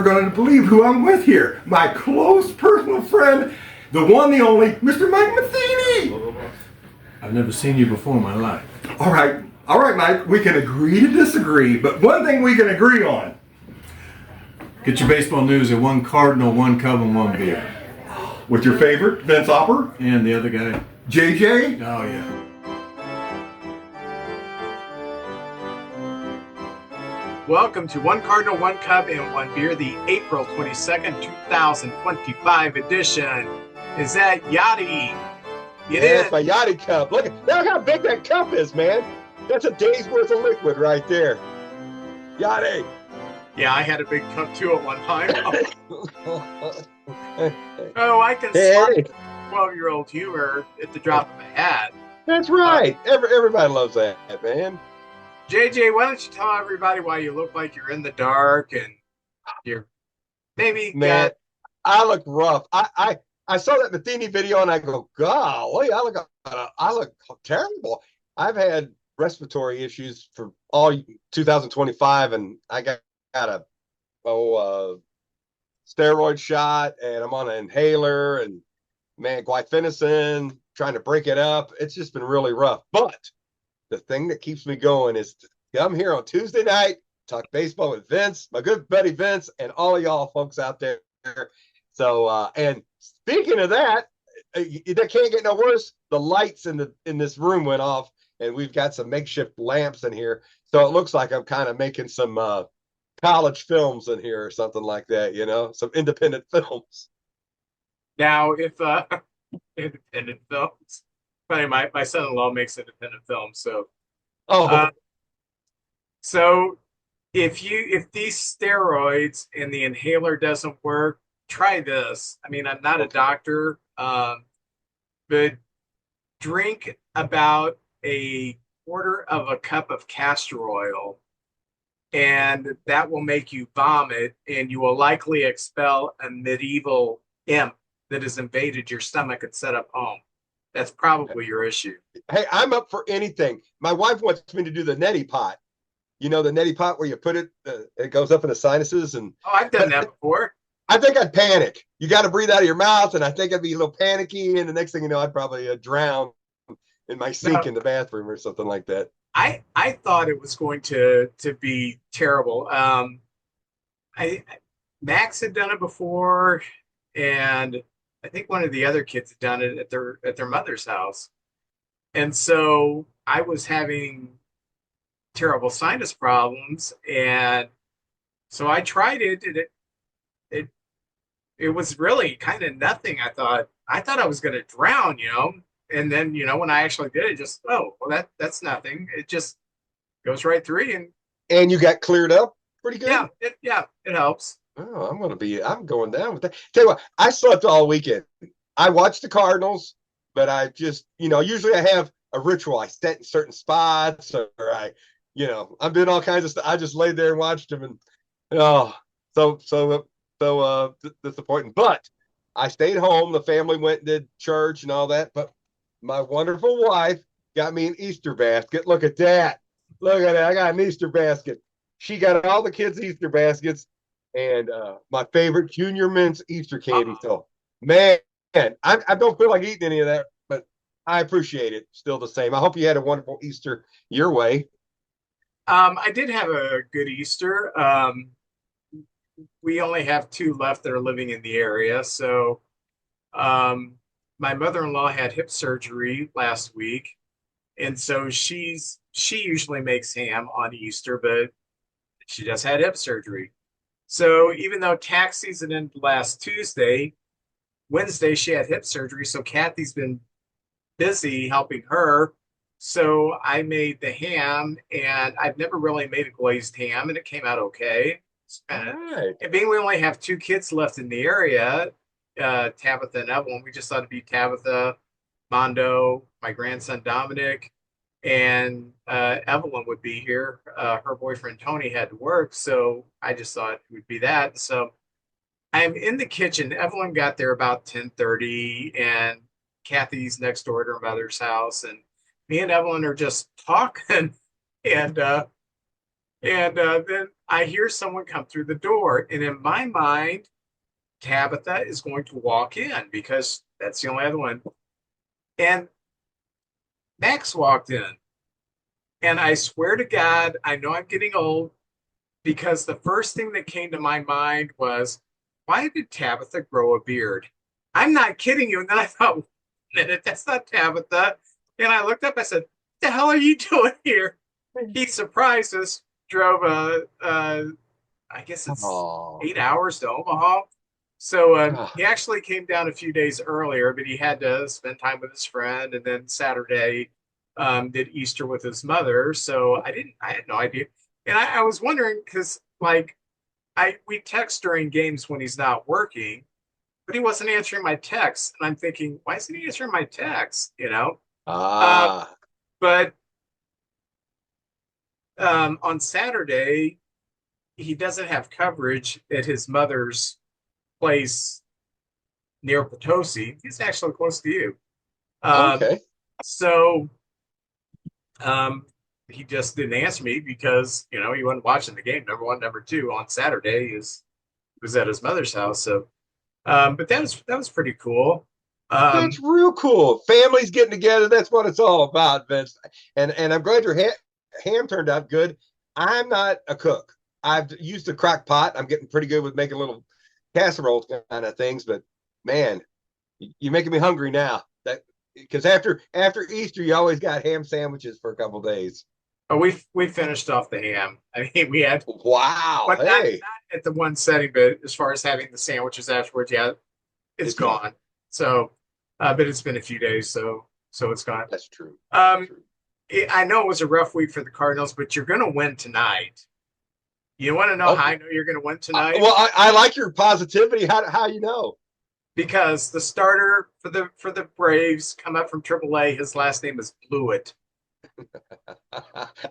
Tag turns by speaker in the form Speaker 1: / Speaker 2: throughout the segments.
Speaker 1: Going to believe who I'm with here. My close personal friend, the one, the only, Mr. Mike Matheny.
Speaker 2: I've never seen you before in my life.
Speaker 1: All right, Mike, we can agree to disagree, but one thing we can agree on.
Speaker 2: Get your baseball news at one Cardinal, one Cub, and one beer.
Speaker 1: What's your favorite? Vince Hopper?
Speaker 2: And the other guy?
Speaker 1: JJ?
Speaker 2: Oh, yeah.
Speaker 3: Welcome to One Cardinal, One Cub, and One Beer, the April 22nd, 2025 edition. Is that Yachty?
Speaker 4: That's my Yachty cup. Look how big that cup is, man. That's a day's worth of liquid right there. Yachty.
Speaker 3: Yeah, I had a big cup too at one time. Oh, I can spot 12-year-old humor at the drop of a hat.
Speaker 4: That's right. Everybody loves that, man.
Speaker 3: JJ, why don't you tell everybody why you look like you're in the dark and you're maybe
Speaker 4: man. I look rough. I saw that Matheny video and I go, golly, I look terrible. I've had respiratory issues for all 2025, and I got a steroid shot, and I'm on an inhaler, and man, guaifenesin, trying to break it up. It's just been really rough. But the thing that keeps me going is to come here on Tuesday night, talk baseball with Vince, my good buddy Vince, and all of y'all folks out there. So, and speaking of that, that can't get no worse. The lights in this room went off, and we've got some makeshift lamps in here. So it looks like I'm kind of making some college films in here or something like that, some independent films.
Speaker 3: Now, if independent films. Funny, my son-in-law makes independent films, so. So if these steroids and the inhaler doesn't work, try this. I mean, I'm not a doctor, but drink about a quarter of a cup of castor oil, and that will make you vomit, and you will likely expel a medieval imp that has invaded your stomach and set up home. That's probably your issue.
Speaker 4: Hey, I'm up for anything. My wife wants me to do the neti pot. You know, the neti pot where you put it, it goes up in the sinuses. And
Speaker 3: oh, I've done that before.
Speaker 4: I think I'd panic. You got to breathe out of your mouth, and I think I'd be a little panicky. And the next thing you know, I'd probably drown in my sink in the bathroom or something like that.
Speaker 3: I thought it was going to be terrible. Max had done it before, and I think one of the other kids had done it at their mother's house. And so I was having terrible sinus problems, and so I tried it, and it was really kind of nothing. I thought I was going to drown, and then when I actually did it, just that's nothing. It just goes right through,
Speaker 4: and you got cleared up pretty good.
Speaker 3: Yeah, it helps.
Speaker 4: Oh, I'm going down with that. Tell you what, I slept all weekend. I watched the Cardinals, but I just, usually I have a ritual. I sit in certain spots, or I'm doing all kinds of stuff. I just laid there and watched them, and so disappointing. But I stayed home. The family went and did church and all that. But my wonderful wife got me an Easter basket. Look at that. Look at that. I got an Easter basket. She got all the kids' Easter baskets. And my favorite Junior Mints Easter candy. So, man, I don't feel like eating any of that, but I appreciate it. Still the same. I hope you had a wonderful Easter your way.
Speaker 3: I did have a good Easter. We only have 2 left that are living in the area. So my mother-in-law had hip surgery last week. And so she usually makes ham on Easter, but she just had hip surgery. So even though tax season ended last Tuesday, Wednesday she had hip surgery. So Kathy's been busy helping her. So I made the ham, and I've never really made a glazed ham, and it came out okay.
Speaker 4: Right.
Speaker 3: And being we only have 2 kids left in the area, Tabitha and Evelyn, we just thought it'd be Tabitha, Mondo, my grandson Dominic, and Evelyn would be here. Her boyfriend Tony had to work, so I just thought it would be that. So I'm in the kitchen. Evelyn got there about 10:30, and Kathy's next door at her mother's house, and me and Evelyn are just talking, and And then I hear someone come through the door. And in my mind, Tabitha is going to walk in because that's the only other one. And Max walked in. And I swear to God, I know I'm getting old because the first thing that came to my mind was, why did Tabitha grow a beard? I'm not kidding you. And then I thought, wait a minute, that's not Tabitha. And I looked up, I said, what the hell are you doing here? He surprised us, drove I guess it's
Speaker 4: Oh,
Speaker 3: 8 hours to Omaha. So
Speaker 4: God.
Speaker 3: he actually came down a few days earlier, but he had to spend time with his friend, and then Saturday did Easter with his mother. So I had no idea, and I was wondering because like we text during games when he's not working, but he wasn't answering my texts, and I'm thinking, why isn't he answering my texts? Uh,
Speaker 4: Ah,
Speaker 3: but on Saturday he doesn't have coverage at his mother's place near Potosi. He's actually close to you. Um,
Speaker 4: okay.
Speaker 3: so um, he just didn't answer me because he wasn't watching the game. Number one, number two on Saturday is was at his mother's house. So, but that was pretty cool.
Speaker 4: That's
Speaker 3: Um,
Speaker 4: real cool. Families getting together. That's what it's all about, Vince. And I'm glad your ham turned out good. I'm not a cook. I've used a crock pot. I'm getting pretty good with making little casseroles kind of things. But man, you're making me hungry now. That because after Easter, you always got ham sandwiches for a couple days.
Speaker 3: but we finished off the ham. I mean, we had,
Speaker 4: Wow.
Speaker 3: but
Speaker 4: Hey,
Speaker 3: not at the one setting, but as far as having the sandwiches afterwards, yeah, it's
Speaker 4: it's gone.
Speaker 3: gone. So, but it's been a few days, so it's gone.
Speaker 4: That's true. That's
Speaker 3: Um,
Speaker 4: true.
Speaker 3: I know it was a rough week for the Cardinals, but you're going to win tonight. You want to know how
Speaker 4: Okay.
Speaker 3: I know you're going to win tonight?
Speaker 4: Well, I like your positivity. How you know?
Speaker 3: Because the starter for the Braves come up from AAA. His last name is Blewett.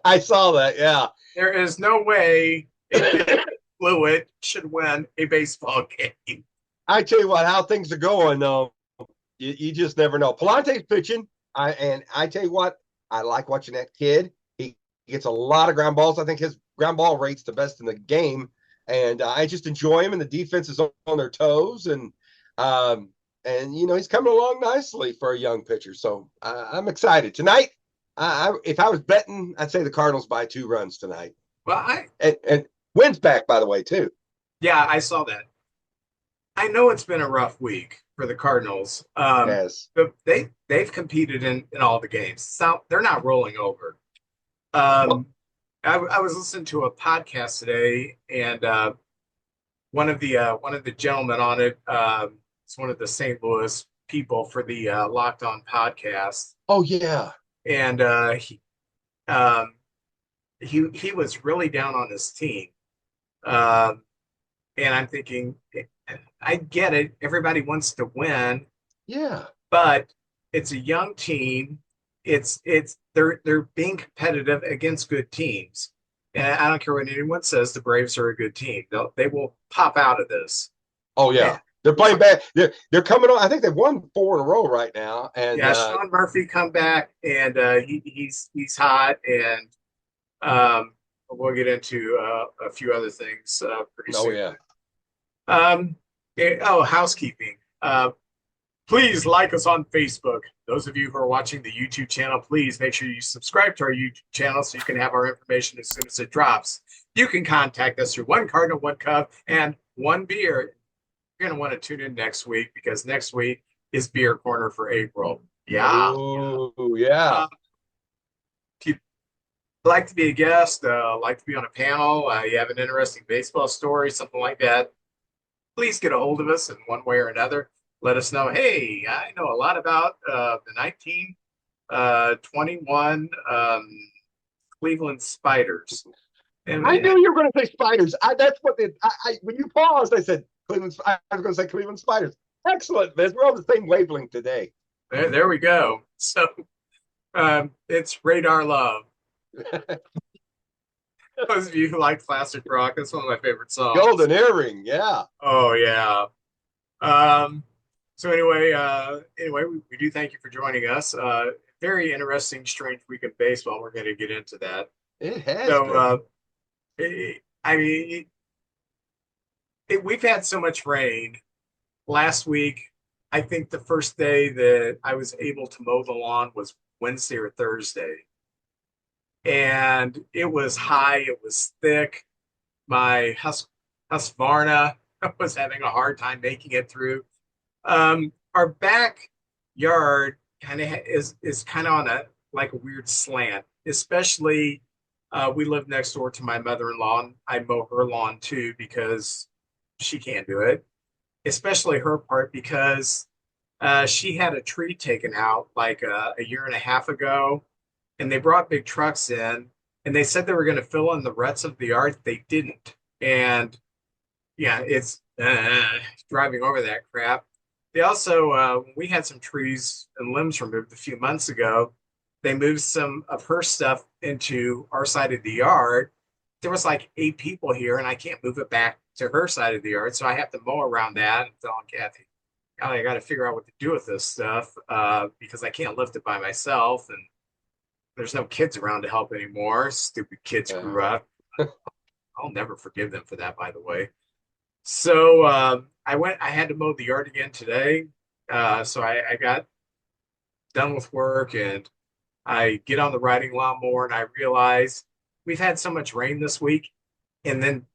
Speaker 4: I saw that. Yeah.
Speaker 3: There is no way a kid Blewett should win a baseball game.
Speaker 4: I tell you what, how things are going though, you just never know. Palante's pitching. I tell you what, I like watching that kid. He gets a lot of ground balls. I think his ground ball rate's the best in the game, and I just enjoy him. And the defense is on their toes, um, and he's coming along nicely for a young pitcher. So I'm excited tonight. If I was betting, I'd say the Cardinals by 2 runs tonight,
Speaker 3: Well, I
Speaker 4: and wins back by the way too.
Speaker 3: yeah, I saw that. I know it's been a rough week for the Cardinals,
Speaker 4: Yes.
Speaker 3: but they've competed in all the games. So they're not rolling over. Um, I was listening to a podcast today, and one of the gentlemen on it is one of the St. Louis people for the Locked On podcast,
Speaker 4: Oh yeah.
Speaker 3: and um, he was really down on his team, um, and I'm thinking, I get it, everybody wants to win,
Speaker 4: Yeah.
Speaker 3: but it's a young team. They're being competitive against good teams. And I don't care what anyone says, the Braves are a good team. They will pop out of this.
Speaker 4: Oh
Speaker 3: And,
Speaker 4: yeah, they're playing bad. They're coming on. I think they've won 4 in a row right now, and
Speaker 3: yeah, Sean Murphy come back, and he's hot, and um, we'll get into a few other things pretty
Speaker 4: oh
Speaker 3: soon.
Speaker 4: yeah,
Speaker 3: Housekeeping. Please like us on Facebook. Those of you who are watching the YouTube channel, please make sure you subscribe to our YouTube channel so you can have our information as soon as it drops. You can contact us through one Cardinal, one Cub, and one beer. You're going to want to tune in next week because next week is Beer Corner for April. Yeah.
Speaker 4: ooh yeah.
Speaker 3: If you'd like to be a guest, like to be on a panel, you have an interesting baseball story, something like that, please get a hold of us in one way or another. Let us know, hey, I know a lot about the 1921 Cleveland Spiders. And
Speaker 4: I knew you were going to say spiders. That's what when you paused, I said Cleveland. I was going to say Cleveland Spiders. Excellent, Liz. We're on the same wavelength today.
Speaker 3: there we go. So it's Radar Love. Those of you who like classic rock, that's one of my favorite songs.
Speaker 4: Golden earring, yeah.
Speaker 3: Oh yeah. Um, so anyway, we do thank you for joining us. Very interesting, strange week of baseball. We're going to get into that.
Speaker 4: It has
Speaker 3: So
Speaker 4: been.
Speaker 3: I mean, we've had so much rain. Last week, I think the first day that I was able to mow the lawn was Wednesday or Thursday. And it was high, it was thick. My Husqvarna was having a hard time making it through. Our backyard kind of is kind of on a like a weird slant, especially we live next door to my mother-in-law, and I mow her lawn too because she can't do it, especially her part because she had a tree taken out like a year and a half ago, and they brought big trucks in, and they said they were going to fill in the ruts of the yard. They didn't, and yeah, it's driving over that crap. They also, when we had some trees and limbs removed a few months ago, they moved some of her stuff into our side of the yard. There was like 8 people here, and I can't move it back to her side of the yard, so I have to mow around that and telling Kathy, "God, I got to figure out what to do with this stuff because I can't lift it by myself, and there's no kids around to help anymore. Stupid kids grew up. I'll never forgive them for that, by the way." So I had to mow the yard again today. So I got done with work and I get on the riding lawnmower and I realize we've had so much rain this week. And then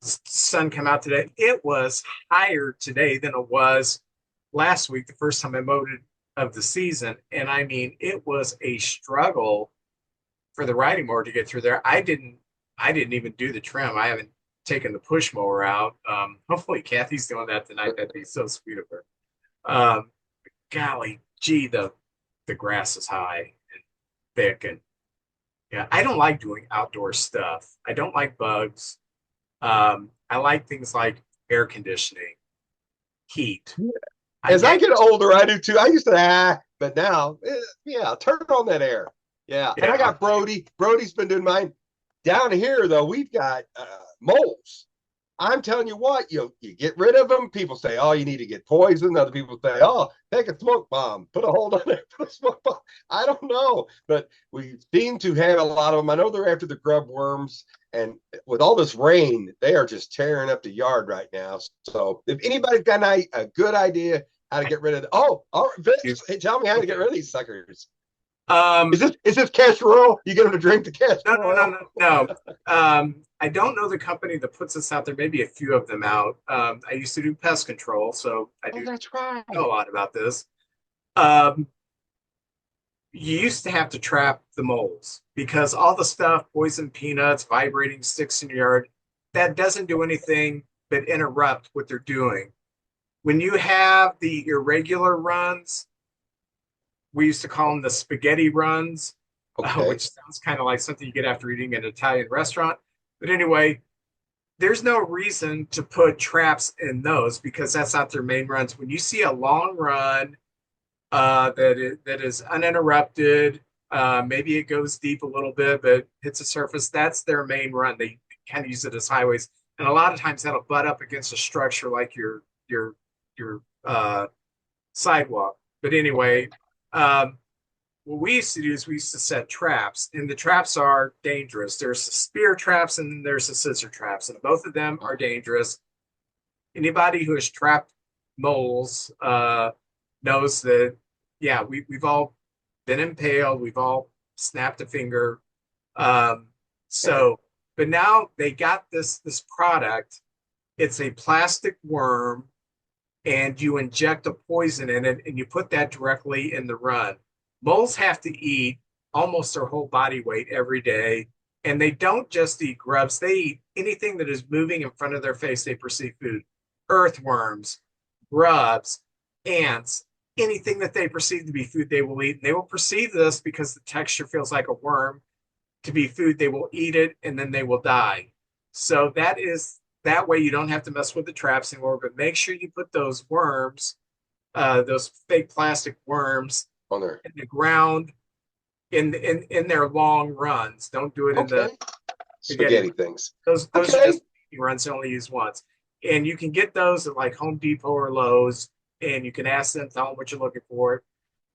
Speaker 3: sun come out today. It was higher today than it was last week, the first time I mowed it of the season. And I mean, it was a struggle for the riding mower to get through there. I didn't even do the trim. I haven't taken the push mower out. Hopefully Kathy's doing that tonight. That'd be so sweet of her. Golly gee, the grass is high and thick, and yeah, I don't like doing outdoor stuff. I don't like bugs. I like things like air conditioning, heat.
Speaker 4: As I get older, I do too. I used to, but now, yeah, turn on that air. Yeah. And I got Brody. Brody's been doing mine. Down here, though, we've got moles. I'm telling you what, you get rid of them. People say, oh, you need to get poison. Other people say, oh, take a smoke bomb, put a hold on it, put a smoke bomb. I don't know, but we seem to have a lot of them. I know they're after the grub worms, and with all this rain, they are just tearing up the yard right now. So if anybody's got a good idea how to get rid of it, Vince, hey, tell me how to get rid of these suckers. Is this casserole? You get them to drink the casserole?
Speaker 3: No. I don't know the company that puts this out. There may be a few of them out. I used to do pest control, so I do
Speaker 4: that's right.
Speaker 3: know a lot about this. You used to have to trap the moles because all the stuff, poison peanuts, vibrating sticks in your yard, that doesn't do anything but interrupt what they're doing. When you have the irregular runs, we used to call them the spaghetti runs, which sounds kind of like something you get after eating at an Italian restaurant. But anyway, there's no reason to put traps in those because that's not their main runs. When you see a long run that is uninterrupted, maybe it goes deep a little bit, but hits the surface, that's their main run. They kind of use it as highways. And a lot of times that'll butt up against a structure like your sidewalk. But anyway, what we used to do is we used to set traps, and the traps are dangerous. There's the spear traps and then there's the scissor traps, and both of them are dangerous. Anybody who has trapped moles knows that, yeah, we've all been impaled, we've all snapped a finger. But now they got this product. It's a plastic worm, and you inject a poison in it, and you put that directly in the run. Moles have to eat almost their whole body weight every day, and they don't just eat grubs. They eat anything that is moving in front of their face. They perceive food. Earthworms, grubs, ants, anything that they perceive to be food, they will eat. And they will perceive this because the texture feels like a worm to be food. They will eat it, and then they will die. So that way you don't have to mess with the traps anymore, but make sure you put those worms, those fake plastic worms,
Speaker 4: on there
Speaker 3: in the ground in their long runs. Don't do it in the
Speaker 4: spaghetti things.
Speaker 3: Those are just runs they only use once. And you can get those at like Home Depot or Lowe's, and you can ask them, tell them what you're looking for.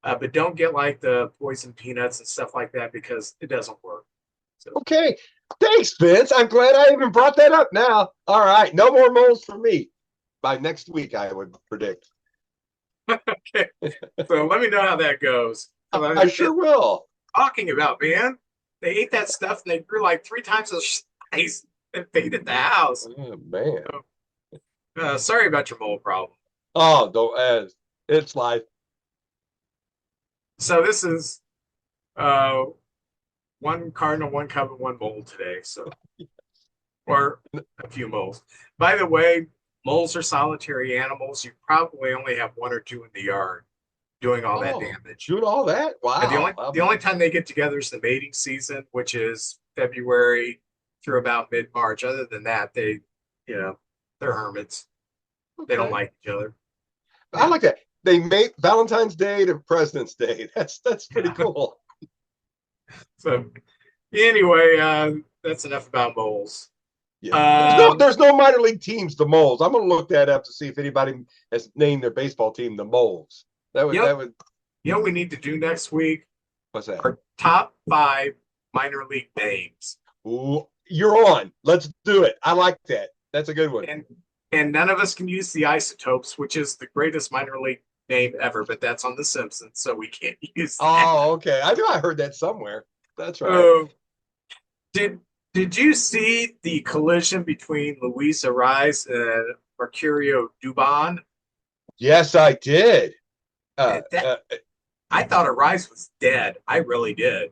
Speaker 3: But don't get like the poison peanuts and stuff like that because it doesn't work. So.
Speaker 4: Okay. Thanks, Vince. I'm glad I even brought that up now. All right. No more moles for me. By next week, I would predict.
Speaker 3: Okay. So let me know how that goes.
Speaker 4: I sure will.
Speaker 3: Talking about, man. They ate that stuff and they grew like 3 times the size and faded the house.
Speaker 4: Oh, man.
Speaker 3: Sorry about your mole problem.
Speaker 4: Oh, don't. It's life.
Speaker 3: So this is uh one cardinal, one cub, and one mole today. So or a few moles. By the way, moles are solitary animals. You probably only have one or two in the yard doing all that damage.
Speaker 4: Doing all that? Wow.
Speaker 3: The only time they get together is the mating season, which is February through about mid-March. Other than that, they're hermits. They don't like each other.
Speaker 4: I like that. They mate Valentine's Day to President's Day. That's pretty cool.
Speaker 3: So anyway, that's enough about moles.
Speaker 4: Yeah. There's no minor league teams, the Moles. I'm gonna look that up to see if anybody has named their baseball team the Moles. That would
Speaker 3: You know what we need to do next week?
Speaker 4: What's that?
Speaker 3: Our top 5 minor league names.
Speaker 4: Ooh, you're on. Let's do it. I like that. That's a good one.
Speaker 3: And none of us can use the Isotopes, which is the greatest minor league name ever, but that's on The Simpsons, so we can't use that.
Speaker 4: Oh, okay. I knew I heard that somewhere. That's right.
Speaker 3: Did you see the collision between Luis Ariz and Mercurio Dubon?
Speaker 4: Yes, I did.
Speaker 3: I thought Ariz was dead. I really did.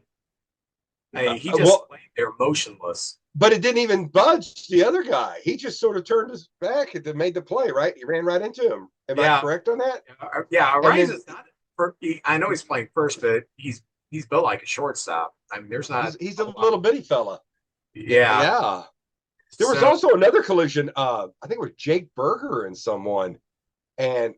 Speaker 3: I mean, he just laid there motionless.
Speaker 4: But it didn't even budge the other guy. He just sort of turned his back and made the play, right? He ran right into him. Am I correct on that?
Speaker 3: Yeah, Ariz is not. I know he's playing first, but he's built like a shortstop. I mean, there's not.
Speaker 4: He's a little bitty fella.
Speaker 3: Yeah.
Speaker 4: Yeah. There was also another collision. I think it was Jake Berger and someone, or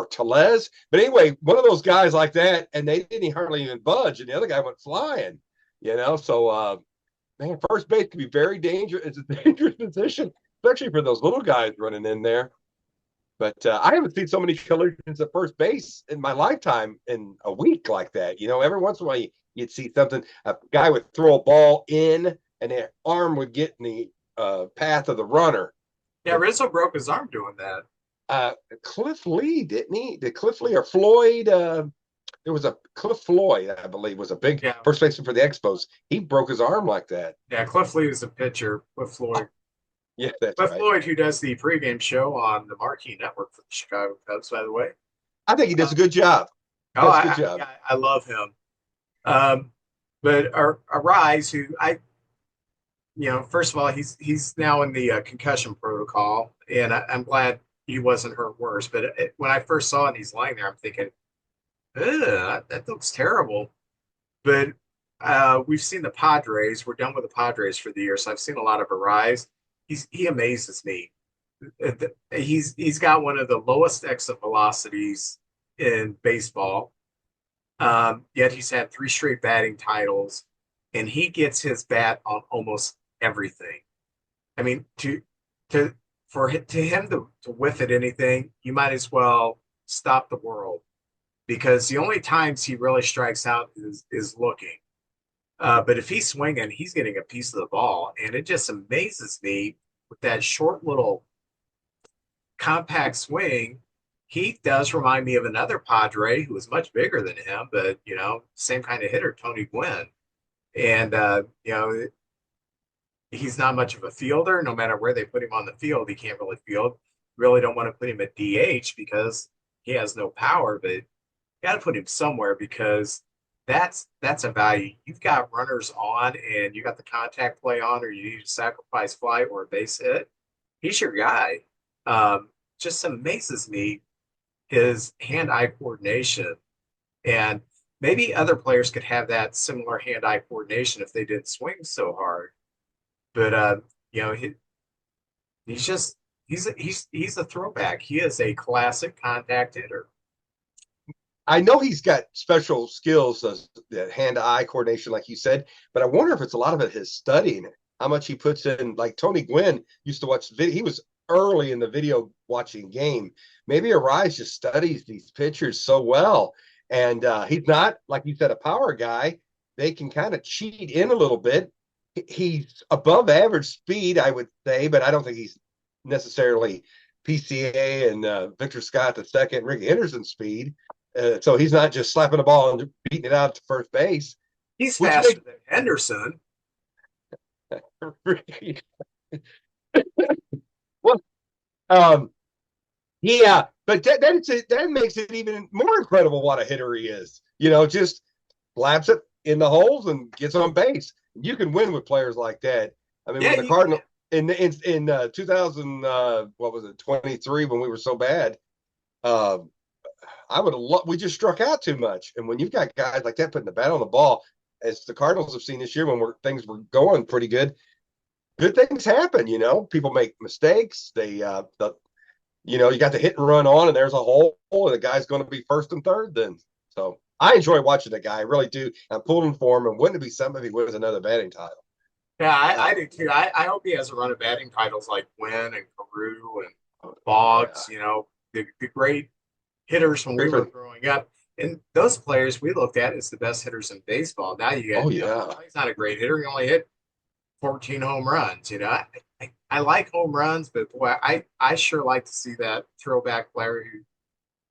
Speaker 4: Telez. But anyway, one of those guys like that, and they didn't hardly even budge, and the other guy went flying. So man, first base can be very dangerous. It's a dangerous position, especially for those little guys running in there. But I haven't seen so many collisions at first base in my lifetime in a week like that. Every once in a while you'd see something. A guy would throw a ball in, and their arm would get in the path of the runner.
Speaker 3: Yeah, Rizzo broke his arm doing that.
Speaker 4: Cliff Lee, didn't he? Did Cliff Lee or Floyd? There was a Cliff Floyd, I believe, was a big first baseman for the Expos. He broke his arm like that.
Speaker 3: Yeah, Cliff Lee was a pitcher. Cliff Floyd.
Speaker 4: Yeah, that's
Speaker 3: Cliff
Speaker 4: right.
Speaker 3: Floyd, who does the pregame show on the Marquee Network for the Chicago Cubs, by the way.
Speaker 4: I think he does a good job. Good job.
Speaker 3: I love him. But Ariz, who first of all, he's now in the concussion protocol, and I'm glad he wasn't hurt worse. But when I first saw it, and he's lying there, I'm thinking, that looks terrible. But we've seen the Padres. We're done with the Padres for the year, so I've seen a lot of Ariz. He amazes me. He's got one of the lowest exit velocities in baseball. Yet he's had 3 straight batting titles, and he gets his bat on almost everything. I mean, to him to whiff at anything, you might as well stop the world, because the only times he really strikes out is looking. But if he's swinging, he's getting a piece of the ball, and it just amazes me with that short little compact swing. He does remind me of another Padre who was much bigger than him, but same kind of hitter, Tony Gwynn. And he's not much of a fielder. No matter where they put him on the field, he can't really field. Really don't want to put him at DH because he has no power, but you got to put him somewhere, because that's a value. You've got runners on, and you got the contact play on, or you need a sacrifice fly or a base hit. He's your guy. Just amazes me, his hand-eye coordination. And maybe other players could have that similar hand-eye coordination if they didn't swing so hard. But he's a throwback. He is a classic contact hitter.
Speaker 4: I know he's got special skills, the hand-eye coordination, like you said, but I wonder if it's a lot of it his studying, how much he puts in. Like Tony Gwynn used to watch video. He was early in the video watching game. Maybe Ariz just studies these pitchers so well, and he's not, like you said, a power guy. They can kind of cheat in a little bit. he's above average speed, I would say, but I don't think he's necessarily PCA and Victor Scott the second, Ricky Henderson speed. So he's not just slapping the ball and beating it out to first base,
Speaker 3: He's
Speaker 4: which
Speaker 3: faster
Speaker 4: makes
Speaker 3: than Henderson.
Speaker 4: well, um, yeah, but that makes it even more incredible what a hitter he is. Just slaps it in the holes and gets on base. You can win with players like that. I mean,
Speaker 3: Yeah,
Speaker 4: when the
Speaker 3: you can.
Speaker 4: Cardinal in 2000, what was it, 23, when we were so bad, uh, I would have we just struck out too much. And when you've got guys like that putting the bat on the ball, as the Cardinals have seen this year, when things were going pretty good things happen. People make mistakes. You got the hit and run on, and there's a hole, and the guy's going to be first and third then. So I enjoy watching the guy. I really do. I'm pulling for him, and wouldn't it be something if he wins another batting title?
Speaker 3: Yeah,
Speaker 4: Uh,
Speaker 3: I do too. I hope he has a run of batting titles like Wynn and Carew and
Speaker 4: yeah.
Speaker 3: Boggs, the great hitters when we were
Speaker 4: Griffin.
Speaker 3: growing up. And those players we looked at as the best hitters in baseball. Now you
Speaker 4: Oh,
Speaker 3: get,
Speaker 4: yeah.
Speaker 3: he's not a great hitter. He only hit 14 home runs. I like home runs, but boy, I sure like to see that throwback player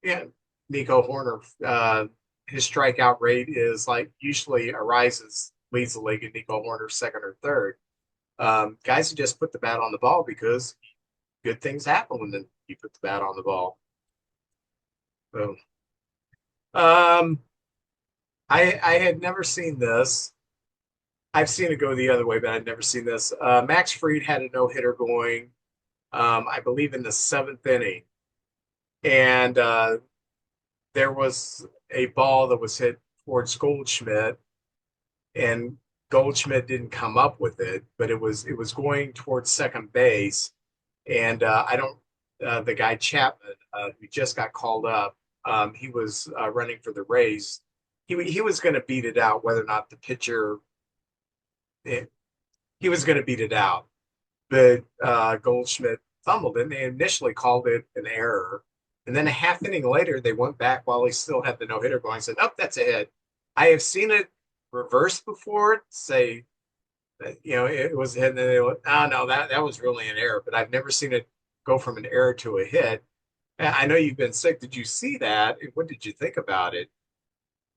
Speaker 3: who, Nico Horner, his strikeout rate is like usually arises leads the league in Nico Horner's second or third. Guys who just put the bat on the ball because good things happen when you put the bat on the ball. So, um, I had never seen this. I've seen it go the other way, but I'd never seen this. Max Fried had a no hitter going, I believe, in the seventh inning, and there was a ball that was hit towards Goldschmidt, and Goldschmidt didn't come up with it, but it was going towards second base, and I don't the guy Chapman who just got called up, he was running for the Rays. He was going to beat it out whether or not the pitcher it, he was going to beat it out, but Goldschmidt fumbled it. And they initially called it an error, and then a half inning later they went back while he still had the no hitter going and said, "Oh, that's a hit." I have seen it reversed before, say that, it was a hit, and then they went, "Oh no, that was really an error." But I've never seen it go from an error to a hit. I know you've been sick. Did you see that? And what did you think about it?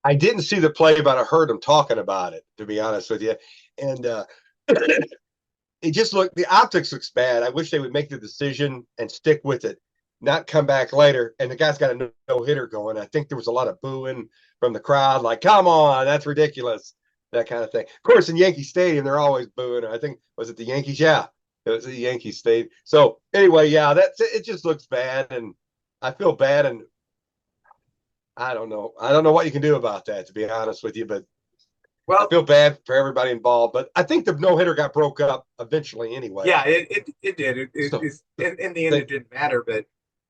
Speaker 4: I didn't see the play, but I heard him talking about it, to be honest with you. And it just the optics looks bad. I wish they would make the decision and stick with it, not come back later. And the guy's got a no hitter going. I think there was a lot of booing from the crowd, like, come on, that's ridiculous, that kind of thing. Of course, in Yankee Stadium, they're always booing. I think, was it the Yankees? Yeah, it was the Yankee Stadium. So anyway, yeah, it just looks bad. And I feel bad. And I don't know. I don't know what you can do about that, to be honest with you. But I
Speaker 3: Well,
Speaker 4: feel bad for everybody involved. But I think the no hitter got broke up eventually anyway.
Speaker 3: yeah, it did.
Speaker 4: So
Speaker 3: In the end,
Speaker 4: they,
Speaker 3: it didn't matter. But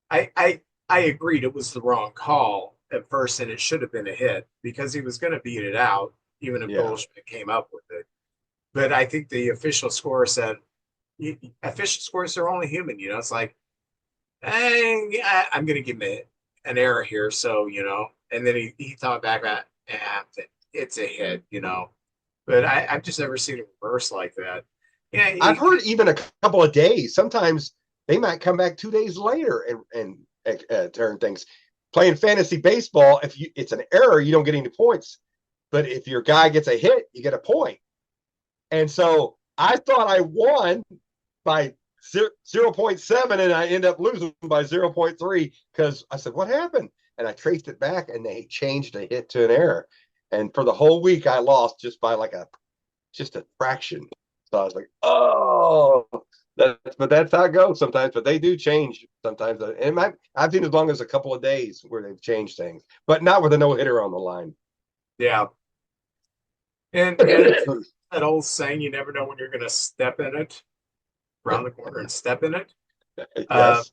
Speaker 3: I agreed it was the wrong call at first, and it should have been a hit because he was going to beat it out, even if
Speaker 4: yeah,
Speaker 3: Goldschmidt came up with it. But I think the official score said, official scores are only human. It's like, I'm going to give him an error here. So, and then he thought back about, it's a hit. But I've just never seen it reverse like that. Yeah,
Speaker 4: I've heard even a couple of days. Sometimes they might come back 2 days later and turn things. Playing fantasy baseball, if it's an error, you don't get any points. But if your guy gets a hit, you get a point. And so I thought I won by 0.7, and I end up losing by 0.3 because I said, what happened? And I traced it back, and they changed a hit to an error. And for the whole week, I lost just by just a fraction. So I was like, oh, but that's how it goes sometimes. But they do change sometimes. And I've seen as long as a couple of days where they've changed things, but not with a no hitter on the line.
Speaker 3: yeah. And it's that old saying, you never know when you're going to step in it, around the corner and step in it. Uh,
Speaker 4: Yes.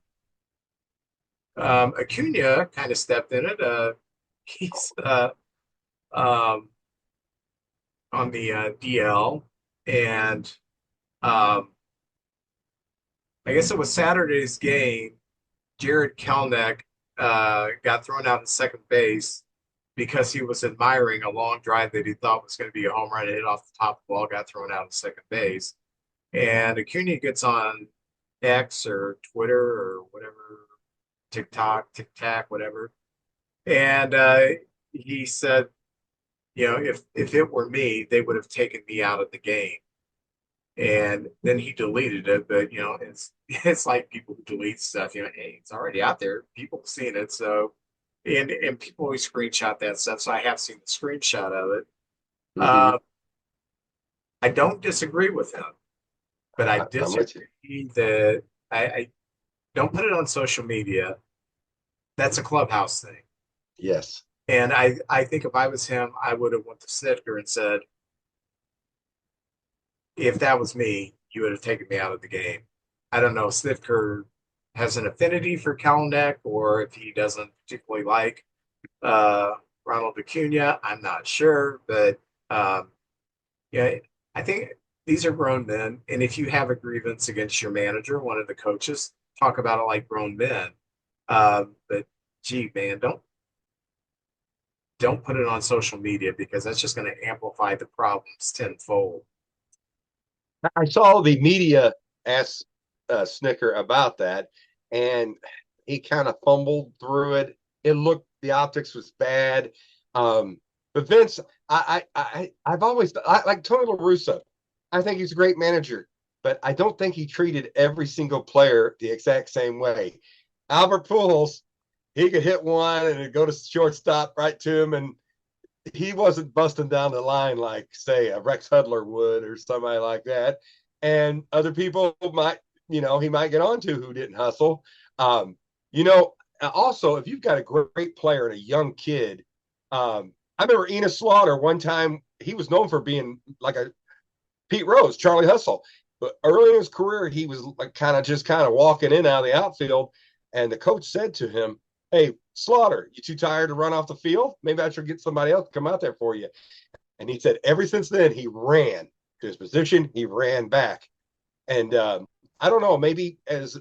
Speaker 3: Acuna kind of stepped in it. He's um, on the DL, and um, I guess it was Saturday's game. Jared Kelnick got thrown out at second base because he was admiring a long drive that he thought was going to be a home run, hit off the top of the ball, got thrown out of second base. And Acuna gets on X or Twitter or whatever, TikTok, TikTok, whatever. And he said, if it were me, they would have taken me out of the game. And then he deleted it, but it's like people who delete stuff. Hey, it's already out there. People have seen it, so and people always screenshot that stuff. So I have seen the screenshot of it.
Speaker 4: Mhm.
Speaker 3: I don't disagree with him, but I
Speaker 4: I'm with you.
Speaker 3: disagree that I don't put it on social media. That's a clubhouse thing.
Speaker 4: Yes.
Speaker 3: And I think if I was him, I would have went to Snitker and said, if that was me, you would have taken me out of the game. I don't know if Snitker has an affinity for Kalanick or if he doesn't particularly like Ronald Acuna. I'm not sure, but yeah, I think these are grown men, and if you have a grievance against your manager, one of the coaches, talk about it like grown men. But gee, man, don't put it on social media because that's just going to amplify the problems tenfold.
Speaker 4: I saw the media ask Snicker about that, and he kind of fumbled through it. The optics was bad. But Vince, I've always like Tony La Russa. I think he's a great manager, but I don't think he treated every single player the exact same way. Albert Pujols, he could hit one and it'd go to shortstop right to him, and he wasn't busting down the line like, say, a Rex Hudler would or somebody like that. And other people might, he might get on to who didn't hustle. Also, if you've got a great player and a young kid, I remember Enos Slaughter one time, he was known for being like a Pete Rose, Charlie Hustle. But early in his career, he was like kind of walking in out of the outfield. And the coach said to him, "Hey, Slaughter, you too tired to run off the field? Maybe I should get somebody else to come out there for you." And he said ever since then, he ran to his position. He ran back. And I don't know, maybe as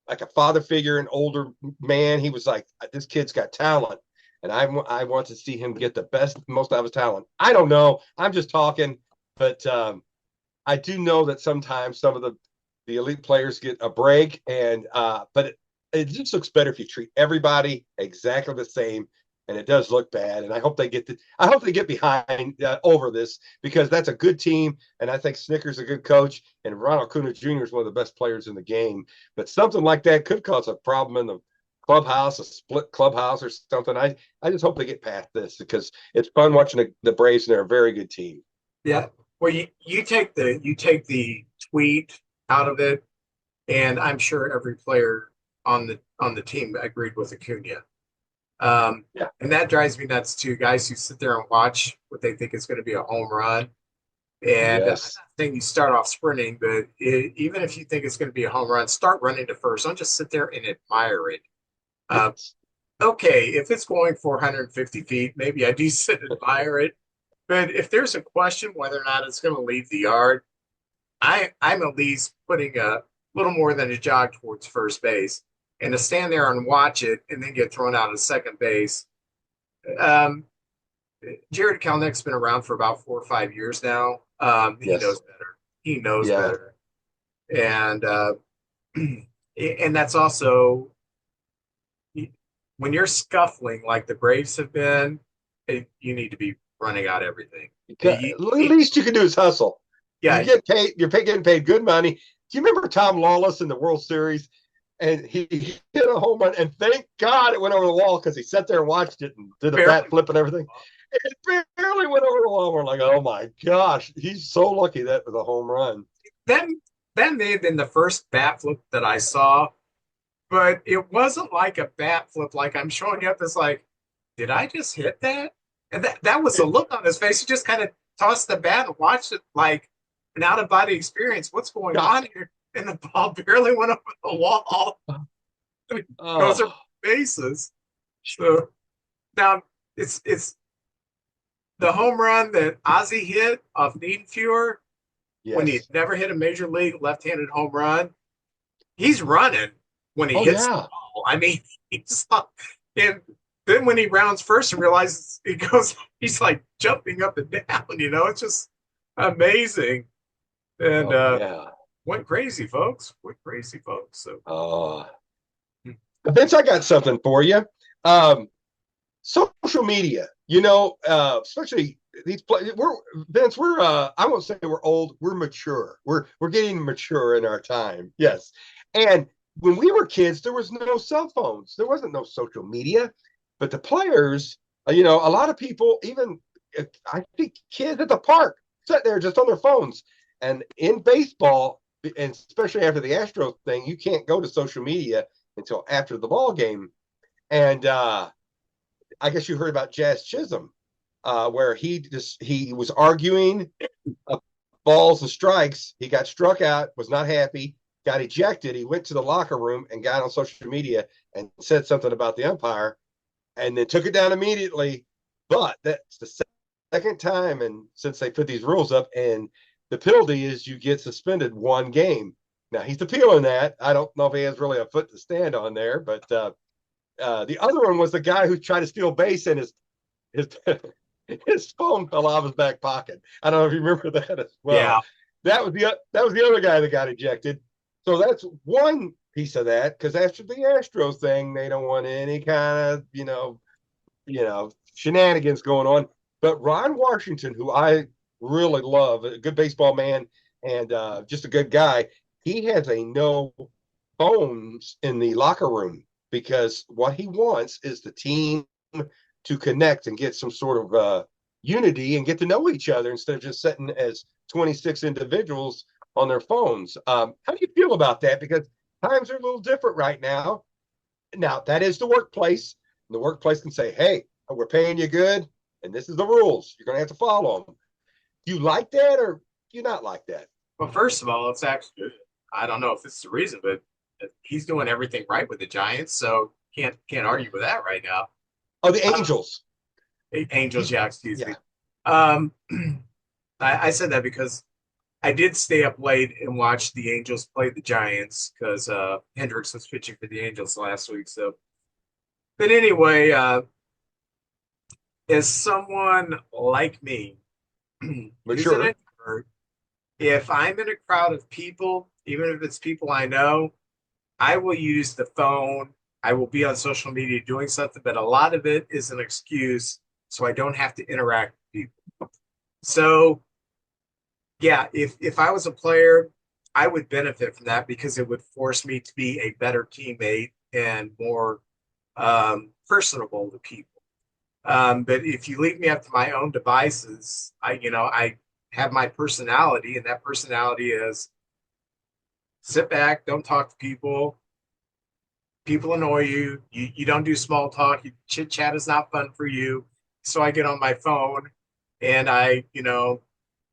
Speaker 4: like a father figure, an older man, he was like, this kid's got talent. And I want to see him get the best, most out of his talent. I don't know. I'm just talking. But I do know that sometimes some of the elite players get a break. But it just looks better if you treat everybody exactly the same, and it does look bad. And I hope they get behind over this, because that's a good team, and I think Snicker's a good coach, and Ronald Acuna Jr. is one of the best players in the game. But something like that could cause a problem in the clubhouse, a split clubhouse or something. I just hope they get past this, because it's fun watching the Braves, and they're a very good team.
Speaker 3: Yeah. Well, you take the tweet out of it, and I'm sure every player on the team agreed with Acuna.
Speaker 4: Yeah.
Speaker 3: And that drives me nuts too. Guys who sit there and watch what they think is going to be a home run. And
Speaker 4: Yes.
Speaker 3: I'm not saying you start off sprinting, but even if you think it's going to be a home run, start running to first. Don't just sit there and admire it. Okay, if it's going 450 feet, maybe I do sit and admire it. But if there's a question whether or not it's going to leave the yard, I'm at least putting a little more than a jog towards first base. And to stand there and watch it and then get thrown out of second base. Jared Kelenick's been around for about 4 or 5 years now. He
Speaker 4: Yes.
Speaker 3: knows better. He knows
Speaker 4: Yeah.
Speaker 3: better. And and that's also when you're scuffling like the Braves have been, you need to be running out everything.
Speaker 4: At least you can do is hustle.
Speaker 3: Yeah,
Speaker 4: You get paid. You're getting paid good money. Do you remember Tom Lawless in the World Series? And he hit a home run, and thank God it went over the wall, because he sat there and watched it and did a bat flip and everything. It barely went over the wall. We're like, oh my gosh, he's so lucky that was a home run.
Speaker 3: that may have been the first bat flip that I saw, but it wasn't like a bat flip like I'm showing you up. It's like, did I just hit that? And that was the look on his face. He just kind of tossed the bat and watched it like an out of body experience. What's going on here? And the ball barely went over the wall. Those are bases. So now it's the home run that Ozzie hit off Niedenfuer when he never hit a major league left-handed home run. He's running when he hits the ball. I mean, he's and then when he rounds first and realizes he goes, he's like jumping up and down. It's just amazing. And
Speaker 4: Oh yeah.
Speaker 3: went crazy, folks. Went crazy, folks. So
Speaker 4: Vince, I got something for you. Social media, especially these play we're Vince, we're I won't say we're old, we're mature. We're getting mature in our time. Yes. And when we were kids, there was no cell phones. There wasn't no social media. But the players, a lot of people, even I think kids at the park, sit there just on their phones. And in baseball, and especially after the Astros thing, you can't go to social media until after the ball game. And I guess you heard about Jazz Chisholm, where he was arguing balls and strikes. He got struck out, was not happy, got ejected. He went to the locker room and got on social media and said something about the umpire, and then took it down immediately. But that's the second time, and since they put these rules up, and the penalty is you get suspended 1 game. Now he's appealing that. I don't know if he has really a foot to stand on there, but the other one was the guy who tried to steal base and his his phone fell out of his back pocket. I don't know if you remember that as well.
Speaker 3: Yeah.
Speaker 4: That was the other guy that got ejected. So that's one piece of that, because after the Astros thing, they don't want any kind of shenanigans going on. But Ron Washington, who I really love, a good baseball man and just a good guy, he has a no phones in the locker room, because what he wants is the team to connect and get some sort of unity and get to know each other instead of just sitting as 26 individuals on their phones. How do you feel about that? Because times are a little different right now. Now, that is the workplace. The workplace can say, hey, we're paying you good, and this is the rules. You're going to have to follow them. Do you like that, or do you not like that?
Speaker 3: Well, first of all, it's actually, I don't know if this is the reason, but he's doing everything right with the Giants, so can't argue with that right now.
Speaker 4: Oh, the Angels.
Speaker 3: Angels, yeah, excuse
Speaker 4: Yeah.
Speaker 3: me. I said that because I did stay up late and watch the Angels play the Giants because Hendricks was pitching for the Angels last week. So, but anyway, as someone like me, who's
Speaker 4: Mature.
Speaker 3: an introvert, if I'm in a crowd of people, even if it's people I know, I will use the phone. I will be on social media doing something, but a lot of it is an excuse so I don't have to interact with people. So, yeah, if I was a player, I would benefit from that because it would force me to be a better teammate and more personable to people. But if you leave me up to my own devices, I have my personality, and that personality is sit back, don't talk to people. People annoy you. You don't do small talk. Chit chat is not fun for you. So I get on my phone and hey,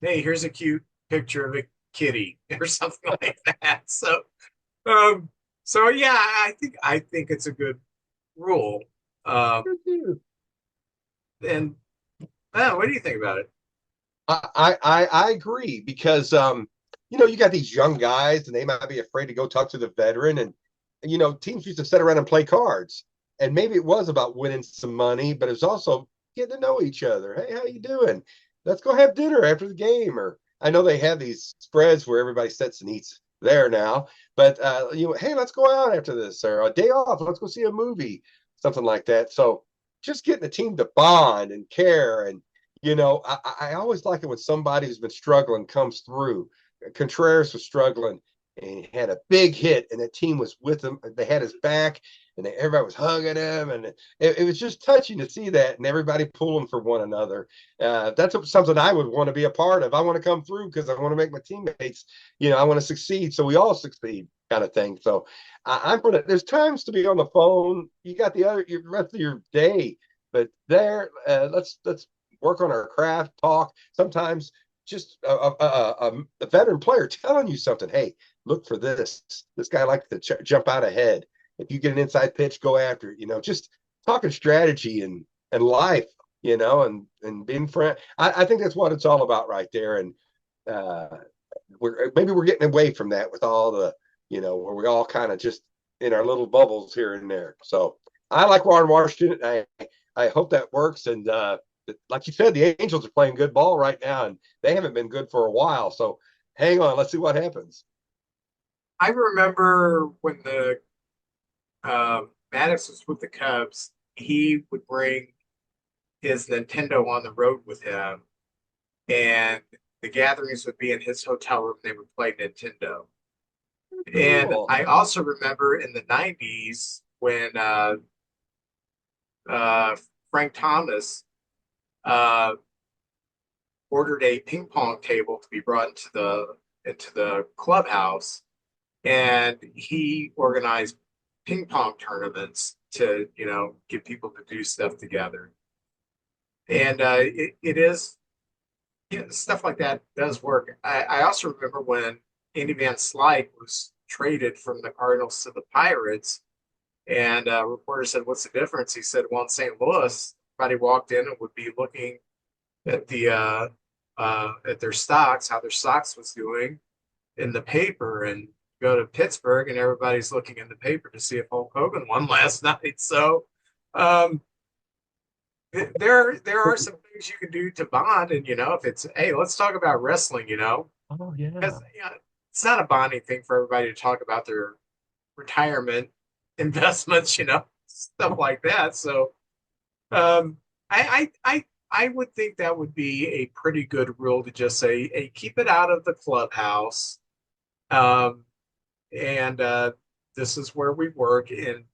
Speaker 3: here's a cute picture of a kitty or something like that. So yeah, I think it's a good rule. And what do you think about it?
Speaker 4: I agree, because you got these young guys and they might be afraid to go talk to the veteran, and teams used to sit around and play cards, and maybe it was about winning some money, but it was also getting to know each other. Hey, how you doing? Let's go have dinner after the game. Or I know they have these spreads where everybody sits and eats there now, but hey, let's go out after this, or a day off, let's go see a movie, something like that. So just getting the team to bond and care. And I always like it when somebody who's been struggling comes through. Contreras was struggling and he had a big hit, and the team was with him. They had his back, and everybody was hugging him, and it was just touching to see that, and everybody pulling for one another. That's something I would want to be a part of. I want to come through because I want to make my teammates, I want to succeed, so we all succeed, kind of thing. So I'm gonna. There's times to be on the phone. You got the rest of your day, but let's work on our craft, talk. Sometimes just a veteran player telling you something. Hey, look for this. This guy likes to jump out ahead. If you get an inside pitch, go after it. Just talking strategy and life, and being friend. I think that's what it's all about right there. And we're getting away from that with all the, where we all kind of just in our little bubbles here and there. So I like Warren Washington. I hope that works. And like you said, the Angels are playing good ball right now, and they haven't been good for a while. So hang on, let's see what happens.
Speaker 3: I remember when the Maddox was with the Cubs, he would bring his Nintendo on the road with him, and the gatherings would be in his hotel room. They would play Nintendo. And
Speaker 4: Cool.
Speaker 3: I also remember in the 90s when uh, Frank Thomas uh, ordered a ping pong table to be brought into the clubhouse, and he organized ping pong tournaments to get people to do stuff together. And it is stuff like that does work. I also remember when Andy Van Slyke was traded from the Cardinals to the Pirates, and a reporter said, "What's the difference?" He said, "Well, in St. Louis, everybody walked in and would be looking at at their stocks, how their stocks was doing in the paper, and go to Pittsburgh and everybody's looking in the paper to see if Hulk Hogan won last night." So um, there are some things you can do to bond, and if it's, hey, let's talk about wrestling,
Speaker 4: Oh yeah.
Speaker 3: because it's not a bonding thing for everybody to talk about their retirement investments, stuff like that. So um, I would think that would be a pretty good rule to just say, hey, keep it out of the clubhouse. Um, and this is where we work. And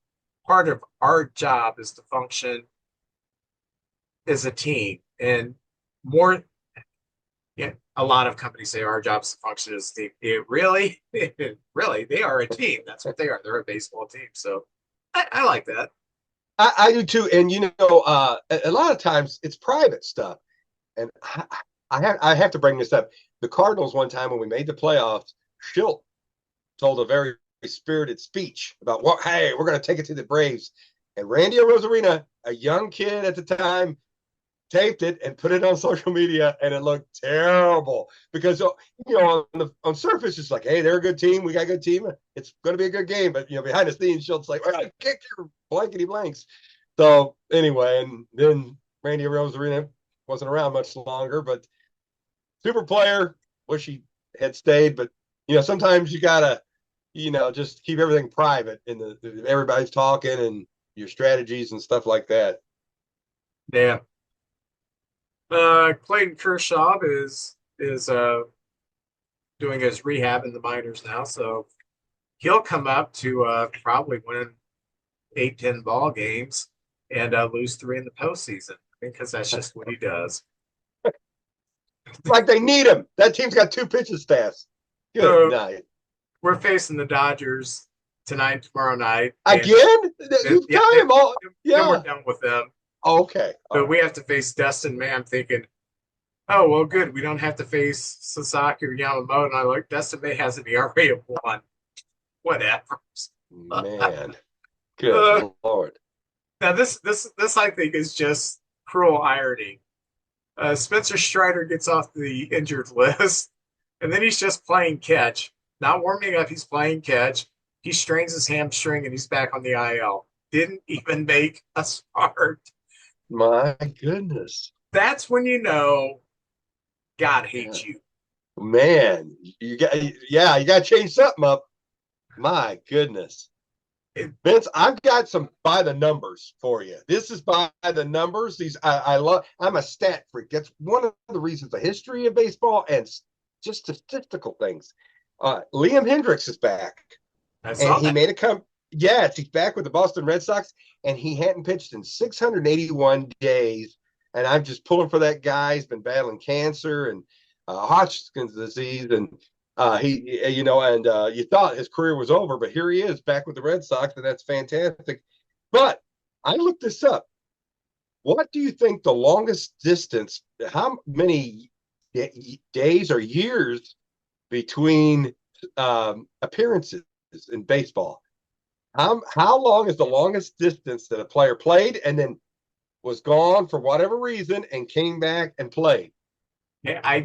Speaker 3: part of our job is to function as a team. And more, yeah, a lot of companies say our job is to function as a team. Really, really, they are a team. That's what they are. They're a baseball team. So I like that.
Speaker 4: I do too. And a lot of times it's private stuff. And I have to bring this up. The Cardinals one time when we made the playoffs, Schilt told a very spirited speech about hey, we're going to take it to the Braves. And Randy Rosarina, a young kid at the time, taped it and put it on social media, and it looked terrible because on surface it's like, hey, they're a good team, we got a good team, it's going to be a good game, but behind the scenes, Schultz like, all right, kick your blankety blanks. So anyway, and then Randy Rosarina wasn't around much longer, but super player. Wish he had stayed, but sometimes you gotta just keep everything private, and everybody's talking and your strategies and stuff like that.
Speaker 3: Yeah. Clayton Kershaw is doing his rehab in the minors now, so he'll come up to probably win 8-10 ball games and lose 3 in the postseason, because that's just what he does.
Speaker 4: Like they need him. That team's got 2 pitching staffs. Good night.
Speaker 3: We're facing the Dodgers tonight, tomorrow night.
Speaker 4: Again? You've got him all.
Speaker 3: Then we're done with them.
Speaker 4: Okay.
Speaker 3: But we have to face Dustin May. I'm thinking, oh, well, good. We don't have to face Sasaki or Yamamoto. And I'm like, Dustin May has an ERA of 1. Whatever.
Speaker 4: Man. Good Lord.
Speaker 3: Now, this I think is just cruel irony. Spencer Strider gets off the injured list, and then he's just playing catch. Not warming up, he's playing catch. He strains his hamstring, and he's back on the IL. Didn't even make a start.
Speaker 4: My goodness.
Speaker 3: That's when God hates you.
Speaker 4: Man, you got to change something up. My goodness. Vince, I've got some by the numbers for you. This is by the numbers. These I love. I'm a stat freak. That's one of the reasons, the history of baseball and just statistical things. Liam Hendricks is back. He made a come. Yes, he's back with the Boston Red Sox, and he hadn't pitched in 681 days. And I'm just pulling for that guy. He's been battling cancer and Hodgkin's disease, and you thought his career was over, but here he is back with the Red Sox, and that's fantastic. But I looked this up. What do you think the longest distance? How many days or years between appearances in baseball? How long is the longest distance that a player played and then was gone for whatever reason and came back and played?
Speaker 3: I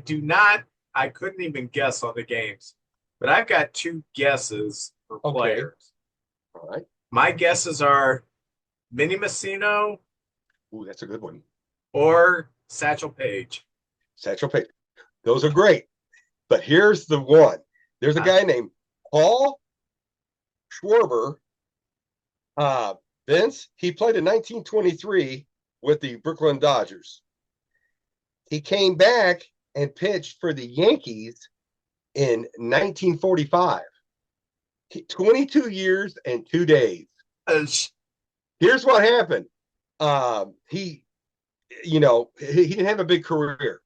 Speaker 3: couldn't even guess on the games, but I've got 2 guesses for players.
Speaker 4: All right.
Speaker 3: My guesses are Minnie Messino
Speaker 4: Ooh, that's a good one.
Speaker 3: or Satchel Paige?
Speaker 4: Satchel Paige. Those are great. But here's the one. There's a guy named Paul Schwarber. Vince, he played in 1923 with the Brooklyn Dodgers. He came back and pitched for the Yankees in 1945. 22 years and 2 days. Here's what happened. He didn't have a big career.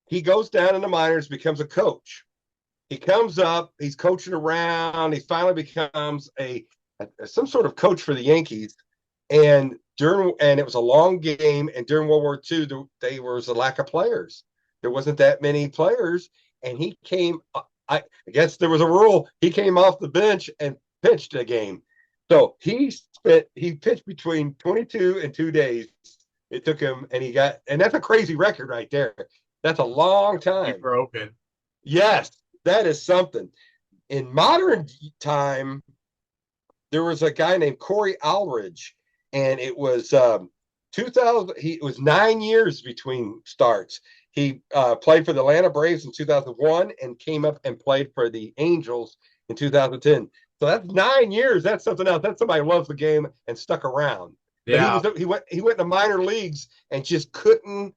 Speaker 4: He goes down in the minors, becomes a coach. He comes up, he's coaching around. He finally becomes some sort of coach for the Yankees. And it was a long game. And during World War II, there was a lack of players. There wasn't that many players. And he came, I guess there was a rule. He came off the bench and pitched a game. So he pitched between 22 and 2 days. It took him, and that's a crazy record right there. That's a long time.
Speaker 3: Broken.
Speaker 4: Yes, that is something. In modern time, there was a guy named Corey Aldridge, and it was 2000. It was 9 years between starts. He played for the Atlanta Braves in 2001 and came up and played for the Angels in 2010. So that's 9 years. That's something else. That's somebody who loves the game and stuck around.
Speaker 3: Yeah.
Speaker 4: But he went to minor leagues and just couldn't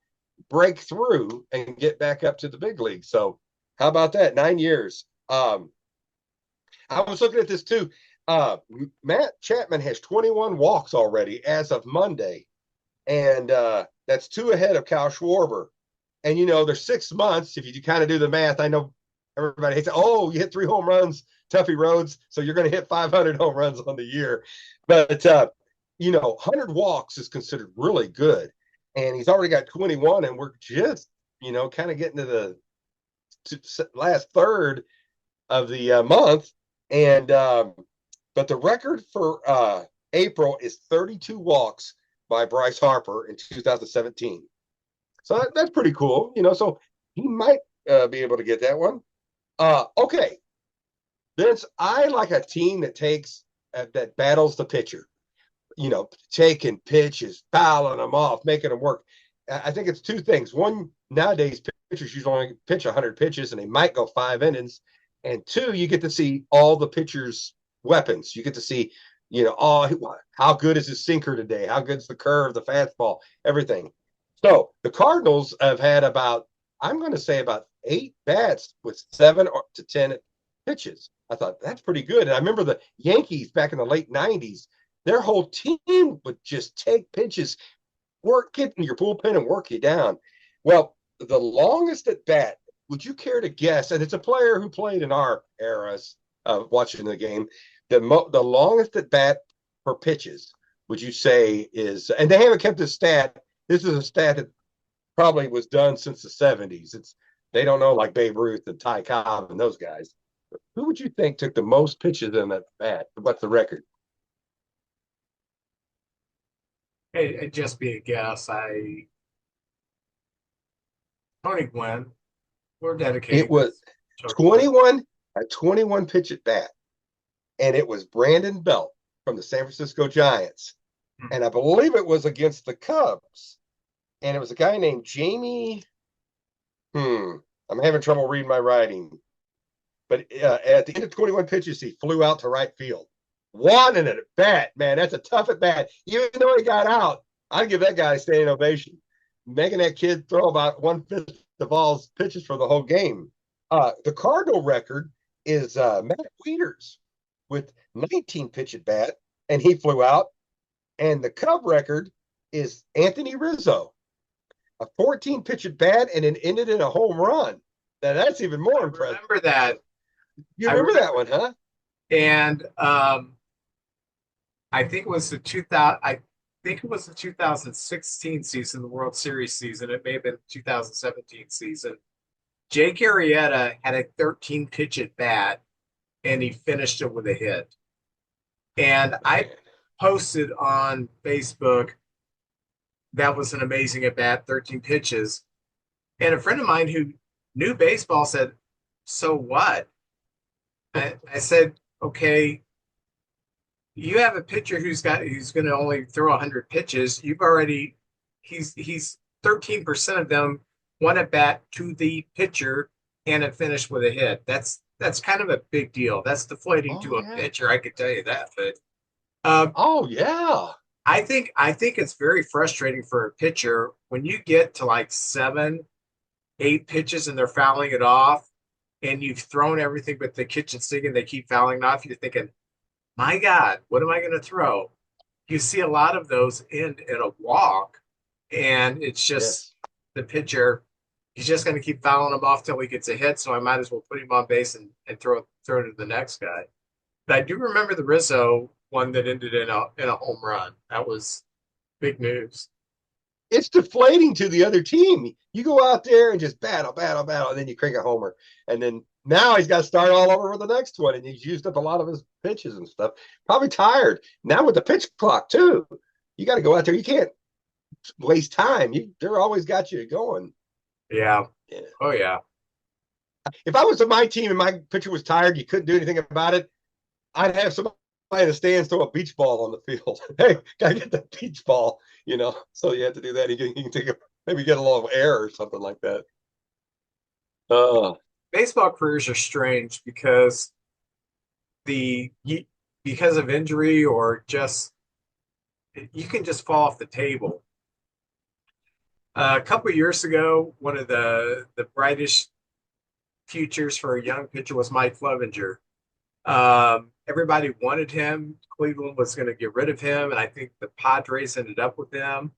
Speaker 4: break through and get back up to the big league. So how about that? 9 years. I was looking at this too. Matt Chapman has 21 walks already as of Monday. And that's 2 ahead of Kyle Schwarber. And, there's 6 months. If you kind of do the math, I know everybody hates it. Oh, you hit 3 home runs, Tuffy Rhodes. So you're going to hit 500 home runs on the year. But, 100 walks is considered really good. And he's already got 21. And we're just, kind of getting to the last third of the month. And, but the record for April is 32 walks by Bryce Harper in 2017. So that's pretty cool, so he might be able to get that one. Okay. Vince, I like a team that battles the pitcher, taking pitches, fouling them off, making them work. I think it's 2 things. One, nowadays pitchers usually only pitch 100 pitches and they might go 5 innings. And 2, you get to see all the pitchers' weapons. You get to see, how good is his sinker today? How good's the curve, the fastball, everything. So the Cardinals have had about 8 bats with 7 to 10 pitches. I thought that's pretty good. And I remember the Yankees back in the late 90s, their whole team would just take pitches, get in your bullpen and work you down. Well, the longest at bat, would you care to guess? And it's a player who played in our eras of watching the game. The longest at bat for pitches, would you say is, and they haven't kept this stat. This is a stat that probably was done since the 70s. They don't know like Babe Ruth and Ty Cobb and those guys. But who would you think took the most pitches in that bat? What's the record?
Speaker 3: It'd just be a guess. Tony Gwynn. We're dedicated.
Speaker 4: It was 21 pitch at bat. And it was Brandon Belt from the San Francisco Giants. And I believe it was against the Cubs. And it was a guy named Jamie. I'm having trouble reading my writing. But at the end of 21 pitches, he flew out to right field. One and at bat, man, that's a tough at bat. Even though he got out, I'd give that guy a standing ovation. Making that kid throw about 1/5 of all pitches for the whole game. The Cardinal record is Matt Wieters with 19 pitch at bat, and he flew out. And the Cub record is Anthony Rizzo, a 14 pitch at bat, and it ended in a home run. Now that's even more impressive.
Speaker 3: Remember that.
Speaker 4: You remember that one, huh?
Speaker 3: And I think it was the 2016 season, the World Series season. It may have been the 2017 season. Jake Arrieta had a 13 pitch at bat, and he finished it with a hit. And I posted on Facebook, that was an amazing at bat, 13 pitches. And a friend of mine who knew baseball said, "So what?" I said, "Okay, you have a pitcher who's going to only throw 100 pitches. You've already he's 13% of them won at bat to the pitcher and it finished with a hit. That's kind of a big deal. That's deflating
Speaker 4: Oh
Speaker 3: to a
Speaker 4: yeah.
Speaker 3: pitcher, I could tell you that. But uh,
Speaker 4: Oh yeah.
Speaker 3: I think it's very frustrating for a pitcher when you get to like 7, 8 pitches and they're fouling it off, and you've thrown everything but the kitchen sink and they keep fouling it off. You're thinking, my God, what am I going to throw? You see a lot of those end in a walk, and it's just
Speaker 4: Yes.
Speaker 3: the pitcher. He's just going to keep fouling them off till he gets a hit. So I might as well put him on base and throw it to the next guy. But I do remember the Rizzo one that ended in a home run. That was big news.
Speaker 4: It's deflating to the other team. You go out there and just battle, battle, battle, and then you crank a homer. And then now he's got to start all over with the next one. And he's used up a lot of his pitches and stuff. Probably tired. Now with the pitch clock, too. You got to go out there. You can't waste time. They're always got you going.
Speaker 3: Yeah.
Speaker 4: Yeah.
Speaker 3: Oh yeah.
Speaker 4: If I was on my team and my pitcher was tired, you couldn't do anything about it, I'd have somebody in the stands throw a beach ball on the field. Hey, gotta get the beach ball, So you have to do that. You can take maybe get a little air or something like that.
Speaker 3: Baseball careers are strange because the because of injury or just you can just fall off the table. A couple of years ago, one of the brightest futures for a young pitcher was Mike Clevenger. Everybody wanted him. Cleveland was going to get rid of him, and I think the Padres ended up with him.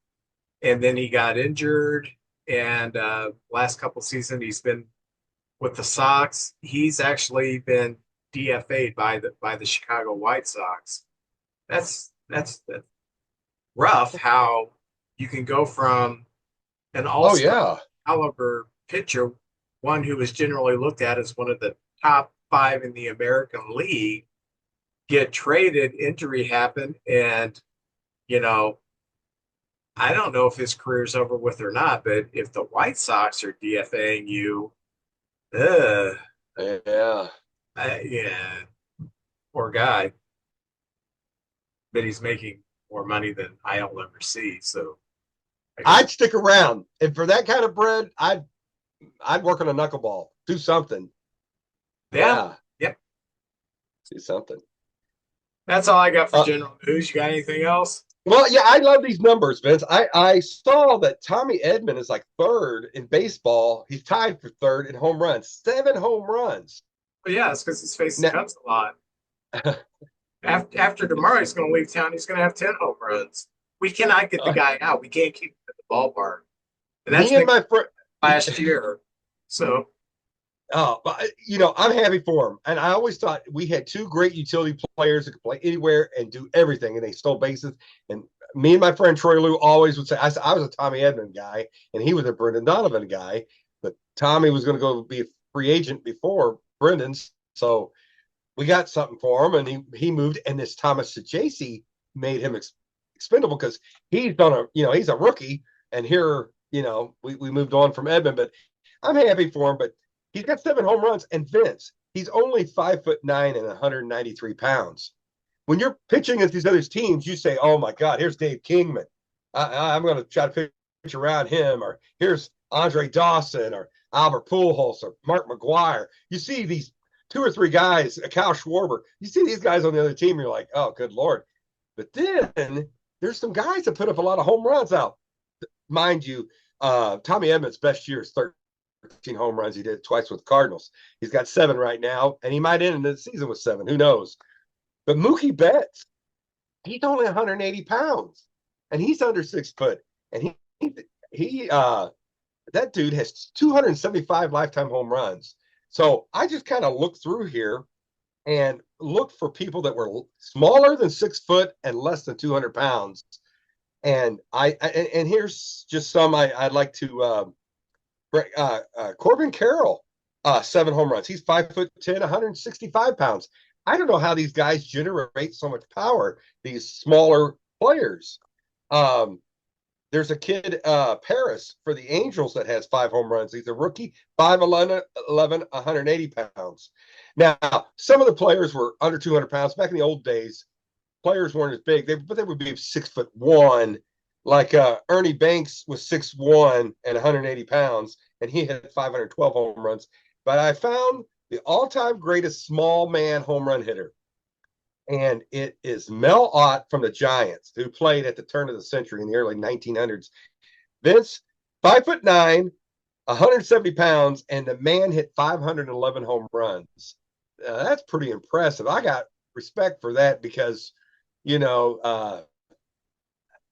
Speaker 3: And then he got injured, and last couple seasons he's been with the Sox. He's actually been DFA'd by the Chicago White Sox. That's rough. How you can go from an
Speaker 4: Oh
Speaker 3: all-star
Speaker 4: yeah.
Speaker 3: caliber pitcher, one who is generally looked at as one of the top 5 in the American League, get traded, injury happened, and you know, I don't know if his career's over with or not, but if the White Sox are DFAing you, uh,
Speaker 4: Yeah.
Speaker 3: yeah, poor guy. But he's making more money than I'll ever see. So I guess,
Speaker 4: I'd stick around. And for that kind of bread, I'd work on a knuckleball. Do something.
Speaker 3: yeah,
Speaker 4: Yeah.
Speaker 3: yep.
Speaker 4: Do something.
Speaker 3: That's all I got for general news. You got anything else?
Speaker 4: Well, yeah, I love these numbers, Vince. I saw that Tommy Edman is like 3rd in baseball. He's tied for 3rd in home runs. 7 home runs.
Speaker 3: Well, yeah, it's because his face
Speaker 4: Now,
Speaker 3: cuts a lot. After tomorrow, he's going to leave town. He's going to have 10 home runs. We cannot get the guy out. We can't keep him at the ballpark. And that's
Speaker 4: me and my friend
Speaker 3: last year. So,
Speaker 4: I'm happy for him. And I always thought we had 2 great utility players that could play anywhere and do everything, and they stole bases. And me and my friend Troy Lou always would say, I was a Tommy Edman guy, and he was a Brendan Donovan guy. But Tommy was going to go be a free agent before Brendan. So we got something for him, and he moved. And this Thomas Sajacy made him expendable because he's he's a rookie. And here, we moved on from Edman. But I'm happy for him. But he's got 7 home runs, and Vince, he's only 5'9" and 193 pounds. When you're pitching against these other teams, you say, "Oh my God, here's Dave Kingman. I'm going to try to pitch around him." Or here's Andre Dawson, or Albert Pujols, or Mark McGuire. You see these 2 or 3 guys, Kyle Schwarber. You see these guys on the other team, you're like, "Oh, good Lord!" But then there's some guys that put up a lot of home runs out. Mind you, Tommy Edman's best year is 13 home runs. He did twice with Cardinals. He's got 7 right now, and he might end the season with 7. Who knows? But Mookie Betts, he's only 180 pounds, and he's under 6 foot. And he that dude has 275 lifetime home runs. So I just kind of looked through here and looked for people that were smaller than 6 foot and less than 200 pounds. And and here's just some I'd like to. Corbin Carroll, 7 home runs. He's 5'10", 165 pounds. I don't know how these guys generate so much power, these smaller players. There's a kid, Paris, for the Angels that has 5 home runs. He's a rookie, 5'11", 180 pounds. Now, some of the players were under 200 pounds. Back in the old days, players weren't as big. But they would be 6'1". Like Ernie Banks was 6'1" and 180 pounds, and he hit 512 home runs. But I found the all-time greatest small man home run hitter, and it is Mel Ott from the Giants, who played at the turn of the century in the early 1900s. Vince, 5'9", 170 pounds, and the man hit 511 home runs. That's pretty impressive. I got respect for that because,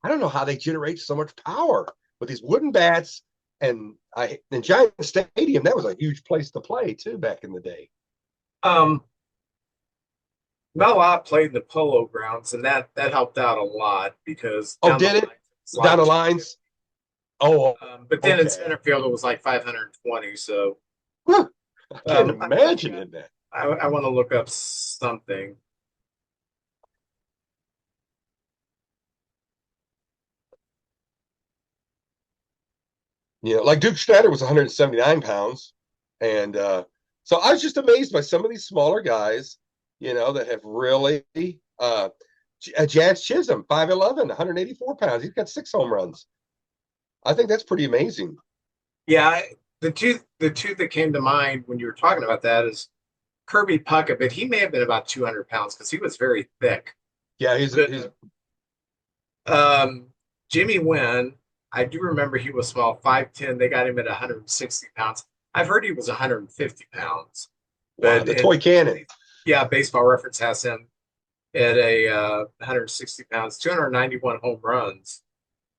Speaker 4: I don't know how they generate so much power with these wooden bats. And in Giant Stadium, that was a huge place to play too back in the day.
Speaker 3: Mel Ott played in the Polo Grounds, and that helped out a lot because
Speaker 4: did it? Down the lines?
Speaker 3: But then in
Speaker 4: okay.
Speaker 3: center field it was like 520. So
Speaker 4: I can't imagine that.
Speaker 3: I want to look up something.
Speaker 4: Like Duke Snider was 179 pounds. And so I was just amazed by some of these smaller guys, that have really Jazz Chisholm, 5'11", 184 pounds. He's got 6 home runs. I think that's pretty amazing.
Speaker 3: Yeah, the two that came to mind when you were talking about that is Kirby Puckett, but he may have been about 200 pounds because he was very thick.
Speaker 4: Yeah,
Speaker 3: Jimmy Wynn, I do remember he was small, 5'10". They got him at 160 pounds. I've heard he was 150 pounds.
Speaker 4: But the toy cannon.
Speaker 3: Yeah, Baseball Reference has him at 160 pounds, 291 home runs.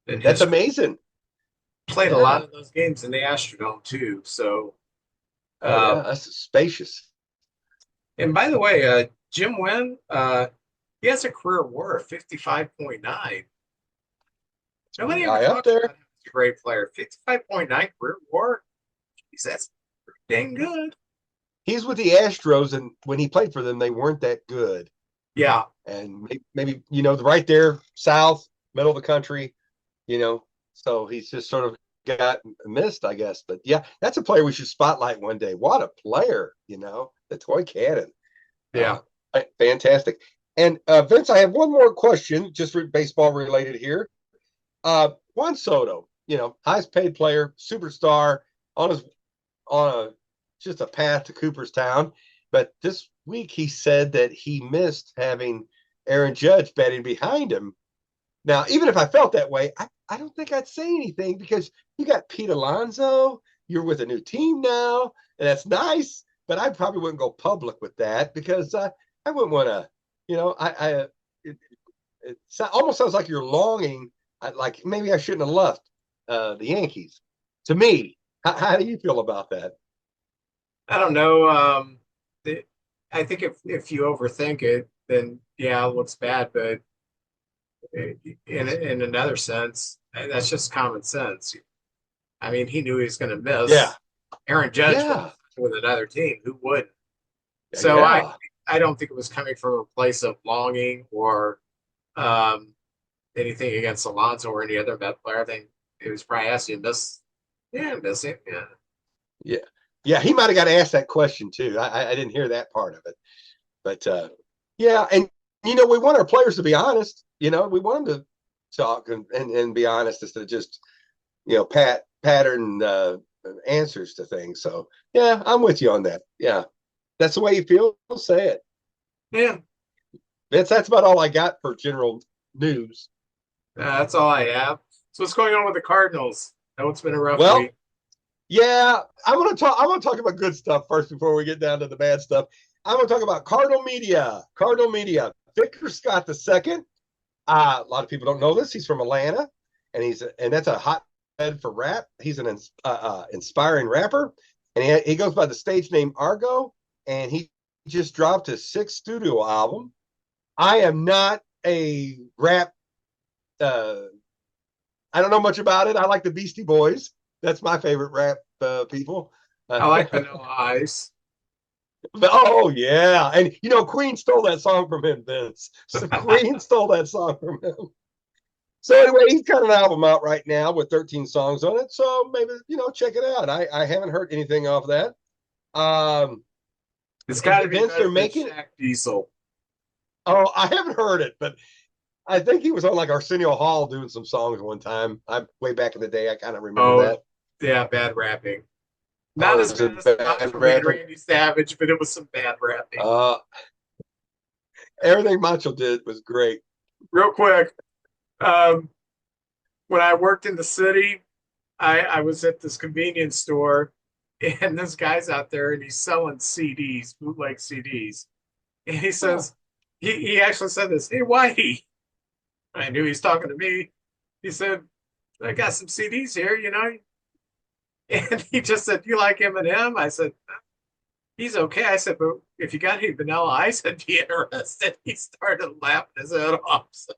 Speaker 4: That's amazing.
Speaker 3: Played a lot of those games in the Astrodome too. So,
Speaker 4: that's spacious.
Speaker 3: And by the way, Jim Wynn, he has a career WAR of 55.9. Nobody ever talks about him as a great player. 55.9 career WAR. Jeez, that's pretty dang good.
Speaker 4: He's with the Astros, and when he played for them, they weren't that good.
Speaker 3: Yeah.
Speaker 4: And maybe right there, south, middle of the country, so he's just sort of got missed, I guess. But yeah, that's a player we should spotlight one day. What a player, the toy cannon.
Speaker 3: Yeah.
Speaker 4: Fantastic. And Vince, I have one more question, just baseball related here. Juan Soto, highest paid player, superstar, just a path to Cooperstown. But this week he said that he missed having Aaron Judge batting behind him. Now, even if I felt that way, I don't think I'd say anything because you got Pete Alonso, you're with a new team now, and that's nice, but I probably wouldn't go public with that because I wouldn't want to, it almost sounds like you're longing, like maybe I shouldn't have left the Yankees. To me, how do you feel about that?
Speaker 3: I don't know. I think if you overthink it, then yeah, it looks bad. But in another sense, that's just common sense. I mean, he knew he was going to miss.
Speaker 4: Yeah.
Speaker 3: Aaron Judge with another team. Who wouldn't? So I don't think it was coming from a place of longing or anything against Alonso or any other Met player. I think it was probably asking miss. Yeah, miss him. Yeah.
Speaker 4: Yeah, he might have got asked that question too. I didn't hear that part of it. But yeah, and we want our players to be honest. We want them to talk and be honest instead of just, pattern answers to things. So yeah, I'm with you on that. Yeah. That's the way you feel, say it.
Speaker 3: Yeah.
Speaker 4: Vince, that's about all I got for general news.
Speaker 3: That's all I have. So what's going on with the Cardinals? I know it's been a rough week.
Speaker 4: Yeah, I want to talk about good stuff first before we get down to the bad stuff. I'm going to talk about Cardinal Media. Victor Scott II. A lot of people don't know this. He's from Atlanta, and that's a hotbed for rap. He's an inspiring rapper, and he goes by the stage name Argo, and he just dropped his 6th studio album. I am not a rap. I don't know much about it. I like the Beastie Boys. That's my favorite rap people.
Speaker 3: I like Vanilla Ice.
Speaker 4: Oh yeah, and Queen stole that song from him, Vince. So Queen stole that song from him. So anyway, he's got an album out right now with 13 songs on it. So maybe check it out. I haven't heard anything off that.
Speaker 3: It's got to be
Speaker 4: Vince, they're making
Speaker 3: Shaq Diesel.
Speaker 4: Oh, I haven't heard it, but I think he was on like Arsenio Hall doing some songs one time. I way back in the day. I kind of remember
Speaker 3: Oh,
Speaker 4: that.
Speaker 3: yeah, bad rapping.
Speaker 4: Oh,
Speaker 3: Not as
Speaker 4: is
Speaker 3: bad
Speaker 4: it
Speaker 3: as the
Speaker 4: bad
Speaker 3: Macho Man
Speaker 4: rapping?
Speaker 3: Randy Savage, but it was some bad rapping.
Speaker 4: Uh, Everything Macho did was great.
Speaker 3: Real quick, um, when I worked in the city, I was at this convenience store, and this guy's out there, and he's selling CDs, bootleg CDs. And he
Speaker 4: Huh.
Speaker 3: says, he actually said this, "Hey, Whitey," I knew he's talking to me. He said, "I got some CDs here, you know." And he just said, "You like Eminem?" I said, "He's okay." I said, "But if you got any Vanilla Ice, I'd be interested." He started laughing his head off. So,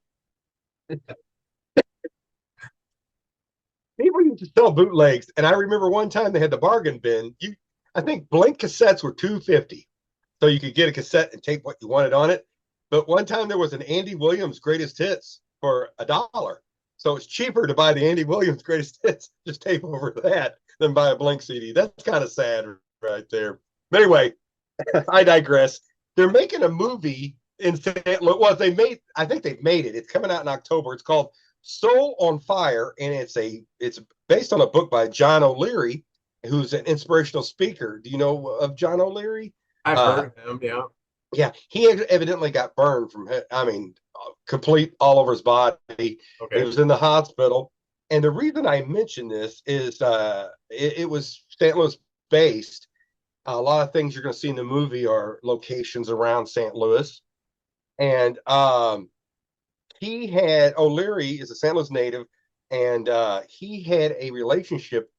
Speaker 4: People used to sell bootlegs, and I remember one time they had the bargain bin. I think blank cassettes were $2.50, so you could get a cassette and tape what you wanted on it. But one time there was an Andy Williams Greatest Hits for $1, so it's cheaper to buy the Andy Williams Greatest Hits, just tape over that, than buy a blank CD. That's kind of sad right there. But anyway, I digress. They're making a movie in St. Louis. Well, I think they've made it. It's coming out in October. It's called Soul on Fire, and it's based on a book by John O'Leary, who's an inspirational speaker. Do you know of John O'Leary?
Speaker 3: I've
Speaker 4: Uh,
Speaker 3: heard of him, yeah.
Speaker 4: yeah, he evidently got burned from, I mean, complete all over his body. He
Speaker 3: Okay.
Speaker 4: was in the hospital. And the reason I mention this is it was St. Louis based. A lot of things you're going to see in the movie are locations around St. Louis. And O'Leary is a St. Louis native, and he had a relationship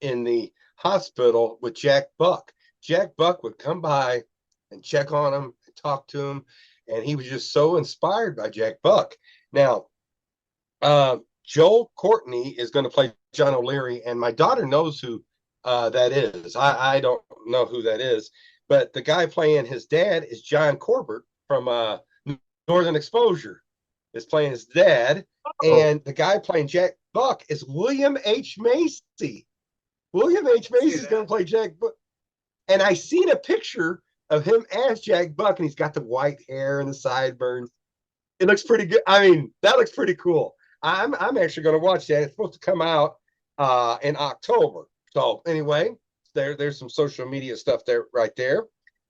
Speaker 4: in the hospital with Jack Buck. Jack Buck would come by and check on him, and talk to him, and he was just so inspired by Jack Buck. Now, Joel Courtney is going to play John O'Leary, and my daughter knows who that is. I don't know who that is, but the guy playing his dad is John Corbett from Northern Exposure, is playing his dad,
Speaker 3: Oh,
Speaker 4: and the guy playing Jack Buck is William H. Macy. William H. Macy
Speaker 3: see
Speaker 4: is going to
Speaker 3: that.
Speaker 4: play Jack Buck, and I seen a picture of him as Jack Buck, and he's got the white hair and the sideburns. It looks pretty good. I mean, that looks pretty cool. I'm actually going to watch that. It's supposed to come out in October. So anyway, there's some social media stuff there right there.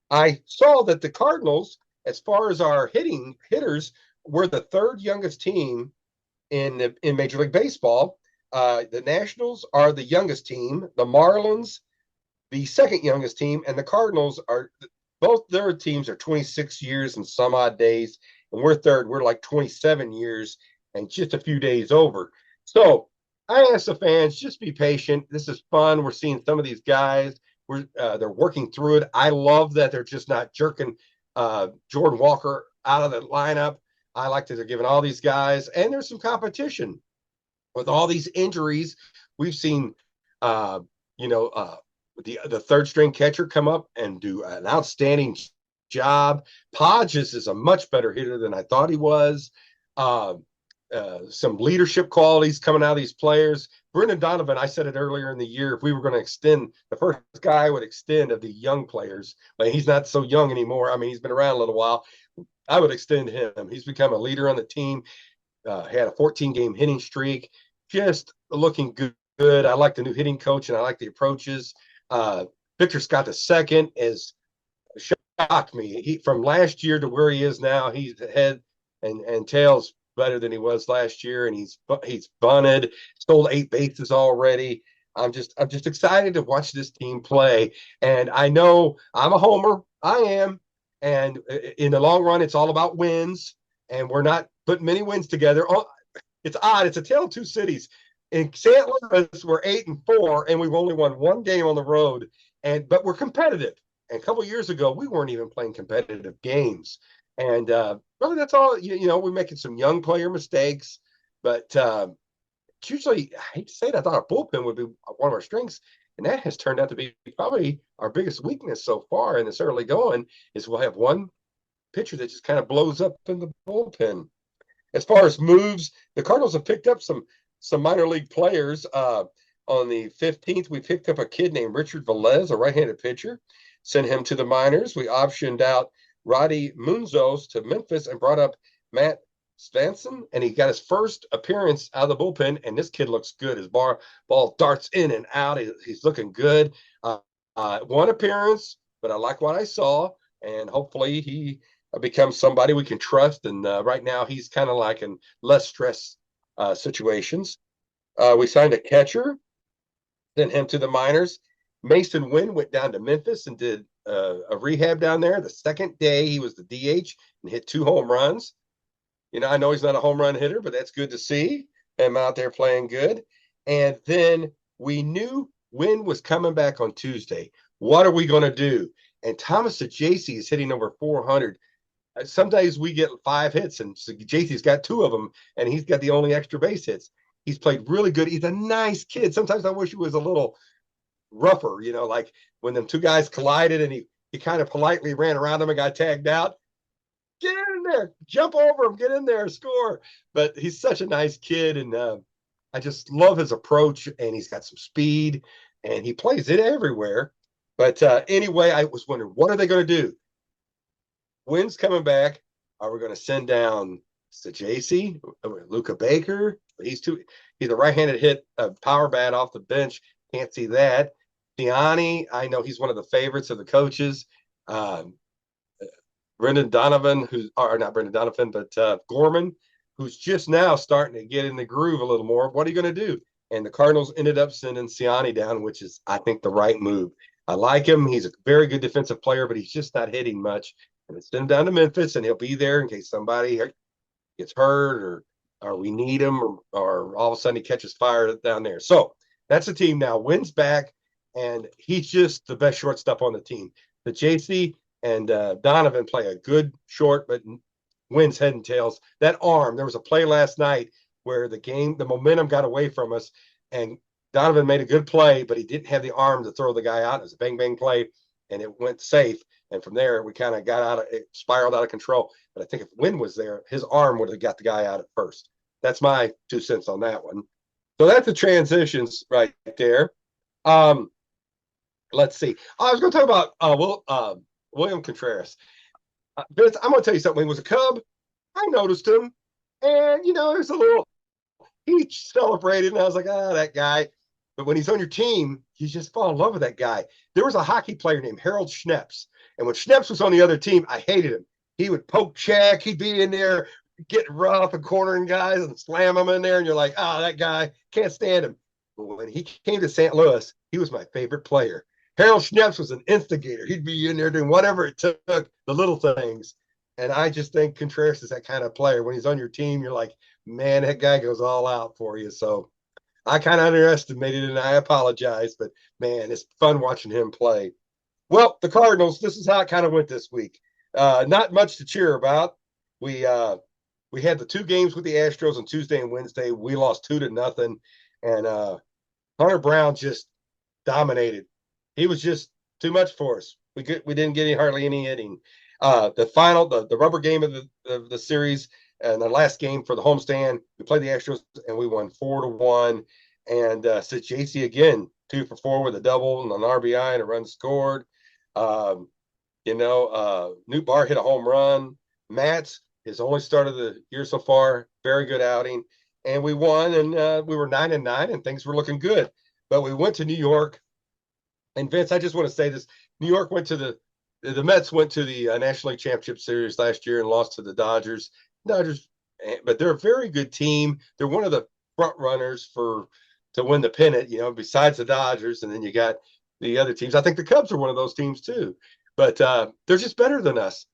Speaker 4: I saw that the Cardinals, as far as our hitters, were the third youngest team in Major League Baseball. The Nationals are the youngest team. The Marlins, the second youngest team, and the Cardinals are both their teams are 26 years and some odd days, and we're third. We're like 27 years and just a few days over. So I ask the fans, just be patient. This is fun. We're seeing some of these guys. They're working through it. I love that they're just not jerking Jordan Walker out of the lineup. I like that they're giving all these guys, and there's some competition with all these injuries. We've seen, you know, the third string catcher come up and do an outstanding job. Podges is a much better hitter than I thought he was. Uh, some leadership qualities coming out of these players. Brendan Donovan, I said it earlier in the year, if we were going to extend, the first guy I would extend of the young players, but he's not so young anymore. I mean, he's been around a little while. I would extend him. He's become a leader on the team. Had a 14-game hitting streak, just looking good. I like the new hitting coach, and I like the approaches. Victor Scott II has shocked me. He from last year to where he is now, he's head and tails better than he was last year, and he's bunted, stole 8 bases already. I'm just excited to watch this team play, and I know I'm a homer. I am, and in the long run, it's all about wins, and we're not putting many wins together. Oh, it's odd. It's a tale of two cities. In St. Louis, we're 8-4, and we've only won one game on the road, but we're competitive. And a couple of years ago, we weren't even playing competitive games. And really, that's all. We're making some young player mistakes, but usually, I hate to say it, I thought our bullpen would be one of our strengths, and that has turned out to be probably our biggest weakness so far in this early going. Is we'll have one pitcher that just kind of blows up in the bullpen. As far as moves, the Cardinals have picked up some minor league players. On the 15th, we picked up a kid named Richard Velez, a right-handed pitcher, sent him to the minors. We optioned out Roddy Munzos to Memphis and brought up Matt Svanson, and he got his first appearance out of the bullpen, and this kid looks good. His ball darts in and out. He's looking good. One appearance, but I like what I saw, and hopefully he becomes somebody we can trust. And right now he's kind of like in less stress situations. We signed a catcher, sent him to the minors. Mason Wynn went down to Memphis and did a rehab down there. The second day he was the DH and hit 2 home runs. I know he's not a home run hitter, but that's good to see him out there playing good. And then we knew Wynn was coming back on Tuesday. What are we going to do? And Thomas Sajacy is hitting over 400. Some days we get 5 hits, and JC's got 2 of them, and he's got the only extra base hits. He's played really good. He's a nice kid. Sometimes I wish he was a little rougher, like when them 2 guys collided and he kind of politely ran around him and got tagged out. Get in there, jump over him, get in there, score. But he's such a nice kid, and I just love his approach, and he's got some speed, and he plays it everywhere. But anyway, I was wondering, what are they going to do? Wynn's coming back. Are we going to send down Sajacy, Luca Baker? He's a right-handed hit, a power bat off the bench. Can't see that. Tiani, I know he's one of the favorites of the coaches. Brendan Donovan, not Brendan Donovan, but Gorman, who's just now starting to get in the groove a little more. What are you going to do? And the Cardinals ended up sending Ciani down, which is, I think, the right move. I like him. He's a very good defensive player, but he's just not hitting much. And they send him down to Memphis, and he'll be there in case somebody gets hurt or we need him, or all of a sudden he catches fire down there. So that's the team now. Wynn's back, and he's just the best shortstop on the team. The JC and Donovan play a good short, but Wynn's head and tails. That arm, there was a play last night where the momentum got away from us, and Donovan made a good play, but he didn't have the arm to throw the guy out. It was a bang-bang play, and it went safe. And from there, we kind of spiraled out of control. But I think if Wynn was there, his arm would have got the guy out at first. That's my 2 cents on that one. So that's the transitions right there. Let's see. I was going to talk about William Contreras. Vince, I'm going to tell you something. When he was a Cub, I noticed him, and there's a little. He celebrated, and I was like, that guy. But when he's on your team, you just fall in love with that guy. There was a hockey player named Harold Schneps, and when Schneps was on the other team, I hated him. He would poke check. He'd be in there getting rough and cornering guys and slam them in there, and you're like, that guy, can't stand him. But when he came to St. Louis, he was my favorite player. Harold Schneps was an instigator. He'd be in there doing whatever it took, the little things. And I just think Contreras is that kind of player. When he's on your team, you're like, man, that guy goes all out for you. So I kind of underestimated it, and I apologize. But, man, it's fun watching him play. Well, the Cardinals, this is how it kind of went this week. Not much to cheer about. We had the 2 games with the Astros on Tuesday and Wednesday. We lost 2-0, and Hunter Brown just dominated. He was just too much for us. We didn't get hardly any hitting. The rubber game of the series and the last game for the homestand, we played the Astros and we won 4-1. And JC again 2 for 4 with a double and an RBI and a run scored. Newt Barr hit a home run. Matt's his only start of the year so far, very good outing, and we won. And we were 9-9, and things were looking good. But we went to New York. And Vince, I just want to say this: New York went to the Mets went to the National League Championship Series last year and lost to the Dodgers. But they're a very good team. They're one of the front runners to win the pennant. Besides the Dodgers, and then you got the other teams. I think the Cubs are one of those teams too. But they're just better than us.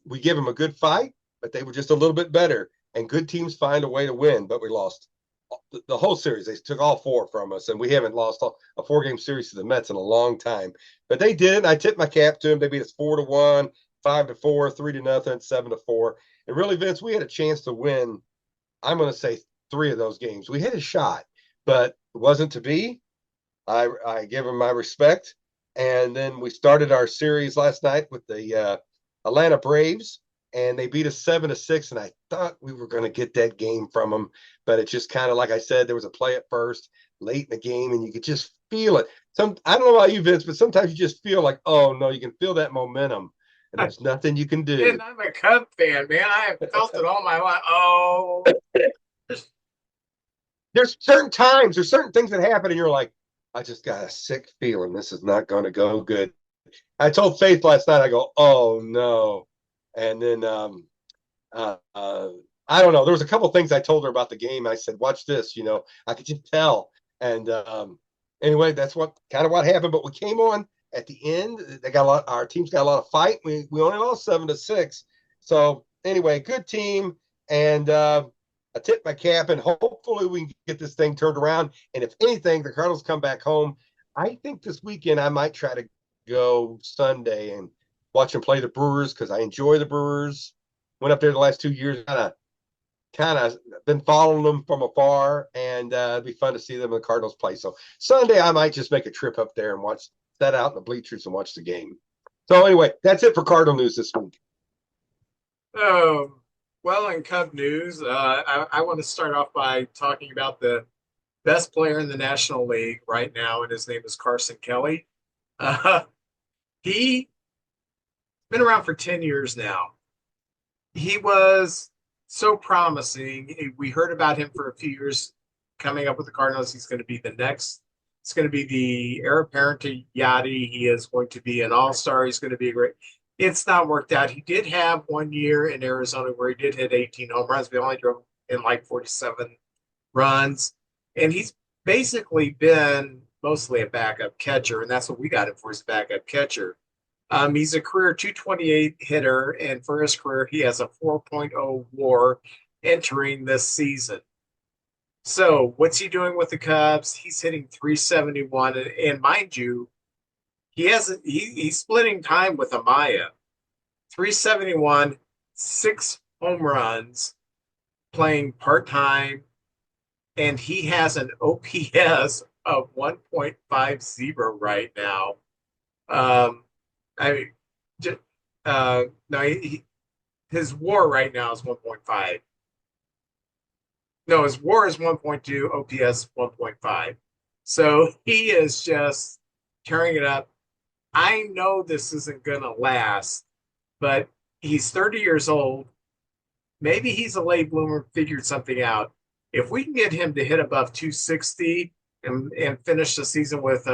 Speaker 4: We give them a good fight, but they were just a little bit better. And good teams find a way to win, but we lost the whole series. They took all 4 from us, and we haven't lost a 4-game series to the Mets in a long time. But they did, and I tipped my cap to them. They beat us 4-1, 5-4, 3-0, 7-4. And really, Vince, we had a chance to win. I'm going to say 3 of those games. We had a shot, but it wasn't to be. I give them my respect. And then we started our series last night with the Atlanta Braves, and they beat us 7-6. And I thought we were going to get that game from them, but it just kind of, like I said, there was a play at first, late in the game, and you could just feel it. I don't know about you, Vince, but sometimes you just feel like, oh no, you can feel that momentum. There's nothing you can do.
Speaker 3: And I'm a Cub fan, man. I have felt it all my life. Oh,
Speaker 4: There's certain things that happen, and you're like, I just got a sick feeling this is not going to go good. I told Faith last night, I go, oh no. And then uh, uh, I don't know. There was a couple things I told her about the game. I said, watch this, I could just tell. And anyway, that's what happened. But we came on at the end. Our team's got a lot of fight. We only lost 7-6. So anyway, good team. And I tip my cap, and hopefully we can get this thing turned around. And if anything, the Cardinals come back home. I think this weekend I might try to go Sunday and watch them play the Brewers because I enjoy the Brewers. Went up there the last 2 years, kind of been following them from afar, and it'd be fun to see them in the Cardinals play. So Sunday I might just make a trip up there and set out in the bleachers and watch the game. So anyway, that's it for Cardinal news this week.
Speaker 3: oh. Well, in Cub news, I want to start off by talking about the best player in the National League right now, and his name is Carson Kelly. He's been around for 10 years now. He was so promising. We heard about him for a few years coming up with the Cardinals. He's going to be the next. It's going to be the heir apparent to Yachty. He is going to be an all-star. He's going to be a great. It's not worked out. He did have 1 year in Arizona where he did hit 18 home runs, but only drove in like 47 runs. And he's basically been mostly a backup catcher, and that's what we got him for, his backup catcher. He's a career 228 hitter, and for his career, he has a 4.0 WAR entering this season. So what's he doing with the Cubs? He's hitting 371, and mind you, he's splitting time with Amaya. 371, 6 home runs, playing part-time, and he has an OPS of 1.50 right now. I mean, no, his WAR right now is 1.5. No, his WAR is 1.2, OPS 1.5. So he is just tearing it up. I know this isn't going to last, but he's 30 years old. Maybe he's a late bloomer, figured something out. If we can get him to hit above 260 and finish the season with,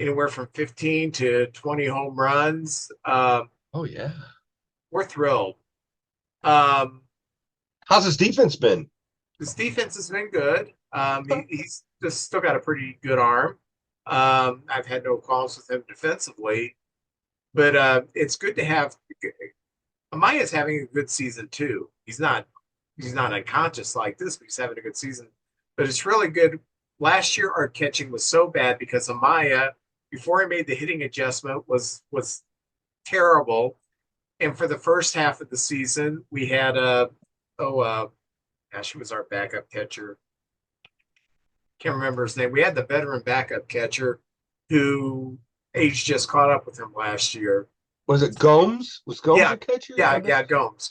Speaker 3: anywhere from 15 to 20 home runs,
Speaker 4: Oh yeah.
Speaker 3: we're thrilled. Um,
Speaker 4: How's his defense been?
Speaker 3: his defense has been good. He's just still got a pretty good arm. I've had no qualms with him defensively, but it's good to have. Amaya's having a good season too. He's not unconscious like this, but he's having a good season. But it's really good. Last year, our catching was so bad because Amaya, before he made the hitting adjustment, was terrible. And for the first half of the season, we had he was our backup catcher. Can't remember his name. We had the veteran backup catcher who age just caught up with him last year.
Speaker 4: Was it Gomes? Was Gomes
Speaker 3: Yeah,
Speaker 4: a catcher?
Speaker 3: yeah, Gomes.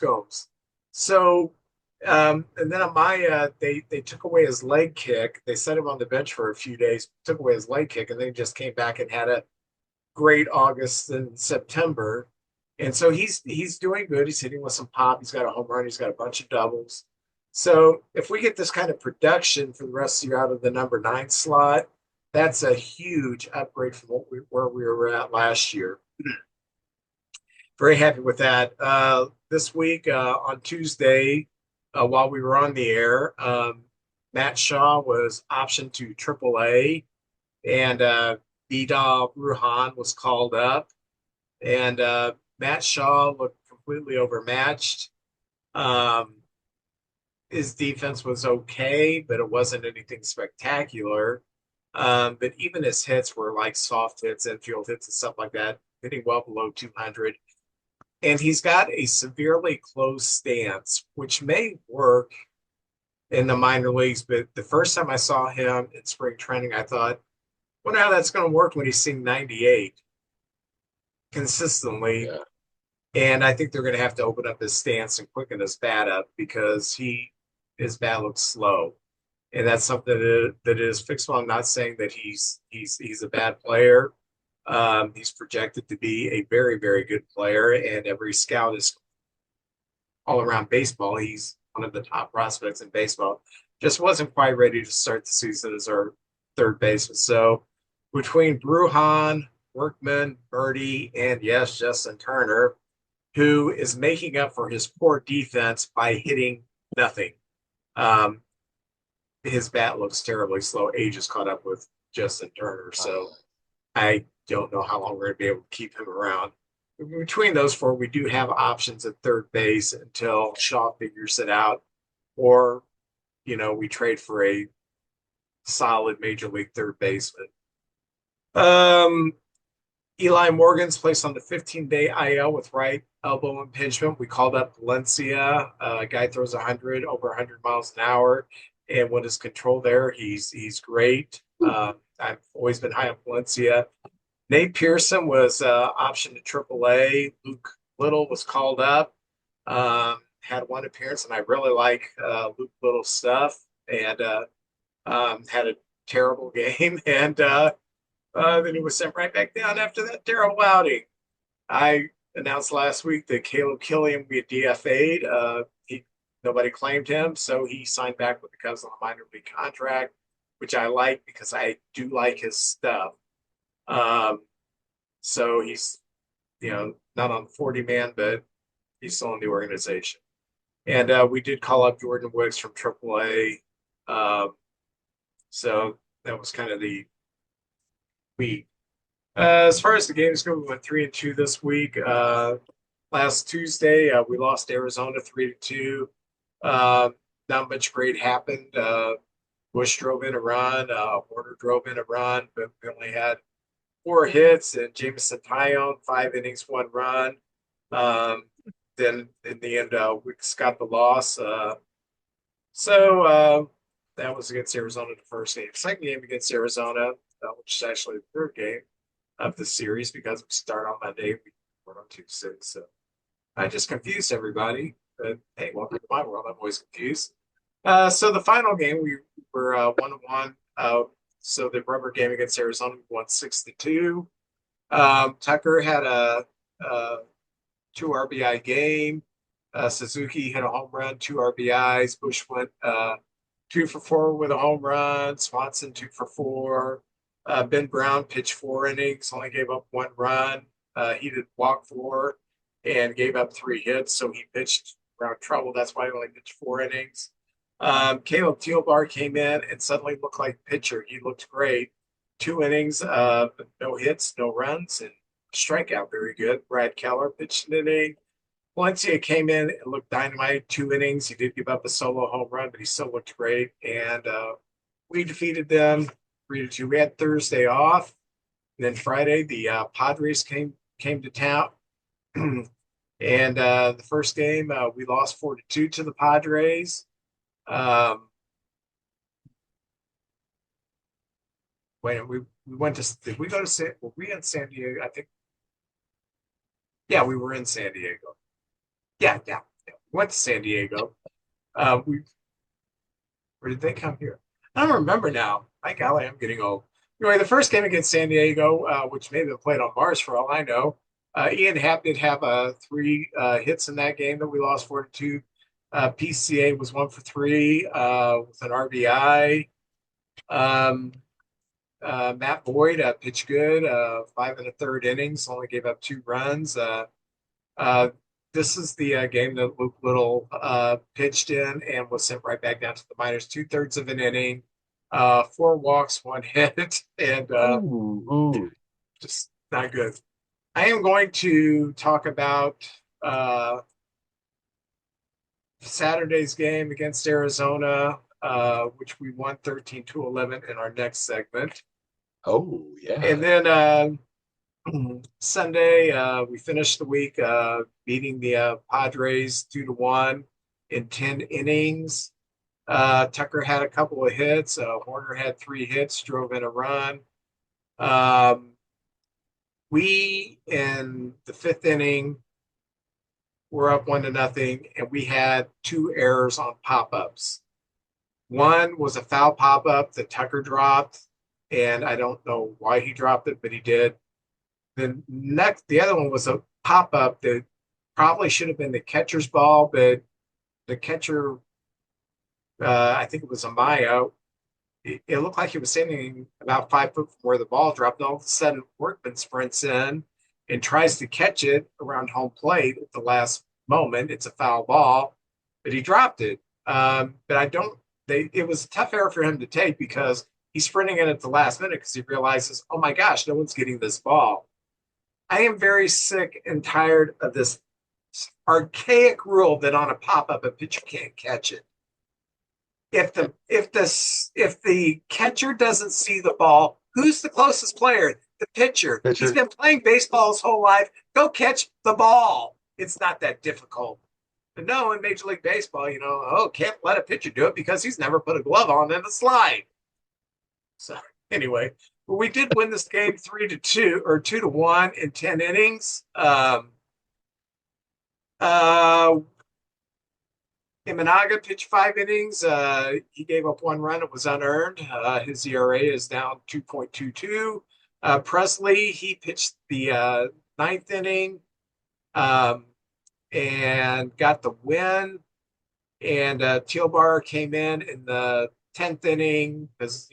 Speaker 3: So, and then Amaya, they took away his leg kick. They set him on the bench for a few days, took away his leg kick, and then just came back and had a great August and September. And so he's doing good. He's hitting with some pop. He's got a home run. He's got a bunch of doubles. So if we get this kind of production for the rest of the year out of the number 9 slot, that's a huge upgrade from where we were at last year. Very happy with that. This week on Tuesday, while we were on the air, Matt Shaw was optioned to AAA, and Vidal Brujan was called up, and Matt Shaw looked completely overmatched. His defense was okay, but it wasn't anything spectacular. But even his hits were like soft hits, infield hits, and stuff like that, hitting well below 200. And he's got a severely closed stance, which may work in the minor leagues. But the first time I saw him in spring training, I thought, wonder how that's going to work when he's seeing 98 consistently.
Speaker 4: Yeah.
Speaker 3: And I think they're going to have to open up his stance and quicken his bat up because his bat looks slow. And that's something that is fixable. I'm not saying that he's a bad player. He's projected to be a very, very good player, and every scout is all around baseball. He's one of the top prospects in baseball. Just wasn't quite ready to start the season as our third baseman. So between Bruhan, Workman, Birdie, and yes, Justin Turner, who is making up for his poor defense by hitting nothing. His bat looks terribly slow. Age has caught up with Justin Turner. So I don't know how long we're going to be able to keep him around. Between those four, we do have options at third base until Shaw figures it out, or, we trade for a solid major league third baseman. Eli Morgan's placed on the 15-day IL with right elbow impingement. We called up Valencia. Guy throws 100, over 100 miles an hour. And when his control there, he's great. I've always been high on Valencia. Nate Pearson was optioned to AAA. Luke Little was called up. Had one appearance, and I really like Luke Little's stuff. And had a terrible game. And then he was sent right back down after that terrible outing. I announced last week that Caleb Killian would be DFA'd. Nobody claimed him, so he signed back with the Cubs on a minor league contract, which I like because I do like his stuff. So he's, not on the 40-man, but he's still in the organization. And we did call up Jordan Wicks from AAA. So that was kind of the week. As far as the games go, we went 3-2 this week. Last Tuesday, we lost Arizona 3-2. Not much great happened. Bush drove in a run. Warner drove in a run, but we only had 4 hits, and Jameson Tyone, 5 innings, 1 run. Then in the end, Wicks got the loss. So that was against Arizona the first game. Second game against Arizona, which is actually the third game of the series because we start on Monday. We were on Tuesday. So I just confused everybody. But hey, welcome to my world. I'm always confused. So the final game, we were 1-1. So the rubber game against Arizona, we won 6-2. Tucker had a 2 RBI game. Suzuki hit a home run, 2 RBIs. Bush went 2 for 4 with a home run. Swanson 2 for 4. Ben Brown pitched 4 innings, only gave up 1 run. He did walk 4 and gave up 3 hits, so he pitched around trouble. That's why he only pitched 4 innings. Caleb Thielbar came in and suddenly looked like a pitcher. He looked great. 2 innings, no hits, no runs, and strikeout very good. Brad Keller pitched an inning. Valencia came in and looked dynamite. 2 innings. He did give up a solo home run, but he still looked great. And we defeated them 3-2. We had Thursday off. And then Friday, the Padres came to town. And the first game, we lost 4-2 to the Padres. We went to, did we go to were we in San Diego? I think. Yeah, we were in San Diego. Yeah. We went to San Diego. Where did they come here? I don't remember now. My golly, I'm getting old. Anyway, the first game against San Diego, which may have been played on Mars for all I know, Ian Happ did have 3 hits in that game that we lost 4-2. PCA was 1 for 3 with an RBI. Matt Boyd pitched good, 5 1/3 innings, only gave up 2 runs. This is the game that Luke Little pitched in and was sent right back down to the minors. 2/3 of an inning, 4 walks, 1 hit, and just not good. I am going to talk about Saturday's game against Arizona, which we won 13-11 in our next segment.
Speaker 4: Oh, yeah.
Speaker 3: And then Sunday, we finished the week beating the Padres 2-1 in 10 innings. Tucker had a couple of hits. Horner had 3 hits, drove in a run. We, in the 5th inning, were up 1-0, and we had 2 errors on pop-ups. One was a foul pop-up that Tucker dropped, and I don't know why he dropped it, but he did. the other one was a pop up that probably should have been the catcher's ball, but the catcher, I think it was a Maya. It looked like he was standing about 5 foot from where the ball dropped. And all of a sudden, Workman sprints in and tries to catch it around home plate at the last moment. It's a foul ball, but he dropped it. But I don't. It was a tough error for him to take because he's sprinting in at the last minute because he realizes, oh my gosh, no one's getting this ball. I am very sick and tired of this archaic rule that on a pop up a pitcher can't catch it. If the catcher doesn't see the ball, who's the closest player? The pitcher. He's been playing baseball his whole life. Go catch the ball. It's not that difficult. But no, in Major League Baseball, can't let a pitcher do it because he's never put a glove on in a slide. So anyway, we did win this game 3-2 or 2-1 in 10 innings. Imanaga pitched 5 innings. He gave up 1 run. It was unearned. His ERA is down 2.22. Presley, he pitched the 9th inning and got the win. And Tealbar came in the 10th inning because,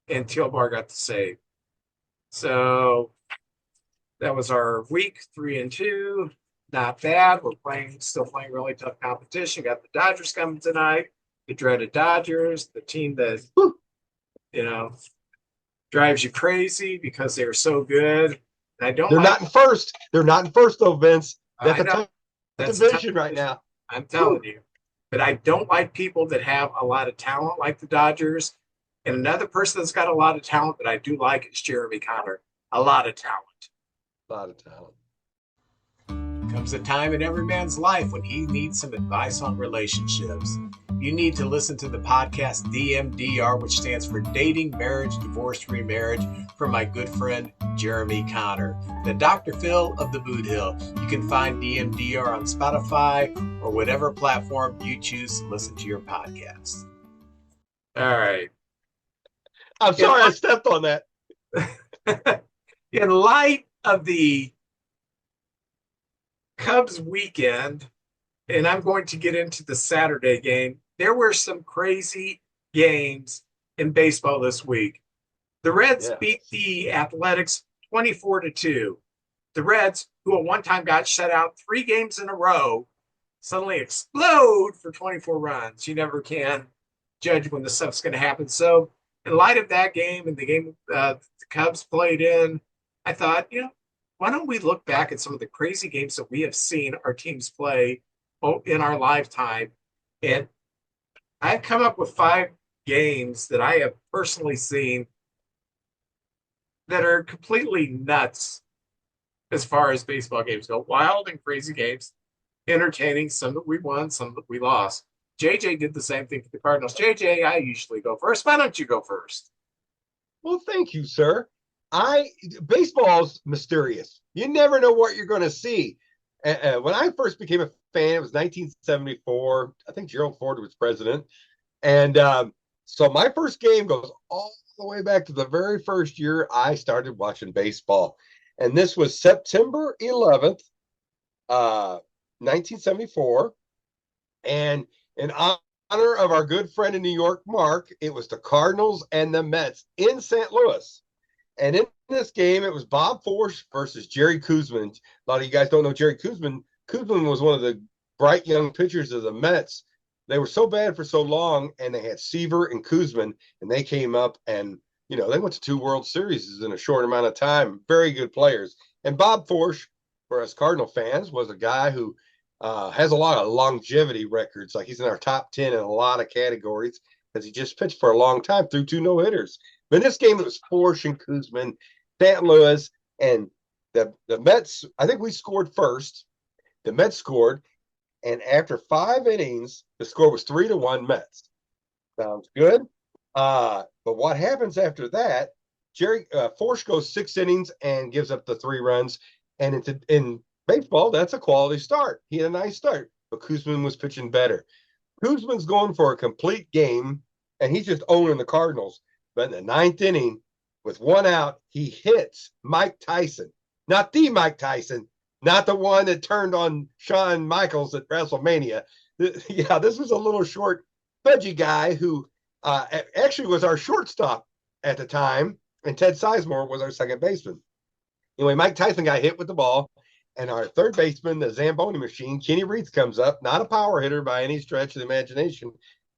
Speaker 3: and Tealbar got the save. So that was our week 3-2. Not bad. We're still playing really tough competition. Got the Dodgers coming tonight. The dreaded Dodgers, the team that drives you crazy because they're so good. And
Speaker 4: They're not in first. They're not in first though, Vince. That's a tough division right now.
Speaker 3: I'm telling you. But I don't like people that have a lot of talent like the Dodgers. And another person that's got a lot of talent that I do like is Jeremy Connor. A lot of talent.
Speaker 4: A lot of talent.
Speaker 3: Comes a time in every man's life when he needs some advice on relationships. You need to listen to the podcast DMDR, which stands for Dating, Marriage, Divorce, Remarriage, from my good friend Jeremy Connor, the Dr. Phil of the Boot Hill. You can find DMDR on Spotify or whatever platform you choose to listen to your podcast. All right.
Speaker 4: I'm sorry I stepped on that.
Speaker 3: In light of the Cubs weekend, and I'm going to get into the Saturday game, there were some crazy games in baseball this week. The Reds beat the Athletics 24-2. The Reds, who at one time got shut out 3 games in a row, suddenly explode for 24 runs. You never can judge when the stuff's going to happen. So in light of that game and the game the Cubs played in, I thought, why don't we look back at some of the crazy games that we have seen our teams play in our lifetime? And I've come up with 5 games that I have personally seen that are completely nuts as far as baseball games go. Wild and crazy games, entertaining, some that we won, some that we lost. JJ did the same thing for the Cardinals. JJ, I usually go first. Why don't you go first?
Speaker 4: Well, thank you, sir. Baseball's mysterious. You never know what you're going to see. When I first became a fan, it was 1974. I think Gerald Ford was president. And so my first game goes all the way back to the very first year I started watching baseball. And this was September 11th, 1974. And in honor of our good friend in New York, Mark, it was the Cardinals and the Mets in St. Louis. And in this game, it was Bob Force versus Jerry Koosman. A lot of you guys don't know Jerry Koosman. Koosman was one of the bright young pitchers of the Mets. They were so bad for so long, and they had Seaver and Koosman, and they came up and, they went to 2 World Series in a short amount of time. Very good players. And Bob Force, for us Cardinal fans, was a guy who has a lot of longevity records. Like he's in our top 10 in a lot of categories because he just pitched for a long time through 2 no-hitters. But in this game, it was Force and Koosman, St. Louis, and the Mets. I think we scored first. The Mets scored, and after 5 innings, the score was 3-1 Mets. Sounds good. But what happens after that? Force goes 6 innings and gives up the 3 runs. And in baseball, that's a quality start. He had a nice start, but Koosman was pitching better. Koosman's going for a complete game, and he's just owning the Cardinals. But in the 9th inning, with one out, he hits Mike Tyson, not the Mike Tyson, not the one that turned on Shawn Michaels at WrestleMania. Yeah, this was a little short, pudgy guy who actually was our shortstop at the time, and Ted Sizemore was our second baseman. Anyway, Mike Tyson got hit with the ball, and our third baseman, the Zamboni machine, Kenny Reitz, comes up, not a power hitter by any stretch of the imagination,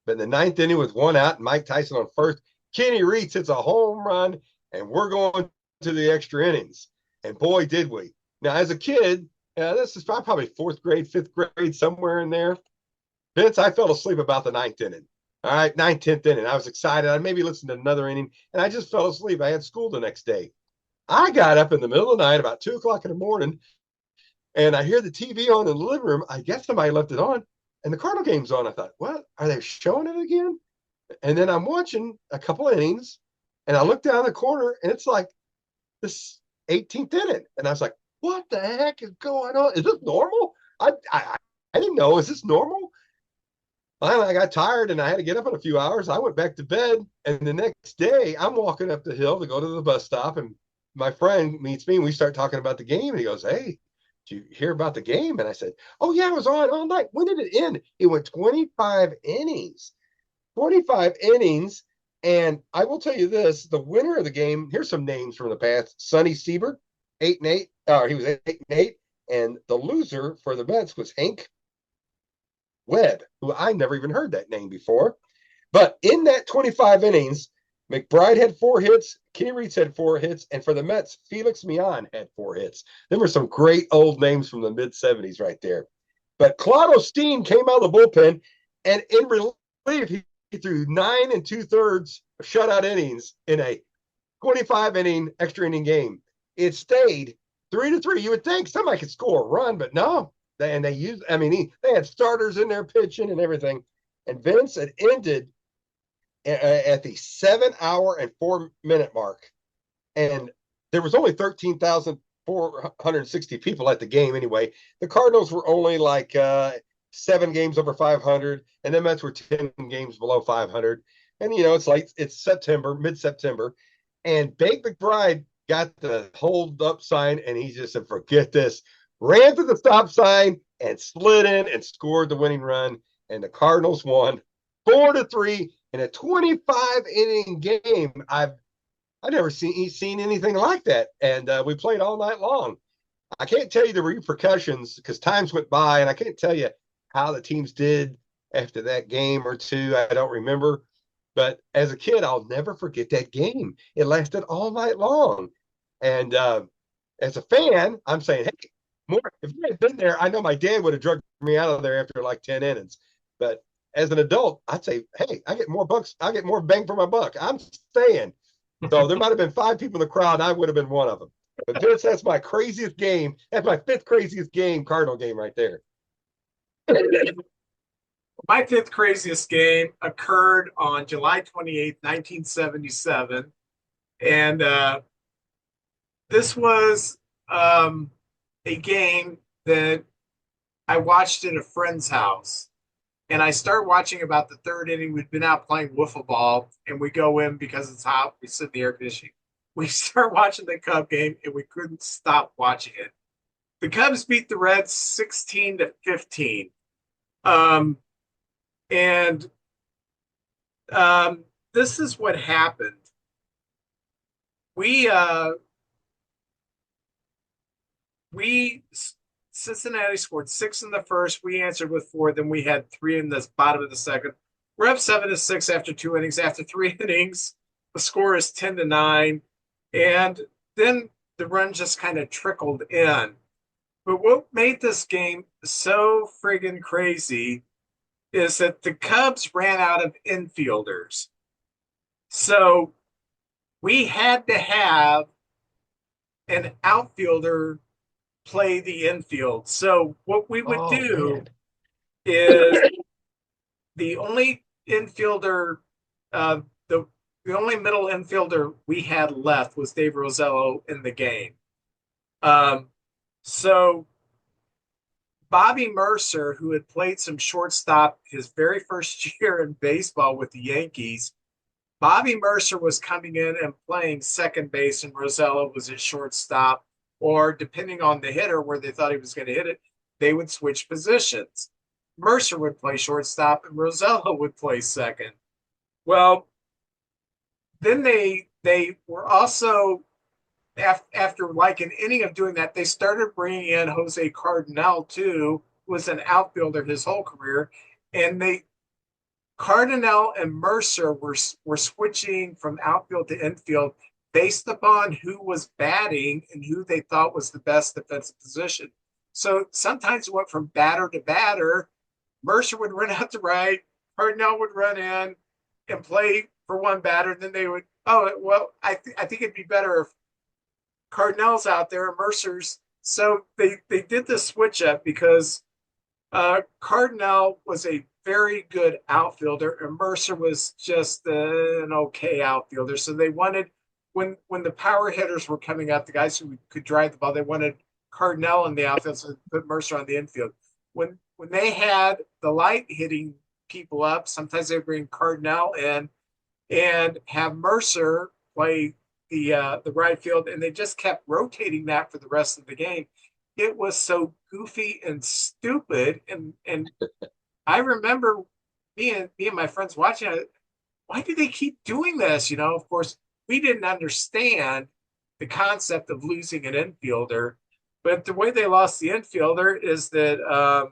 Speaker 4: but in the ninth inning with one out and Mike Tyson on first, Kenny Reitz hits a home run, and we're going to the extra innings. And boy, did we. Now, as a kid, this is probably fourth grade, fifth grade, somewhere in there. Vince, I fell asleep about the ninth inning. All right, ninth, 10th inning. I was excited. I maybe listened to another inning, and I just fell asleep. I had school the next day. I got up in the middle of the night, about 2 o'clock in the morning, and I hear the TV on in the living room. I guess somebody left it on, and the Cardinal game's on. I thought, what? Are they showing it again? And then I'm watching a couple innings, and I look down the corner, and it's like this 18th inning. And I was like, what the heck is going on? Is this normal? I didn't know. Is this normal? Finally, I got tired, and I had to get up in a few hours. I went back to bed, and the next day, I'm walking up the hill to go to the bus stop, and my friend meets me, and we start talking about the game, and he goes, hey, did you hear about the game? And I said, oh, yeah, I was on all night. When did it end? It went 25 innings. 25 innings. And I will tell you this, the winner of the game, here's some names from the past. Sonny Siebert, 8-8. He was 8-8. And the loser for the Mets was Hank Webb, who I never even heard that name before. But in that 25 innings, McBride had 4 hits, Kenny Reitz had 4 hits, and for the Mets, Felix Millan had 4 hits. There were some great old names from the mid-'70s right there. But Claude Osteen came out of the bullpen, and in relief, he threw 9 2/3 shutout innings in a 25-inning extra inning game. It stayed 3-3. You would think somebody could score a run, but no. They had starters in there pitching and everything. And Vince had ended at the 7-hour and 4-minute mark. And there was only 13,460 people at the game anyway. The Cardinals were only like 7 games over 500, and the Mets were 10 games below 500. And, it's September, mid-September. And Bake McBride got the hold up sign, and he just said, forget this. Ran to the stop sign and slid in and scored the winning run. And the Cardinals won 4-3 in a 25-inning game. I've never seen anything like that. And we played all night long. I can't tell you the repercussions because times went by, and I can't tell you how the teams did after that game or two. I don't remember. But as a kid, I'll never forget that game. It lasted all night long. And as a fan, I'm saying, hey, if I had been there, I know my dad would have drugged me out of there after like 10 innings. But as an adult, I'd say, hey, I get more bang for my buck. I'm staying. So there might have been 5 people in the crowd, and I would have been one of them. But Vince, that's my craziest game. That's my 5th craziest game, Cardinal game right there.
Speaker 3: My 5th craziest game occurred on July 28th, 1977. And this was a game that I watched at a friend's house. And I start watching about the 3rd inning. We'd been out playing wiffle ball, and we go in because it's hot. We sit in the air conditioning. We start watching the Cub game, and we couldn't stop watching it. The Cubs beat the Reds 16-15. This is what happened. Cincinnati scored 6 in the first. We answered with 4. Then we had 3 in the bottom of the second. We're up 7-6 after 2 innings. After 3 innings, the score is 10-9. And then the run just kind of trickled in. But what made this game so friggin' crazy is that the Cubs ran out of infielders. So we had to have an outfielder play the infield. So what we would do is the only infielder, the only middle infielder we had left was Dave Rosello in the game. So Bobby Mercer, who had played some shortstop his very first year in baseball with the Yankees, Bobby Mercer was coming in and playing second base, and Rosella was at shortstop, or depending on the hitter where they thought he was going to hit it, they would switch positions. Mercer would play shortstop, and Rosella would play second. Well, then they were also after like an inning of doing that, they started bringing in Jose Cardinal too, who was an outfielder his whole career, and they Cardinal and Mercer were switching from outfield to infield based upon who was batting and who they thought was the best defensive position. So sometimes it went from batter to batter. Mercer would run out to right, Cardinal would run in and play for one batter. Then they would, oh well, I think it'd be better if Cardinal's out there and Mercer's. So they did the switch up because Cardinal was a very good outfielder, and Mercer was just an okay outfielder. So they wanted when the power hitters were coming up, the guys who could drive the ball, they wanted Cardinal in the outfield, so they put Mercer on the infield. When they had the light hitting people up, sometimes they bring Cardinal in and have Mercer play the right field, and they just kept rotating that for the rest of the game. It was so goofy and stupid, and I remember me and my friends watching it. Why do they keep doing this? Of course, we didn't understand the concept of losing an infielder, but the way they lost the infielder is that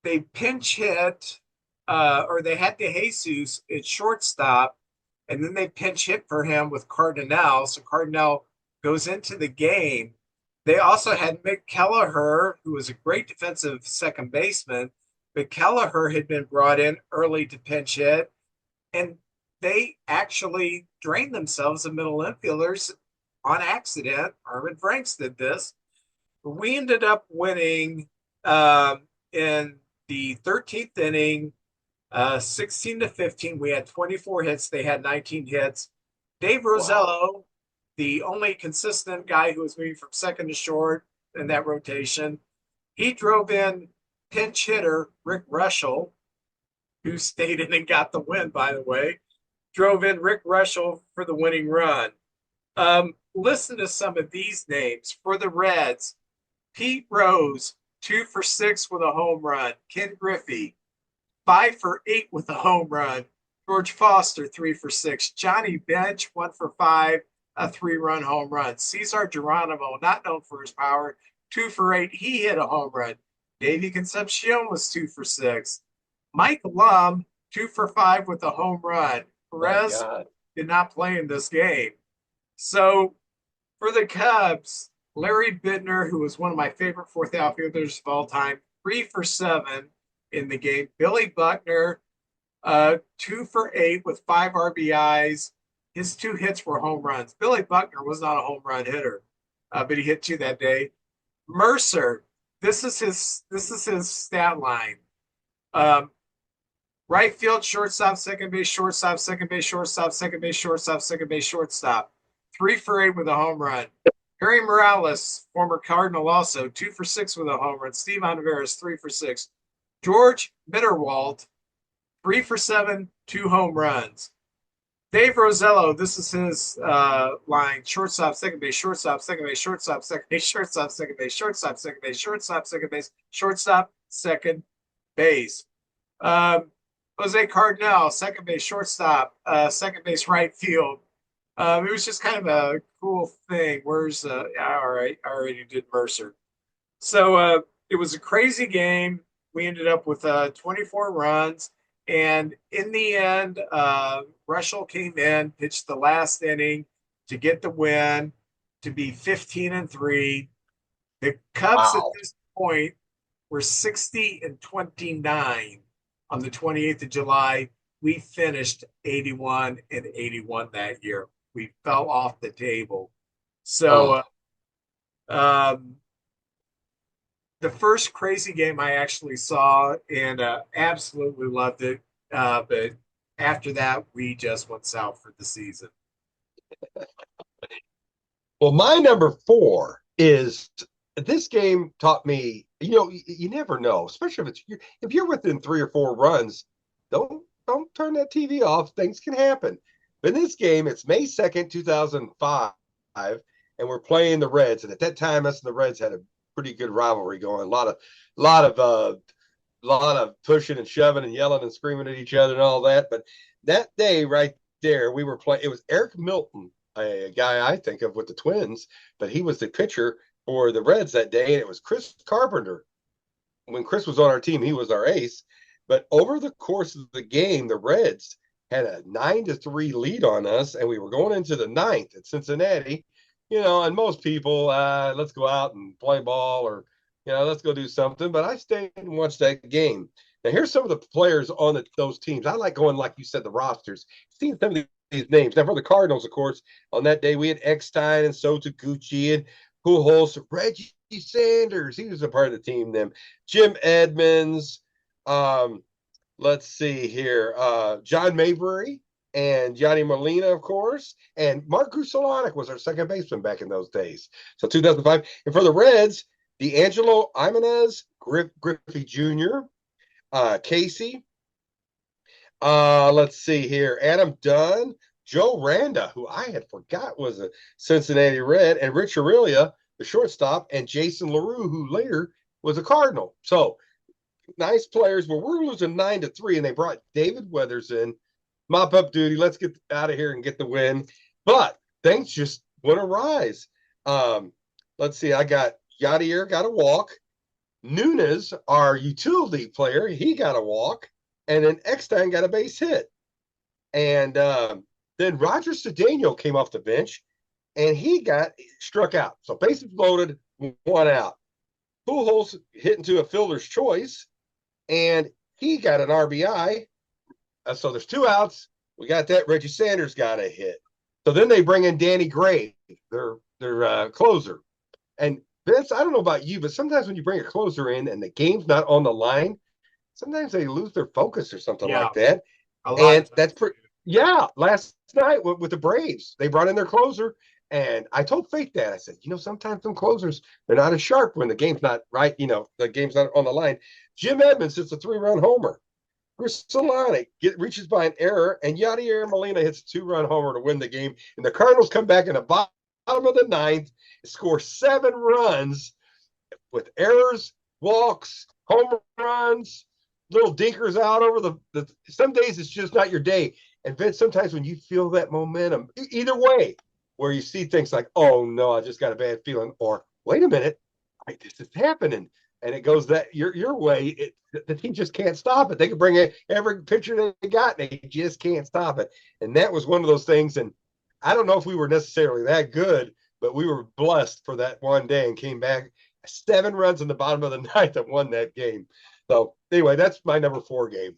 Speaker 3: they pinch hit, or they had DeJesus at shortstop, and then they pinch hit for him with Cardinal. So Cardinal goes into the game. They also had Mick Kelleher, who was a great defensive second baseman, but Kelleher had been brought in early to pinch hit, and they actually drained themselves of middle infielders on accident. Armin Franks did this. We ended up winning in the 13th inning, 16-15. We had 24 hits. They had 19 hits. Dave Rosello, wow, the only consistent guy who was moving from second to short in that rotation, he drove in pinch hitter Rick Rushell, who stayed in and got the win, by the way. Drove in Rick Rushell for the winning run. Listen to some of these names. For the Reds, Pete Rose, 2 for 6 with a home run. Ken Griffey, 5 for 8 with a home run. George Foster, 3 for 6. Johnny Bench, 1 for 5, a 3-run home run. Cesar Geronimo, not known for his power, 2 for 8. He hit a home run. Davey Concepcion was 2 for 6. Mike Lum, 2 for 5 with a home run. Perez did not play in this game. So for the Cubs, Larry Bittner, who was one of my favorite fourth outfielders of all time, 3 for 7 in the game. Billy Buckner, 2 for 8 with 5 RBIs. His 2 hits were home runs. Billy Buckner was not a home run hitter, but he hit 2 that day. Mercer, this is his stat line. Right field, shortstop, second base, shortstop, second base, shortstop, second base, shortstop, second base, shortstop. 3 for 8 with a home run. Harry Morales, former Cardinal, also 2 for 6 with a home run. Steve Ontiveros, 3 for 6. George Mitterwald, 3 for 7, 2 home runs. Dave Rosello, this is his line: shortstop, second base, shortstop, second base, shortstop, second base, shortstop, second base, shortstop, second base, shortstop, second base, shortstop, second base. Jose Cardinal, second base, shortstop, second base, right field. It was just kind of a cool thing. Where's all right, I already did Mercer. So it was a crazy game. We ended up with 24 runs. And in the end, Rushell came in, pitched the last inning to get the win, to be 15-3. The Cubs at this point were 60-29 on the 28th of July. We finished 81-81 that year. We fell off the table. So the first crazy game I actually saw and absolutely loved it. But after that, we just went south for the season.
Speaker 4: Well, my number 4 is this game taught me, you never know, especially if you're within 3 or 4 runs, don't don't turn that TV off. Things can happen. But in this game, it's May 2nd, 2005, and we're playing the Reds. And at that time, us and the Reds had a pretty good rivalry going. Lot of lot of pushing and shoving and yelling and screaming at each other and all that. But that day right there, we were playing. It was Eric Milton, a guy I think of with the Twins, but he was the pitcher for the Reds that day, and it was Chris Carpenter. When Chris was on our team, he was our ace. But over the course of the game, the Reds had a 9-3 lead on us, and we were going into the ninth at Cincinnati. And most people, let's go out and play ball, or let's go do something. But I stayed and watched that game. Now, here's some of the players on those teams. I like going, like you said, the rosters, seeing some of these names. Now, for the Cardinals, of course, on that day, we had Eckstein and Sotaguchi and Pujols, Reggie Sanders. He was a part of the team then. Jim Edmonds. Let's see here. John Mayberry and Johnny Molina, of course. And Mark Grusolonic was our second baseman back in those days. So 2005. And for the Reds, D'Angelo Imanez, Griffey Jr., Casey. Let's see here. Adam Dunn, Joe Randa, who I had forgot was a Cincinnati Red, and Rich Aurelia, the shortstop, and Jason LaRue, who later was a Cardinal. So nice players. But we're losing 9-3, and they brought David Weathers in, mop up duty. Let's get out of here and get the win. But things just went awry. Let's see. I got Yadier got a walk. Nunez, our utility player, he got a walk, and then Eckstein got a base hit. And then Roger Cedeno came off the bench, and he got struck out. So bases loaded, one out. Pujols hit into a fielder's choice, and he got an RBI. So there's two outs. We got that. Reggie Sanders got a hit. So then they bring in Danny Gray, their closer. And Vince, I don't know about you, but sometimes when you bring a closer in and the game's not on the line, sometimes they lose their focus or something like that. And that's pretty. Yeah, last night with the Braves, they brought in their closer, and I told Faith that. I said, sometimes some closers, they're not as sharp when the game's not right, the game's not on the line. Jim Edmonds hits a 3-run homer. Chris Solani reaches by an error, and Yadier Molina hits a 2-run homer to win the game. And the Cardinals come back in the bottom of the ninth, score 7 runs with errors, walks, home runs, little dinkers out over the some days it's just not your day. And Vince, sometimes when you feel that momentum, either way, where you see things like, oh no, I just got a bad feeling, or wait a minute, this is happening, and it goes that your way, the team just can't stop it. They can bring in every pitcher they got, and they just can't stop it. And that was one of those things. And I don't know if we were necessarily that good, but we were blessed for that one day and came back 7 runs in the bottom of the ninth and won that game. So anyway, that's my number 4 game.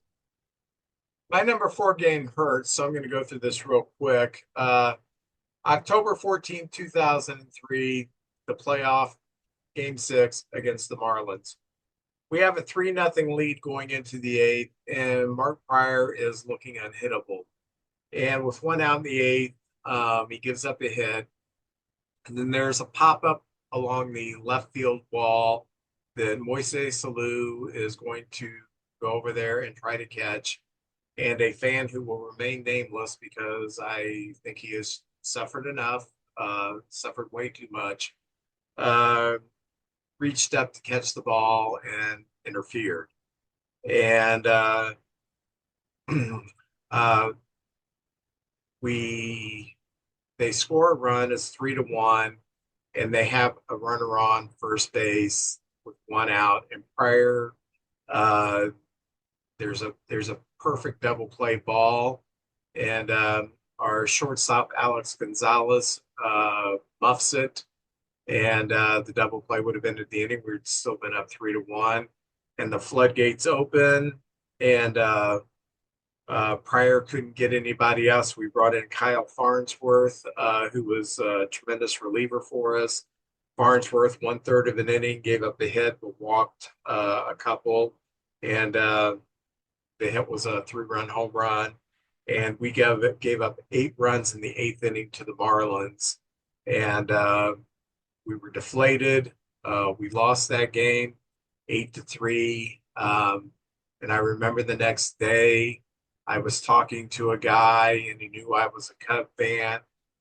Speaker 3: My number 4 game hurts, so I'm going to go through this real quick. October 14th, 2003, the playoff game 6 against the Marlins. We have a 3-0 lead going into the 8th, and Mark Pryor is looking unhittable. And with 1 out in the 8th, he gives up a hit. And then there's a pop-up along the left field wall that Moises Salou is going to go over there and try to catch. And a fan who will remain nameless because I think he has suffered enough, suffered way too much, reached up to catch the ball and interfered. And they score a run. It's 3-1, and they have a runner on first base with 1 out. And Pryor, there's a perfect double play ball, and our shortstop Alex Gonzalez muffs it, and the double play would have ended the inning. We'd still been up 3-1, and the floodgates open, and Pryor couldn't get anybody else. We brought in Kyle Farnsworth, who was a tremendous reliever for us. Farnsworth, 1/3 of an inning, gave up a hit, but walked a couple, and the hit was a 3-run home run. And we gave up 8 runs in the 8th inning to the Marlins, and we were deflated. We lost that game 8-3. And I remember the next day, I was talking to a guy and he knew I was a Cub fan.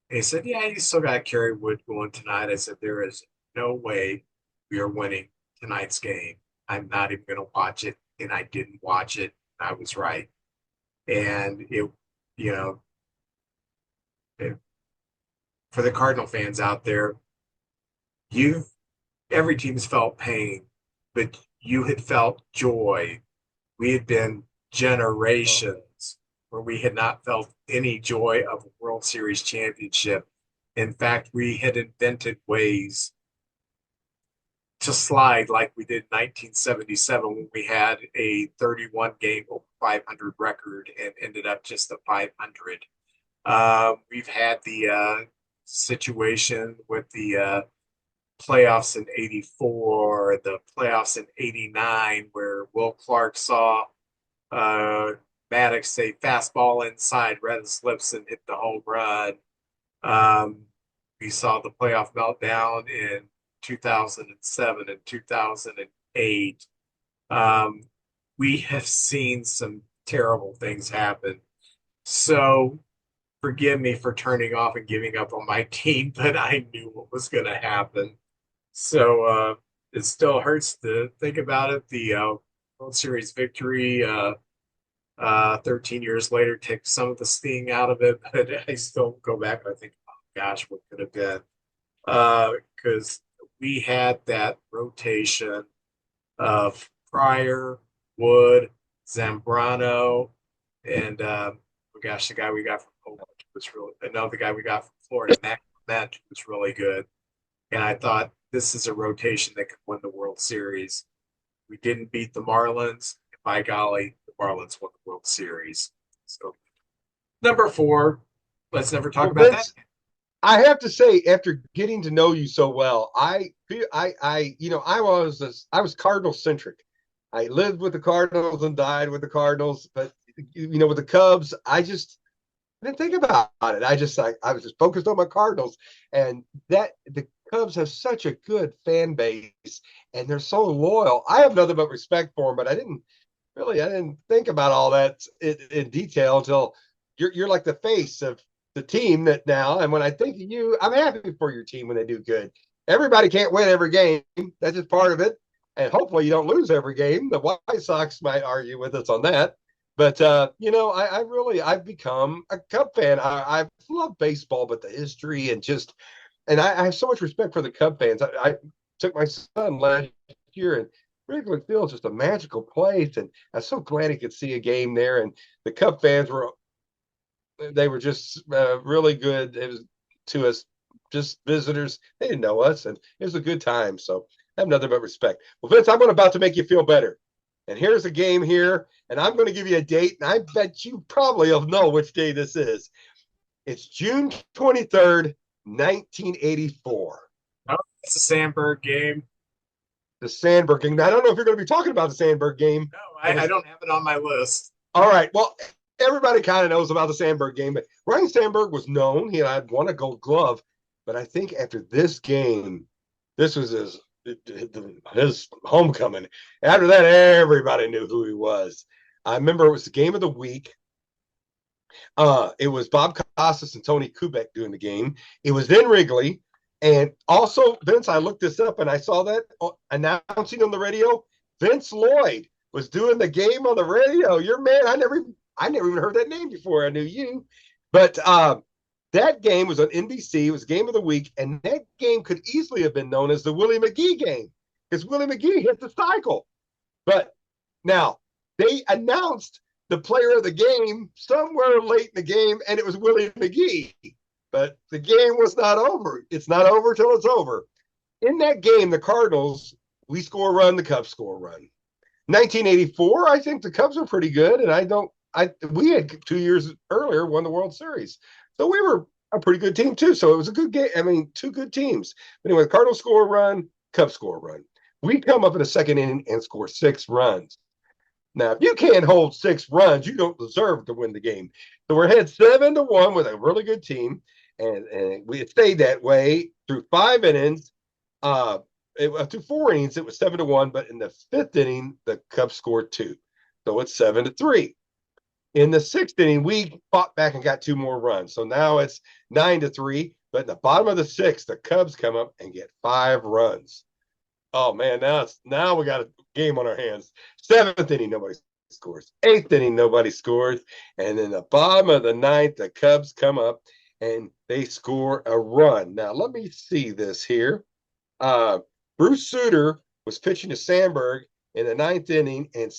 Speaker 3: And he said, "Yeah, you still got Kerry Wood going tonight." I said, "There is no way we are winning tonight's game. I'm not even going to watch it." And I didn't watch it. I was right. And you know, it, for the Cardinal fans out there, you've every team's felt pain, but you had felt joy. We had been generations where we had not felt any joy of a World Series championship. In fact, we had invented ways to slide like we did in 1977 when we had a 31 game over 500 record and ended up just a 500. We've had the situation with the playoffs in '84, the playoffs in '89, where Will Clark saw Maddox say fastball inside, read his lips, and hit the home run. Um, we saw the playoff meltdown in 2007 and 2008. Um, we have seen some terrible things happen. So forgive me for turning off and giving up on my team, but I knew what was going to happen. So it still hurts to think about it. The World Series victory 13 years later takes some of the sting out of it, but I still go back and I think, oh gosh, what could have been? Because we had that rotation of Pryor, Wood, Zambrano, and oh gosh, the guy we got from Oakland was really, the guy we got from Florida, Mac Clement, was really good. And I thought this is a rotation that could win the World Series. We didn't beat the Marlins. And by golly, the Marlins won the World Series. So number 4, let's never talk
Speaker 4: Well,
Speaker 3: about
Speaker 4: Vince,
Speaker 3: that.
Speaker 4: I have to say, after getting to know you so well, I was Cardinal centric. I lived with the Cardinals and died with the Cardinals, but with the Cubs, I didn't think about it. I was just focused on my Cardinals, and that the Cubs have such a good fan base, and they're so loyal. I have nothing but respect for them, but I didn't think about all that in detail until you're like the face of the team that now. And when I think of you, I'm happy for your team when they do good. Everybody can't win every game. That's just part of it. And hopefully you don't lose every game. The White Sox might argue with us on that. But I've become a Cub fan. I love baseball, but the history and I have so much respect for the Cub fans. I took my son last year, and Wrigley Field is just a magical place, and I'm so glad he could see a game there. And the Cub fans were just really good. It was to us, just visitors. They didn't know us, and it was a good time. So I have nothing but respect. Well, Vince, I'm about to make you feel better. And here's a game here, and I'm going to give you a date, and I bet you probably will know which day this is. It's June 23rd, 1984.
Speaker 3: Oh, it's a Sandberg game.
Speaker 4: The Sandberg game. Now, I don't know if you're going to be talking about the Sandberg game.
Speaker 3: No, I don't have it on my list.
Speaker 4: All right. Well, everybody kind of knows about the Sandberg game, but Ryan Sandberg was known. He had won a Gold Glove, but I think after this game, this was his homecoming. After that, everybody knew who he was. I remember it was the game of the week. It was Bob Costas and Tony Kubek doing the game. It was in Wrigley. And also, Vince, I looked this up and I saw that announcing on the radio. Vince Lloyd was doing the game on the radio. Your man, I never even heard that name before I knew you. But that game was on NBC. It was game of the week, and that game could easily have been known as the Willie McGee game because Willie McGee hit the cycle. But now they announced the player of the game somewhere late in the game, and it was Willie McGee. But the game was not over. It's not over till it's over. In that game, the Cardinals, we score a run, the Cubs score a run. 1984, I think the Cubs are pretty good, and we had 2 years earlier won the World Series. So we were a pretty good team too. So it was a good game. I mean, two good teams. But anyway, the Cardinals score a run, Cubs score a run. We come up in the second inning and score 6 runs. Now, if you can't hold 6 runs, you don't deserve to win the game. So we're ahead 7-1 with a really good team. And we stayed that way through 5 innings. Through 4 innings, it was 7-1. But in the 5th inning, the Cubs scored 2. So it's 7-3. In the sixth inning, we fought back and got 2 more runs. So now it's 9-3. But in the bottom of the sixth, the Cubs come up and get 5 runs. Oh man, now we got a game on our hands. Seventh inning, nobody scores. Eighth inning, nobody scores. And in the bottom of the ninth, the Cubs come up and they score a run. Now let me see this here. Bruce Sutter was pitching to Sandberg in the ninth inning, and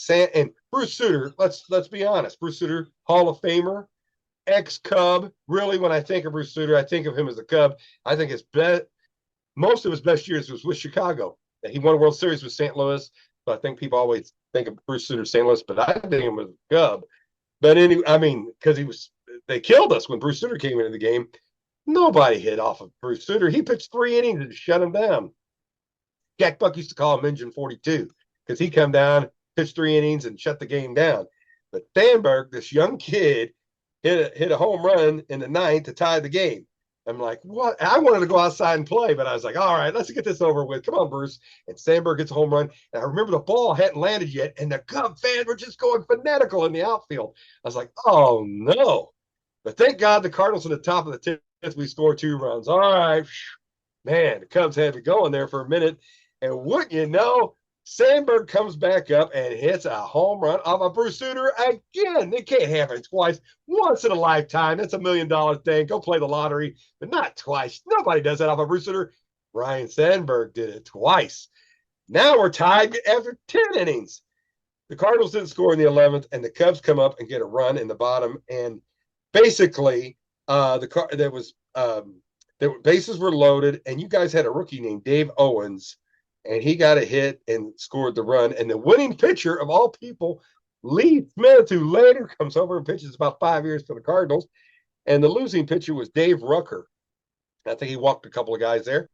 Speaker 4: Bruce Sutter, let's be honest, Bruce Sutter, Hall of Famer, ex-Cub. Really, when I think of Bruce Sutter, I think of him as a Cub. I think most of his best years was with Chicago. He won a World Series with St. Louis, so I think people always think of Bruce Sutter, St. Louis, but I think him as a Cub. But anyway, I mean, because they killed us when Bruce Sutter came into the game. Nobody hit off of Bruce Sutter. He pitched 3 innings to shut him down. Jack Buck used to call him Engine 42 because he come down, pitched 3 innings, and shut the game down. But Sandberg, this young kid, hit a home run in the ninth to tie the game. I'm like, what? I wanted to go outside and play, but I was like, all right, let's get this over with. Come on, Bruce. And Sandberg gets a home run. And I remember the ball hadn't landed yet, and the Cub fans were just going fanatical in the outfield. I was like, oh, no. But thank God the Cardinals in the top of the 10th, we scored 2 runs. All right. Man, the Cubs had it going there for a minute. And wouldn't you know, Sandberg comes back up and hits a home run off of Bruce Sutter again. They can't have it twice. Once in a lifetime. That's $1 million thing. Go play the lottery, but not twice. Nobody does that off of Bruce Sutter. Ryan Sandberg did it twice. Now we're tied after 10 innings. The Cardinals didn't score in the 11th, and the Cubs come up and get a run in the bottom. And basically, the bases were loaded, and you guys had a rookie named Dave Owens, and he got a hit and scored the run. And the winning pitcher of all people, Lee Smith, who later comes over and pitches about 5 years for the Cardinals. And the losing pitcher was Dave Rucker. I think he walked a couple of guys there.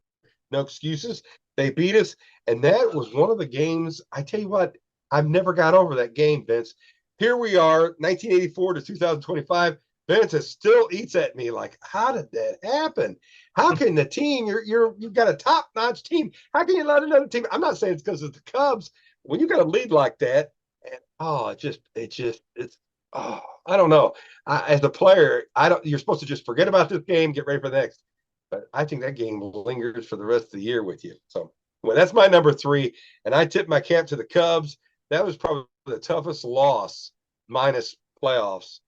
Speaker 4: No excuses. They beat us. And that was one of the games. I tell you what, I've never got over that game, Vince. Here we are, 1984 to 2025. Vincent still eats at me like, how did that happen? How can the team, you've got a top-notch team. How can you let another team? I'm not saying it's because of the Cubs. When you got a lead like that, and I don't know. As a player, you're supposed to just forget about this game, get ready for the next. But I think that game lingers for the rest of the year with you. So, well, that's my number 3. And I tip my cap to the Cubs. That was probably the toughest loss minus playoffs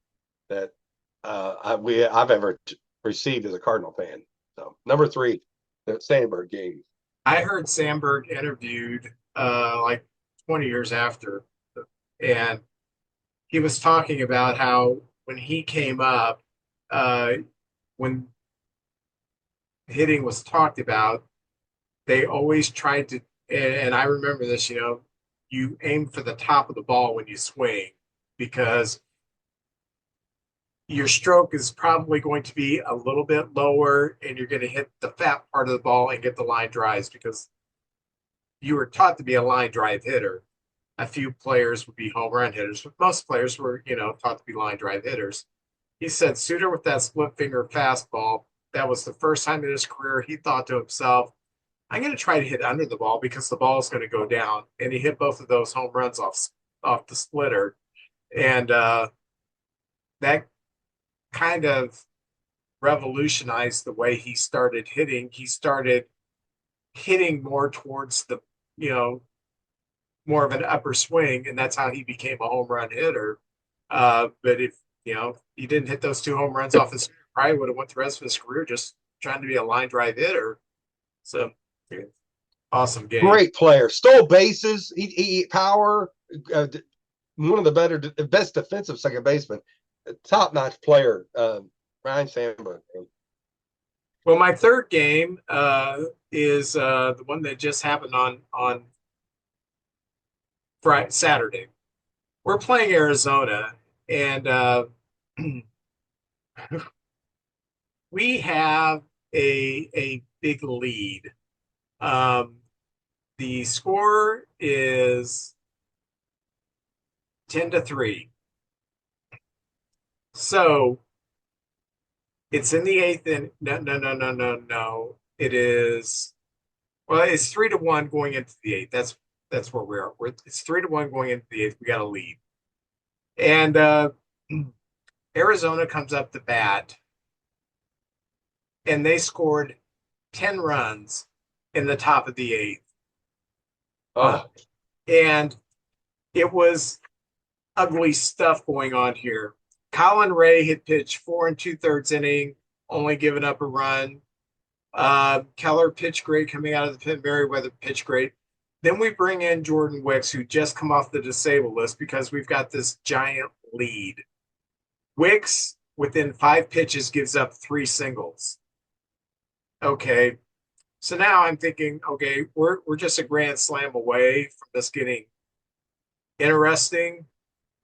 Speaker 4: that I've ever received as a Cardinal fan. So number 3, the Sandberg game.
Speaker 3: I heard Sandberg interviewed like 20 years after, and he was talking about how when he came up, when hitting was talked about, they always tried to, and I remember this, you aim for the top of the ball when you swing because your stroke is probably going to be a little bit lower and you're going to hit the fat part of the ball and get the line drives because you were taught to be a line drive hitter. A few players would be home run hitters, but most players were, taught to be line drive hitters. He said Sutter with that split finger fastball, that was the first time in his career he thought to himself, I'm going to try to hit under the ball because the ball is going to go down. And he hit both of those home runs off the splitter. And that kind of revolutionized the way he started hitting. He started hitting more towards the, more of an upper swing, and that's how he became a home run hitter. But if, he didn't hit those 2 home runs off his, probably would have went the rest of his career just trying to be a line drive hitter. So awesome game.
Speaker 4: Great player. Stole bases. He power. One of the best defensive second baseman. Top-notch player, Ryan Sandberg.
Speaker 3: Well, my third game is the one that just happened on Friday, Saturday. We're playing Arizona, and we have a big lead. The score is 10-3. So it's in the 8th, and no. It is, well, it's 3-1 going into the 8th. That's where we are. It's 3-1 going into the 8th. We got a lead, and Arizona comes up to bat, and they scored 10 runs in the top of the eighth.
Speaker 4: Oh,
Speaker 3: And it was ugly stuff going on here. Colin Ray had pitched 4 2/3 inning, only giving up a run. Keller pitched great coming out of the pen. Merriweather pitched great. Then we bring in Jordan Wicks, who just come off the disabled list because we've got this giant lead. Wicks, within 5 pitches, gives up 3 singles. Okay, so now I'm thinking, okay, we're just a grand slam away from this getting interesting.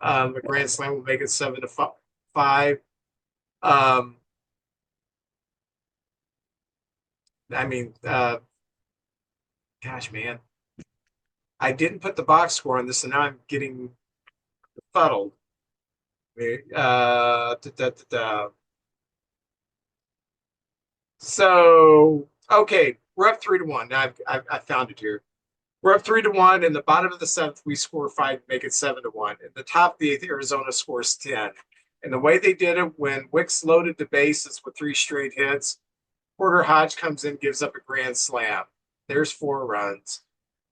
Speaker 3: The grand slam will make it 7-5. Um, I mean, gosh, man, I didn't put the box score on this, and now I'm getting befuddled. Da, da, da, da. So, okay, we're up 3-1. Now I've found it here. We're up 3-1. In the bottom of the seventh, we score 5, make it 7-1. In the top of the eighth, Arizona scores 10. And the way they did it, when Wicks loaded the bases with 3 straight hits, Porter Hodge comes in, gives up a grand slam. There's 4 runs.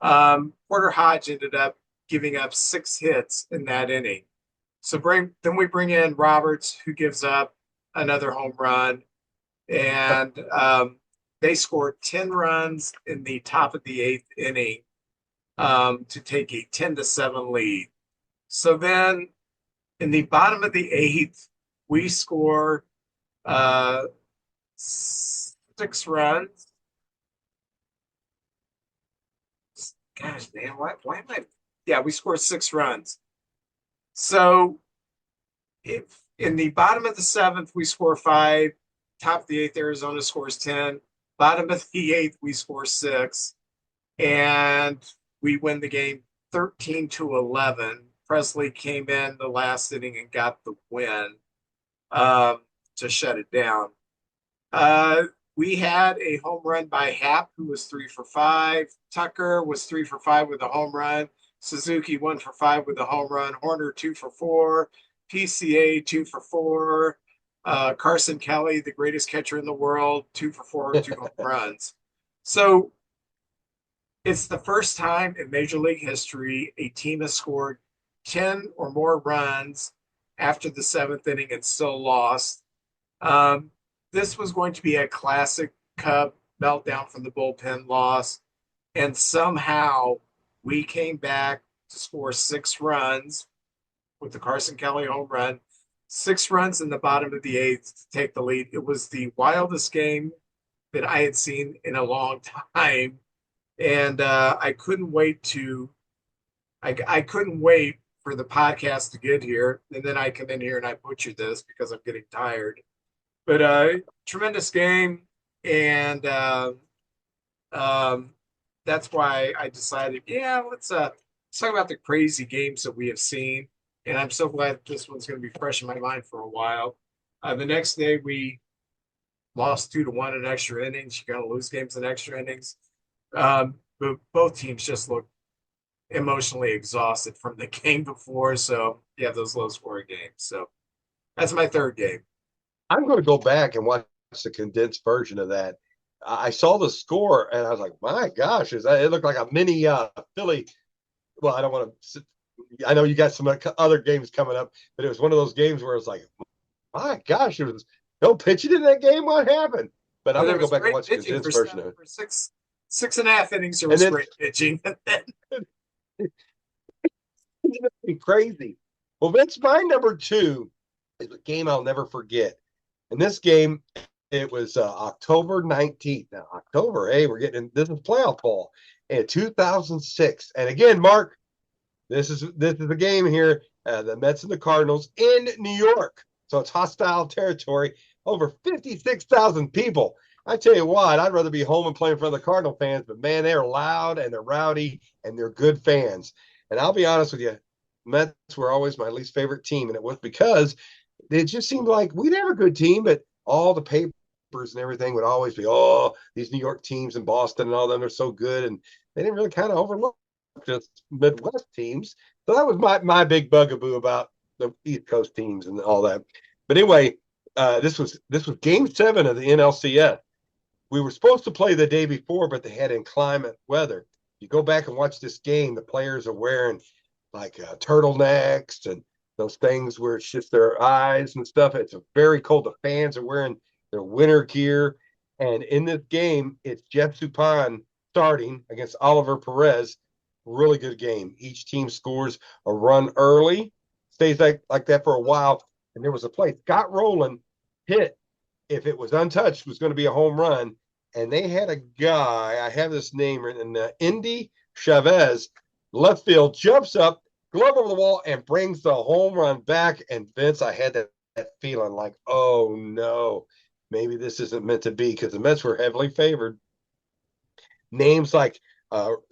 Speaker 3: Porter Hodge ended up giving up 6 hits in that inning. So then we bring in Roberts, who gives up another home run, and they scored 10 runs in the top of the eighth inning to take a 10-7 lead. So then in the bottom of the eighth, we score 6 runs. Gosh, man, why am I? Yeah, we score 6 runs. So if in the bottom of the seventh, we score 5, top of the eighth, Arizona scores 10, bottom of the eighth, we score 6, and we win the game 13-11. Presley came in the last inning and got the win to shut it down. We had a home run by Happ, who was 3 for 5. Tucker was 3 for 5 with a home run. Suzuki 1 for 5 with a home run. Horner 2 for 4. PCA 2 for 4. Carson Kelly, the greatest catcher in the world, 2 for 4, 2 home runs. So it's the first time in Major League history a team has scored 10 or more runs after the 7th inning and still lost. This was going to be a classic Cub meltdown from the bullpen loss. And somehow we came back to score 6 runs with the Carson Kelly home run, 6 runs in the bottom of the eighth to take the lead. It was the wildest game that I had seen in a long time. And I couldn't wait I couldn't wait for the podcast to get here. And then I come in here and I butcher this because I'm getting tired. But tremendous game, and that's why I decided, yeah, let's talk about the crazy games that we have seen. And I'm so glad this one's going to be fresh in my mind for a while. The next day we lost 2-1 in extra innings. You're going to lose games in extra innings. But both teams just looked emotionally exhausted from the game before. So yeah, those low scoring games. So that's my third game.
Speaker 4: I'm going to go back and watch the condensed version of that. I saw the score and I was like, my gosh, it looked like a mini Philly. Well, I don't want to. I know you got some other games coming up, but it was one of those games where it's like, my gosh, there was no pitching in that game. What happened? But I'm going to go back and watch the condensed version of it.
Speaker 3: For 6.5 innings, there was great pitching.
Speaker 4: It's crazy. Well, Vince, my number 2 is a game I'll never forget. In this game, it was October 19th. Now, October, hey, we're getting this is playoff ball in 2006. And again, Mark, this is the game here. The Mets and the Cardinals in New York. So it's hostile territory. Over 56,000 people. I tell you what, I'd rather be home and play in front of the Cardinal fans, but man, they're loud and they're rowdy and they're good fans. And I'll be honest with you, Mets were always my least favorite team, and it was because it just seemed like we'd have a good team, but all the papers and everything would always be, oh, these New York teams and Boston and all them are so good, and they didn't really kind of overlook just Midwest teams. So that was my big bugaboo about the East Coast teams and all that. But anyway, this was Game 7 of the NLCS. We were supposed to play the day before, but they had inclement weather. You go back and watch this game, the players are wearing like turtlenecks and those things where it's just their eyes and stuff. It's very cold. The fans are wearing their winter gear. And in this game, it's Jeff Suppan starting against Oliver Perez. Really good game. Each team scores a run early, stays like that for a while. And there was a play. Scott Rowland hit, if it was untouched, was going to be a home run. And they had a guy, I have this name written, Indy Chavez, left field, jumps up, glove over the wall, and brings the home run back. And Vince, I had that feeling like, oh no, maybe this isn't meant to be, because the Mets were heavily favored. Names like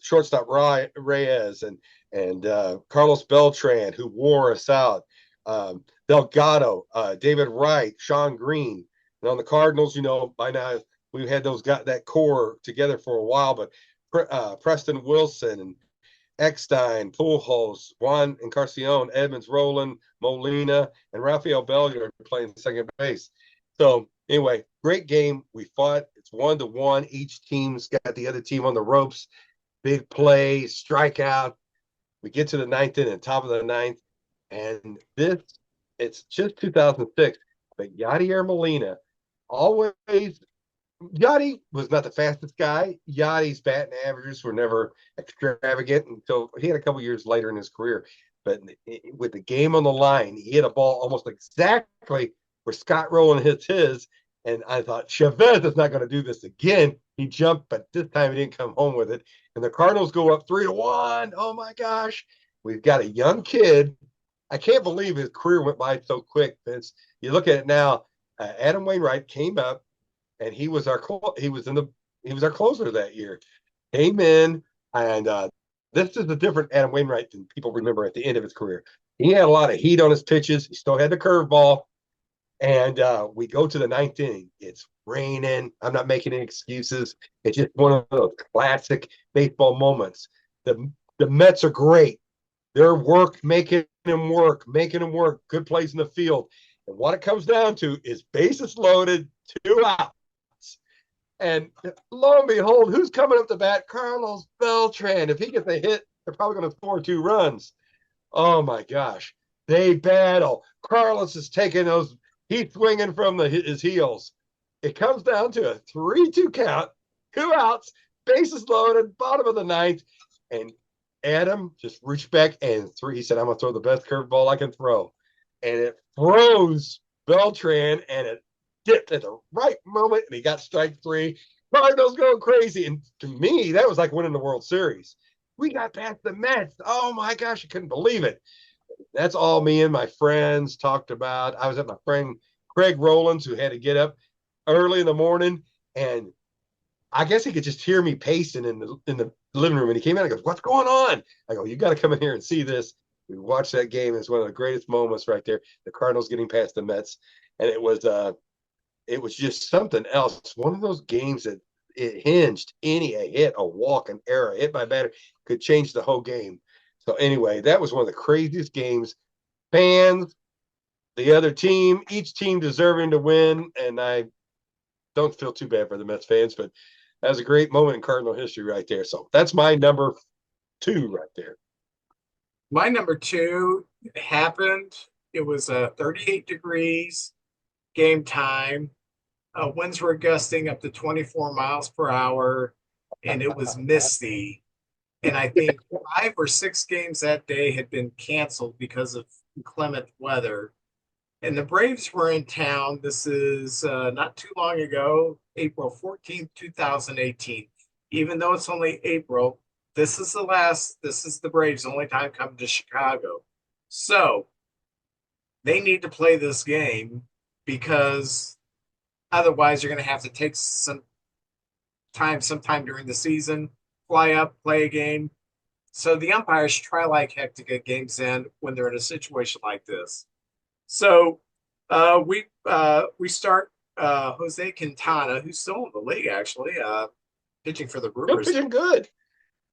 Speaker 4: shortstop Reyes and Carlos Beltran, who wore us out, Delgado, David Wright, Sean Green. And on the Cardinals, by now we've had that core together for a while, but Preston Wilson and Eckstein, Pujols, Juan Encarnacion, Edmonds, Roland, Molina, and Rafael Belliard playing second base. So anyway, great game. We fought. It's 1-1. Each team's got the other team on the ropes. Big play, strikeout. We get to the ninth inning, top of the ninth, and it's just 2006, but Yadier Molina Yachty was not the fastest guy. Yachty's batting averages were never extravagant until he had a couple years later in his career. But with the game on the line, he hit a ball almost exactly where Scott Rowland hits his. And I thought, Chavez is not going to do this again. He jumped, but this time he didn't come home with it. And the Cardinals go up 3-1. Oh my gosh. We've got a young kid. I can't believe his career went by so quick, Vince. You look at it now, Adam Wainwright came up, and he was our closer that year. Came in, and this is a different Adam Wainwright than people remember at the end of his career. He had a lot of heat on his pitches. He still had the curveball. And we go to the ninth inning. It's raining. I'm not making any excuses. It's just one of those classic baseball moments. The Mets are great. They're making them work. Good plays in the field. And what it comes down to is bases loaded, 2 outs. And lo and behold, who's coming up to bat? Carlos Beltran. If he gets a hit, they're probably going to score 2 runs. Oh, my gosh. They battle. Carlos is taking those. He's swinging from his heels. It comes down to a 3-2 count, 2 outs, bases loaded, bottom of the ninth. And Adam just reached back and he said, I'm going to throw the best curveball I can throw. And it froze Beltran, and it dipped at the right moment, and he got strike 3. Cardinals going crazy. And to me, that was like winning the World Series. We got past the Mets. Oh, my gosh, I couldn't believe it. That's all me and my friends talked about. I was at my friend Craig Rowlands, who had to get up early in the morning, and I guess he could just hear me pacing in the living room. And he came in and goes, "What's going on?" I go, "You got to come in here and see this." We watched that game. It's one of the greatest moments right there. The Cardinals getting past the Mets, and it was just something else. One of those games that it hinged a hit, a walk, an error, hit by batter could change the whole game. So anyway, that was one of the craziest games. Fans, the other team, each team deserving to win, and I don't feel too bad for the Mets fans, but that was a great moment in Cardinal history right there. So that's my number 2 right there.
Speaker 3: My number 2 happened. It was 38 degrees, game time. Winds were gusting up to 24 miles per hour, and it was misty. And I think 5 or 6 games that day had been canceled because of inclement weather. And the Braves were in town. This is not too long ago, April 14th, 2018. Even though it's only April, this is the Braves' only time coming to Chicago. So they need to play this game, because otherwise you're going to have to take sometime during the season, fly up, play a game. So the umpires try like heck to get games in when they're in a situation like this. So we start Jose Quintana, who's still in the league actually, pitching for the Brewers.
Speaker 4: Pitching good.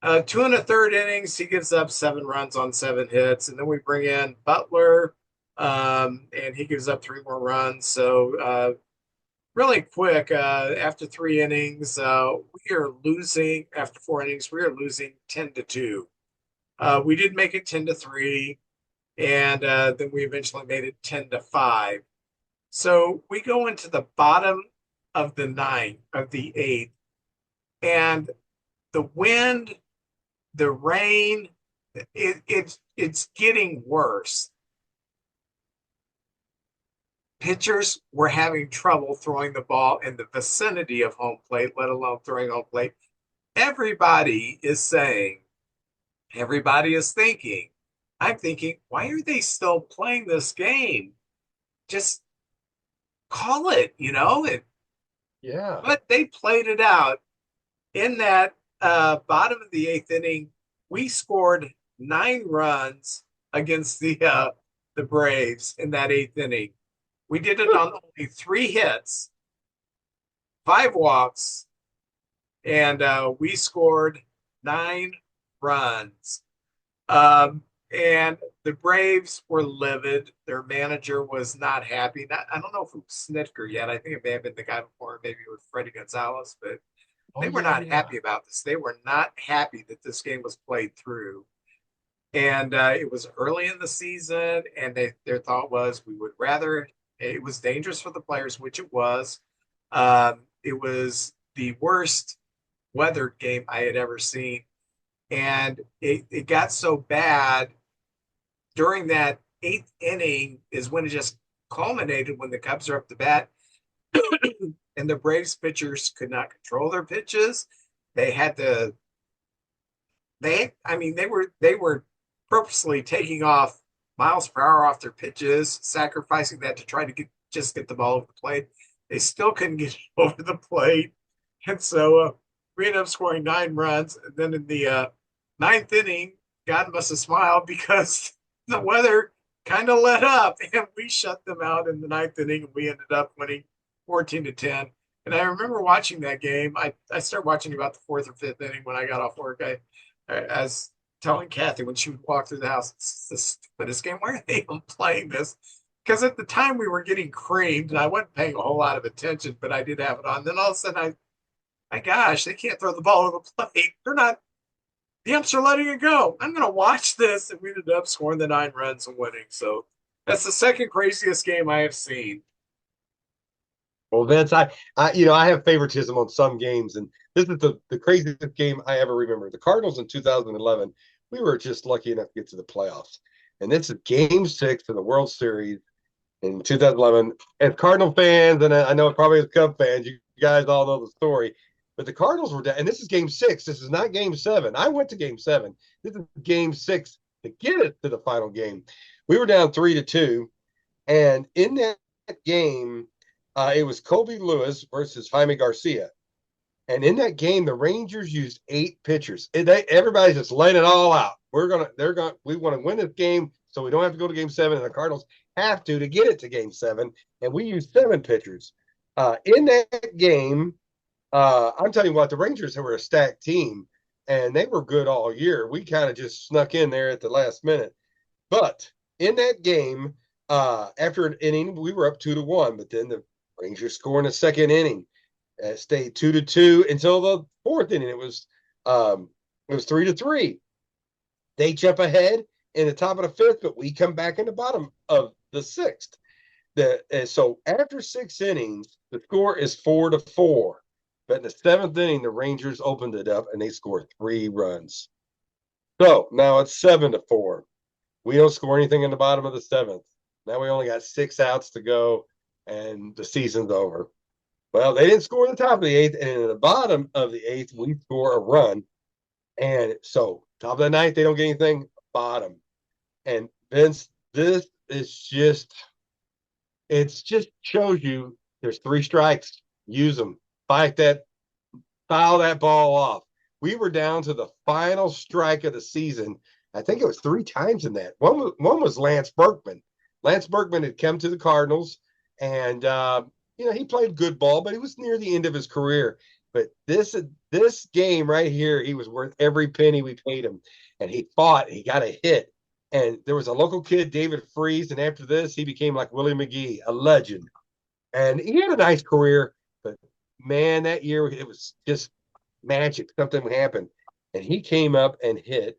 Speaker 3: 2 1/3 innings, he gives up 7 runs on 7 hits, and then we bring in Butler, And he gives up 3 more runs. So really quick, after 3 innings, we are losing. After 4 innings, we are losing 10-2. We did make it 10-3, and then we eventually made it 10-5. So we go into the bottom of the ninth, of the eighth, and the wind, the rain, it's getting worse. Pitchers were having trouble throwing the ball in the vicinity of home plate, let alone throwing home plate. Everybody is saying, everybody is thinking, I'm thinking, why are they still playing this game? Just call it,
Speaker 4: Yeah.
Speaker 3: But they played it out. In that bottom of the eighth inning, we scored 9 runs against the Braves in that eighth inning. We did it on only 3 hits, 5 walks, and we scored 9 runs. And the Braves were livid. Their manager was not happy. I don't know if it was Snitker yet. I think it may have been the guy before, maybe it was Freddie Gonzalez, but they were not happy about this. They were not happy that this game was played through. And it was early in the season, and their thought was we would rather, it was dangerous for the players, which it was. It was the worst weathered game I had ever seen. And it got so bad during that eighth inning is when it just culminated when the Cubs are up to bat and the Braves pitchers could not control their pitches. They had to, they were purposely taking off miles per hour off their pitches, sacrificing that to try to get the ball over the plate. They still couldn't get it over the plate. And so we ended up scoring 9 runs. And then in the ninth inning, God must have smiled because the weather kind of let up and we shut them out in the ninth inning and we ended up winning 14-10. And I remember watching that game. I started watching about the fourth or fifth inning when I got off work. I was telling Kathy when she would walk through the house, it's the stupidest game. Why are they even playing this? Because at the time we were getting creamed and I wasn't paying a whole lot of attention, but I did have it on. Then all of a sudden my gosh, they can't throw the ball over the plate. They're not, the umps are letting it go. I'm going to watch this. And we ended up scoring the 9 runs and winning. So that's the second craziest game I have seen.
Speaker 4: Well, Vince, I have favoritism on some games, and this is the craziest game I ever remember. The Cardinals in 2011, we were just lucky enough to get to the playoffs, and this is Game 6 of the World Series in 2011. As Cardinal fans, and I know probably as Cub fans, you guys all know the story, but the Cardinals were down, and this is Game 6. This is not Game 7. I went to Game 7. This is Game 6 to get it to the final game. We were down 3-2, and in that game. It was Colby Lewis versus Jaime Garcia. And in that game, the Rangers used 8 pitchers. Everybody's just laying it all out. We want to win this game so we don't have to go to Game 7, and the Cardinals have to get it to Game 7. And we used 7 pitchers. In that game, I'm telling you what, the Rangers were a stacked team, and they were good all year. We kind of just snuck in there at the last minute. But in that game, after an inning, we were up 2-1, but then the Rangers score in the second inning. Stayed 2-2 until the fourth inning. It was 3-3. They jump ahead in the top of the fifth, but we come back in the bottom of the sixth. So after 6 innings, the score is 4-4. But in the seventh inning, the Rangers opened it up and they scored 3 runs. So now it's 7-4. We don't score anything in the bottom of the seventh. Now we only got 6 outs to go. And the season's over. Well, they didn't score in the top of the 8th, and in the bottom of the 8th, we score a run. And so, top of the 9th, they don't get anything, bottom. And Vince, this is just, it's just shows you there's 3 strikes. Use them. Foul that ball off. We were down to the final strike of the season. I think it was 3 times in that. One was Lance Berkman. Lance Berkman had come to the Cardinals. And, he played good ball, but he was near the end of his career. But this game right here, he was worth every penny we paid him. And he fought. He got a hit. And there was a local kid, David Freeze, and after this, he became like Willie McGee, a legend. And he had a nice career, but man, that year it was just magic. Something happened, and he came up and hit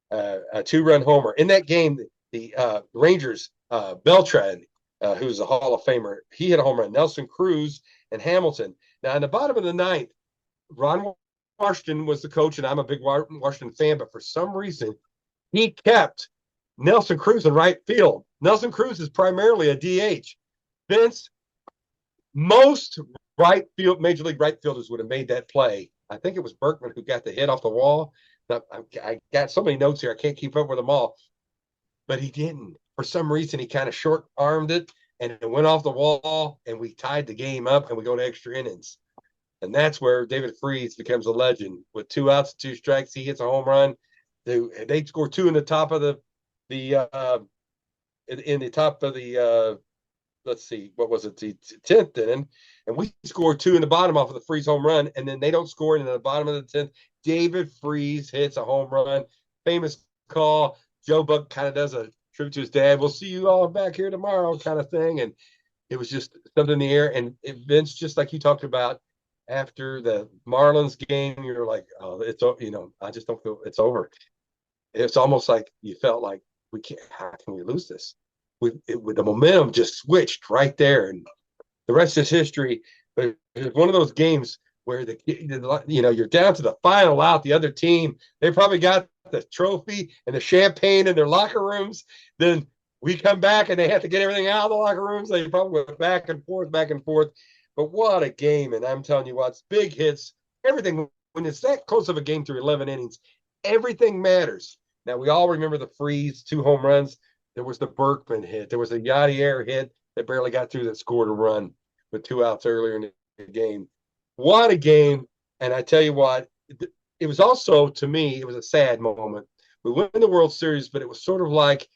Speaker 4: a 2-run homer in that game. The Rangers, Beltran, who's a Hall of Famer, he hit a home run. Nelson Cruz and Hamilton. Now, in the bottom of the ninth, Ron Washington was the coach, and I'm a big Washington fan, but for some reason, he kept Nelson Cruz in right field. Nelson Cruz is primarily a DH. Vince, most right field, major league right fielders would have made that play. I think it was Berkman who got the hit off the wall. I got so many notes here, I can't keep up with them all. But he didn't. For some reason, he kind of short-armed it, and it went off the wall, and we tied the game up, and we go to extra innings. And that's where David Freeze becomes a legend. With 2 outs and 2 strikes, he hits a home run. They score 2 in the top of the let's see, what was it, the 10th inning, and we scored 2 in the bottom off of the Freeze home run, and then they don't score, and in the bottom of the 10th, David Freeze hits a home run. Famous call. Joe Buck kind of does a tribute to his dad. We'll see you all back here tomorrow, kind of thing. And it was just something in the air. And Vince, just like you talked about after the Marlins game, you're like, oh, it's, I just don't feel it's over. It's almost like you felt like we can't. How can we lose this? With the momentum just switched right there, and the rest is history. But it's one of those games where you're down to the final out. The other team, they probably got the trophy and the champagne in their locker rooms. Then we come back and they have to get everything out of the locker rooms. They probably went back and forth, back and forth. But what a game! And I'm telling you what, big hits, everything. When it's that close of a game through 11 innings, everything matters. Now we all remember the Freeze 2 home runs. There was the Berkman hit. There was a Yadier hit that barely got through that scored a run with 2 outs earlier in the game. What a game. And I tell you what, it was also, to me, it was a sad moment. We won the World Series, but it was sort of like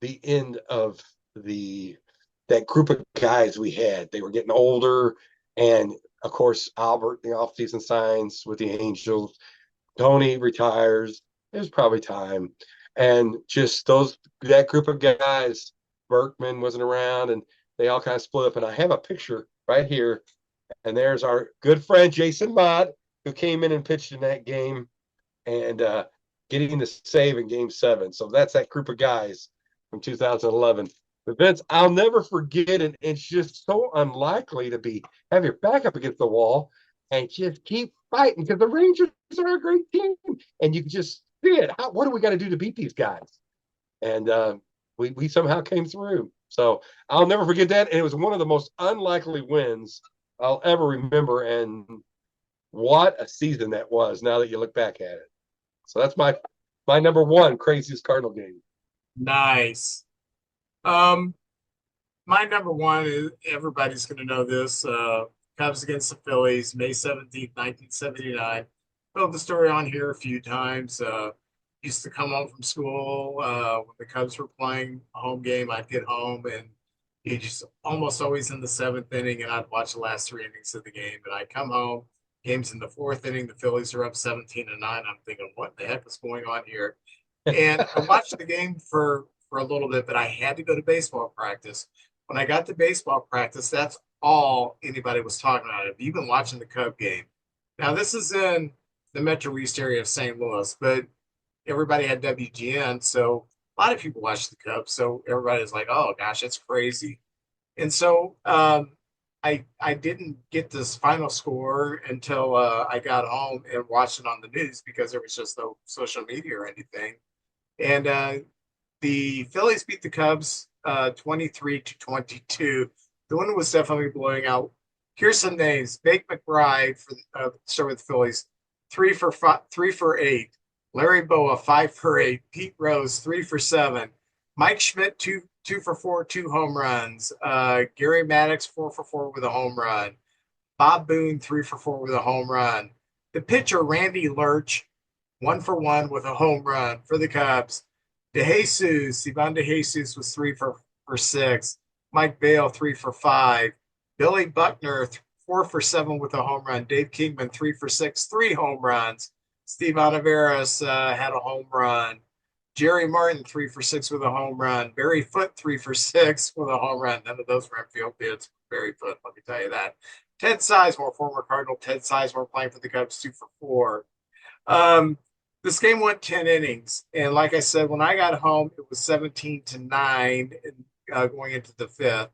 Speaker 4: the end of that group of guys we had. They were getting older. And, of course, Albert, the offseason signs with the Angels. Tony retires. It was probably time. And just that group of guys, Berkman wasn't around, and they all kind of split up. And I have a picture right here, and there's our good friend Jason Mott, who came in and pitched in that game, and getting the save in Game 7. So that's that group of guys from 2011. But Vince, I'll never forget it. It's just so unlikely to have your back up against the wall and just keep fighting, because the Rangers are a great team, and you can just see it. What do we got to do to beat these guys? And we somehow came through. So I'll never forget that. And it was one of the most unlikely wins I'll ever remember. And what a season that was, now that you look back at it. So that's my number 1 craziest Cardinal game.
Speaker 3: Nice. My number 1 is, everybody's going to know this, Cubs against the Phillies, May 17th, 1979. Told the story on here a few times. Used to come home from school when the Cubs were playing a home game. I'd get home, and he just almost always in the 7th inning, and I'd watch the last 3 innings of the game. And I'd come home, game's in the 4th inning, the Phillies are up 17-9. I'm thinking, what the heck is going on here? And I watched the game for a little bit, but I had to go to baseball practice. When I got to baseball practice, that's all anybody was talking about. Have you been watching the Cub game? Now, this is in the Metro East area of St. Louis, but everybody had WGN, so a lot of people watched the Cubs. So everybody was like, "Oh gosh, that's crazy." And so I didn't get this final score until I got home and watched it on the news, because there was just no social media or anything. And the Phillies beat the Cubs 23-22. The one was definitely blowing out. Here's some names: Bake McBride for start with the Phillies, 3 for 8. Larry Boa, 5 for 8. Pete Rose, 3 for 7. Mike Schmidt, 2 for 4, 2 home runs. Gary Maddox, 4 for 4 with a home run. Bob Boone, 3 for 4 with a home run. The pitcher, Randy Lurch, 1 for 1 with a home run for the Cubs. Ivan DeJesus was 3 for 6. Mike Bale, 3 for 5. Billy Buckner, 4 for 7 with a home run. Dave Kingman, 3 for 6, 3 home runs. Steve Olivares had a home run. Jerry Martin, 3 for 6 with a home run. Barry Foote, 3 for 6 with a home run. None of those were infield hits. Barry Foote, let me tell you that. Ted Sizemore, former Cardinal Ted Sizemore, playing for the Cubs, 2 for 4. This game went 10 innings. And like I said, when I got home, it was 17-9 going into the fifth.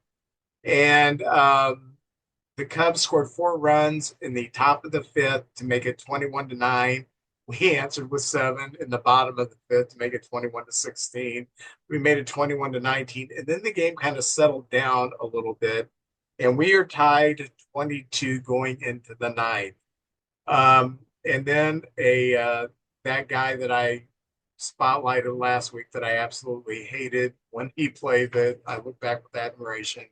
Speaker 3: And the Cubs scored 4 runs in the top of the fifth to make it 21-9. We answered with 7 in the bottom of the fifth to make it 21-16. We made it 21-19. And then the game kind of settled down a little bit. And we are tied 22 going into the ninth. And then that guy that I spotlighted last week that I absolutely hated when he played, that I look back with admiration.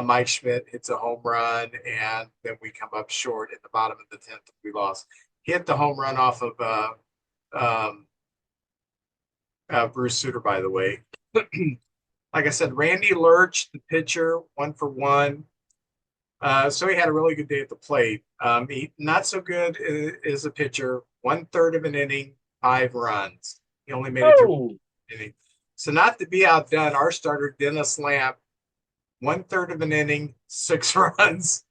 Speaker 3: Mike Schmidt hits a home run, and then we come up short in the bottom of the 10th. We lost. He hit the home run off of Bruce Sutter, by the way. Like I said, Randy Lurch, the pitcher, 1 for 1. So he had a really good day at the plate. He not so good as a pitcher. 1/3 of an inning, 5 runs. He only made it through an inning. So not to be outdone, our starter Dennis Lamp, 1/3 of an inning, 6 runs.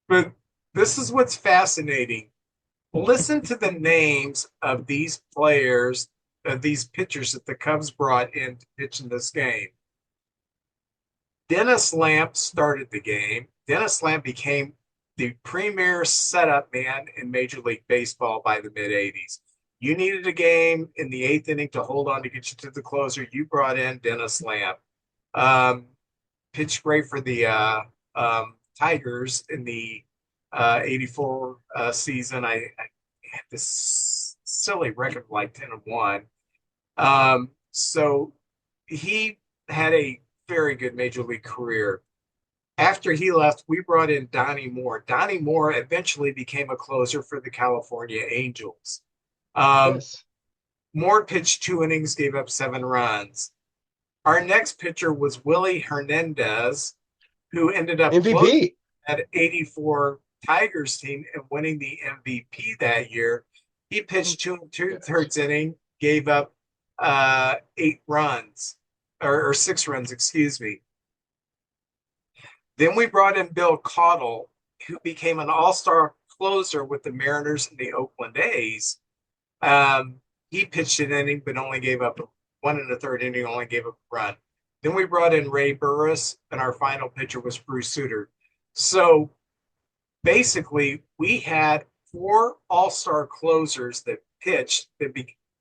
Speaker 3: But this is what's fascinating. Listen to the names of these players, these pitchers that the Cubs brought in to pitch in this game. Dennis Lamp started the game. Dennis Lamp became the premier setup man in Major League Baseball by the mid-'80s. You needed a game in the 8th inning to hold on to get you to the closer. You brought in Dennis Lamp. Pitched great for the Tigers in the 84 season. I had this silly record of like 10-1. So he had a very good major league career. After he left, we brought in Donnie Moore. Donnie Moore eventually became a closer for the California Angels.
Speaker 4: Yes.
Speaker 3: Moore pitched 2 innings, gave up 7 runs. Our next pitcher was Willie Hernandez, who ended up
Speaker 4: MVP
Speaker 3: at 84 Tigers team and winning the MVP that year. He pitched 2 2/3 inning, gave up 8 runs or 6 runs, excuse me. Then we brought in Bill Caudle, who became an all-star closer with the Mariners and the Oakland A's. He pitched an inning, but only gave up 1 1/3 inning, only gave up a run. Then we brought in Ray Burris, and our final pitcher was Bruce Sutter. So basically, we had 4 all-star closers that pitched, that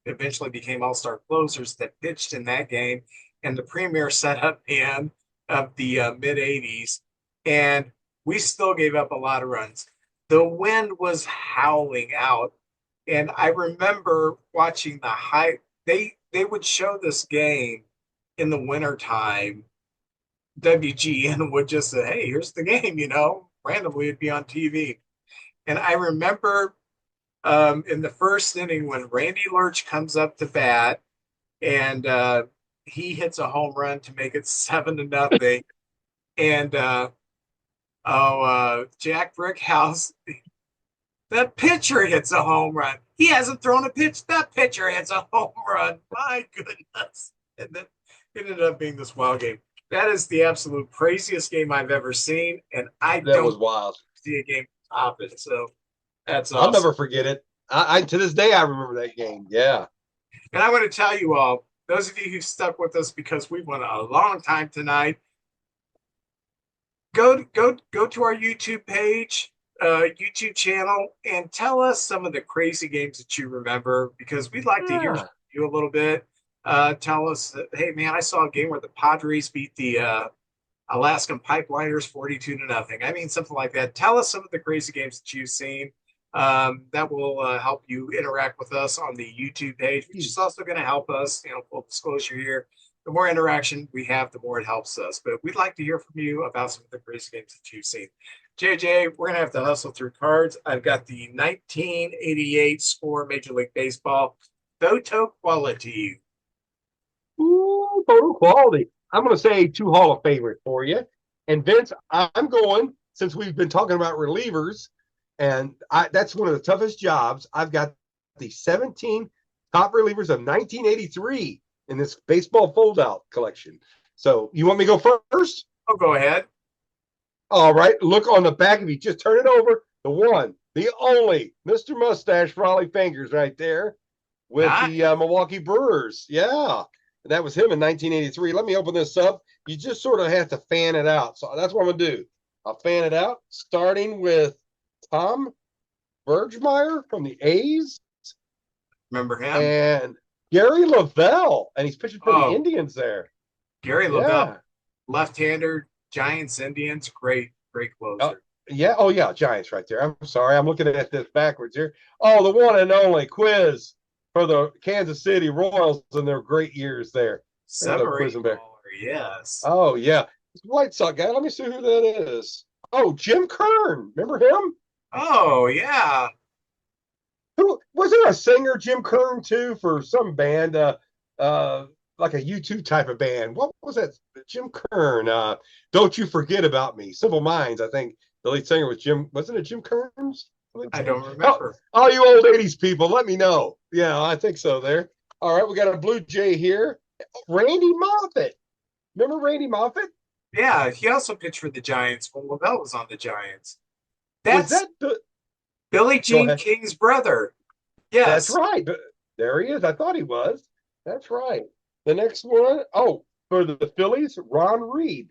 Speaker 3: eventually became all-star closers that pitched in that game, and the premier setup man of the mid-'80s, and we still gave up a lot of runs. The wind was howling out, and I remember watching they would show this game in the wintertime. WGN would just say, hey, here's the game, randomly it'd be on TV. And I remember in the first inning when Randy Lurch comes up to bat and he hits a home run to make it 7-0. And Jack Brickhouse, that pitcher hits a home run. He hasn't thrown a pitch. That pitcher hits a home run. My goodness. And then it ended up being this wild game. That is the absolute craziest game I've ever seen. And
Speaker 4: that was wild.
Speaker 3: See a game top it. So that's awesome.
Speaker 4: I'll never forget it. I to this day I remember that game. Yeah.
Speaker 3: And I want to tell you all, those of you who stuck with us because we went a long time tonight, go to our YouTube page, YouTube channel, and tell us some of the crazy games that you remember, because we'd like to hear from you a little bit. Tell us, hey man, I saw a game where the Padres beat the Alaskan Pipeliners 42-0. I mean, something like that. Tell us some of the crazy games that you've seen. That will help you interact with us on the YouTube page, which is also going to help us, full disclosure here. The more interaction we have, the more it helps us. But we'd like to hear from you about some of the crazy games that you've seen. JJ, we're going to have to hustle through cards. I've got the 1988 score Major League Baseball photo quality.
Speaker 4: Ooh, photo quality. I'm going to say 2 Hall of Famers for you. And Vince, I'm going, since we've been talking about relievers, and that's one of the toughest jobs. I've got the 17 top relievers of 1983. in this baseball fold-out collection. So you want me to go first?
Speaker 3: Oh, go ahead.
Speaker 4: All right. Look on the back. If you just turn it over, the one, the only Mr. Mustache Raleigh Fingers right there with
Speaker 3: Nice.
Speaker 4: the Milwaukee Brewers. Yeah. That was him in 1983. Let me open this up. You just sort of have to fan it out. So that's what I'm going to do. I'll fan it out, starting with Tom Bergmeyer from the A's.
Speaker 3: Remember him?
Speaker 4: And Gary Lavelle. And he's pitching for the
Speaker 3: Oh.
Speaker 4: Indians there.
Speaker 3: Gary
Speaker 4: Yeah.
Speaker 3: Lavelle, left-hander, Giants, Indians, great closer.
Speaker 4: Yeah. Oh, yeah. Giants right there. I'm sorry. I'm looking at this backwards here. Oh, the one and only Quiz for the Kansas City Royals in their great years there.
Speaker 3: Submarine baller, yes.
Speaker 4: Oh, yeah. White Sox guy. Let me see who that is. Oh, Jim Kern. Remember him?
Speaker 3: Oh, yeah.
Speaker 4: Who was there a singer, Jim Kern, too, for some band, like a U2 type of band? What was that? Jim Kern. Don't You Forget About Me. Simple Minds, I think. The lead singer was Jim. Wasn't it Jim Kearns?
Speaker 3: I don't remember.
Speaker 4: Oh, all you old 80s people, let me know. Yeah, I think so there. All right, we got a Blue Jay here. Randy Moffat. Remember Randy Moffat?
Speaker 3: Yeah, he also pitched for the Giants when Lavelle was on the Giants.
Speaker 4: Was
Speaker 3: That's
Speaker 4: that
Speaker 3: Billie Jean King's brother. Yes.
Speaker 4: That's right. There he is. I thought he was. That's right. The next one, oh, for the Phillies, Ron Reed.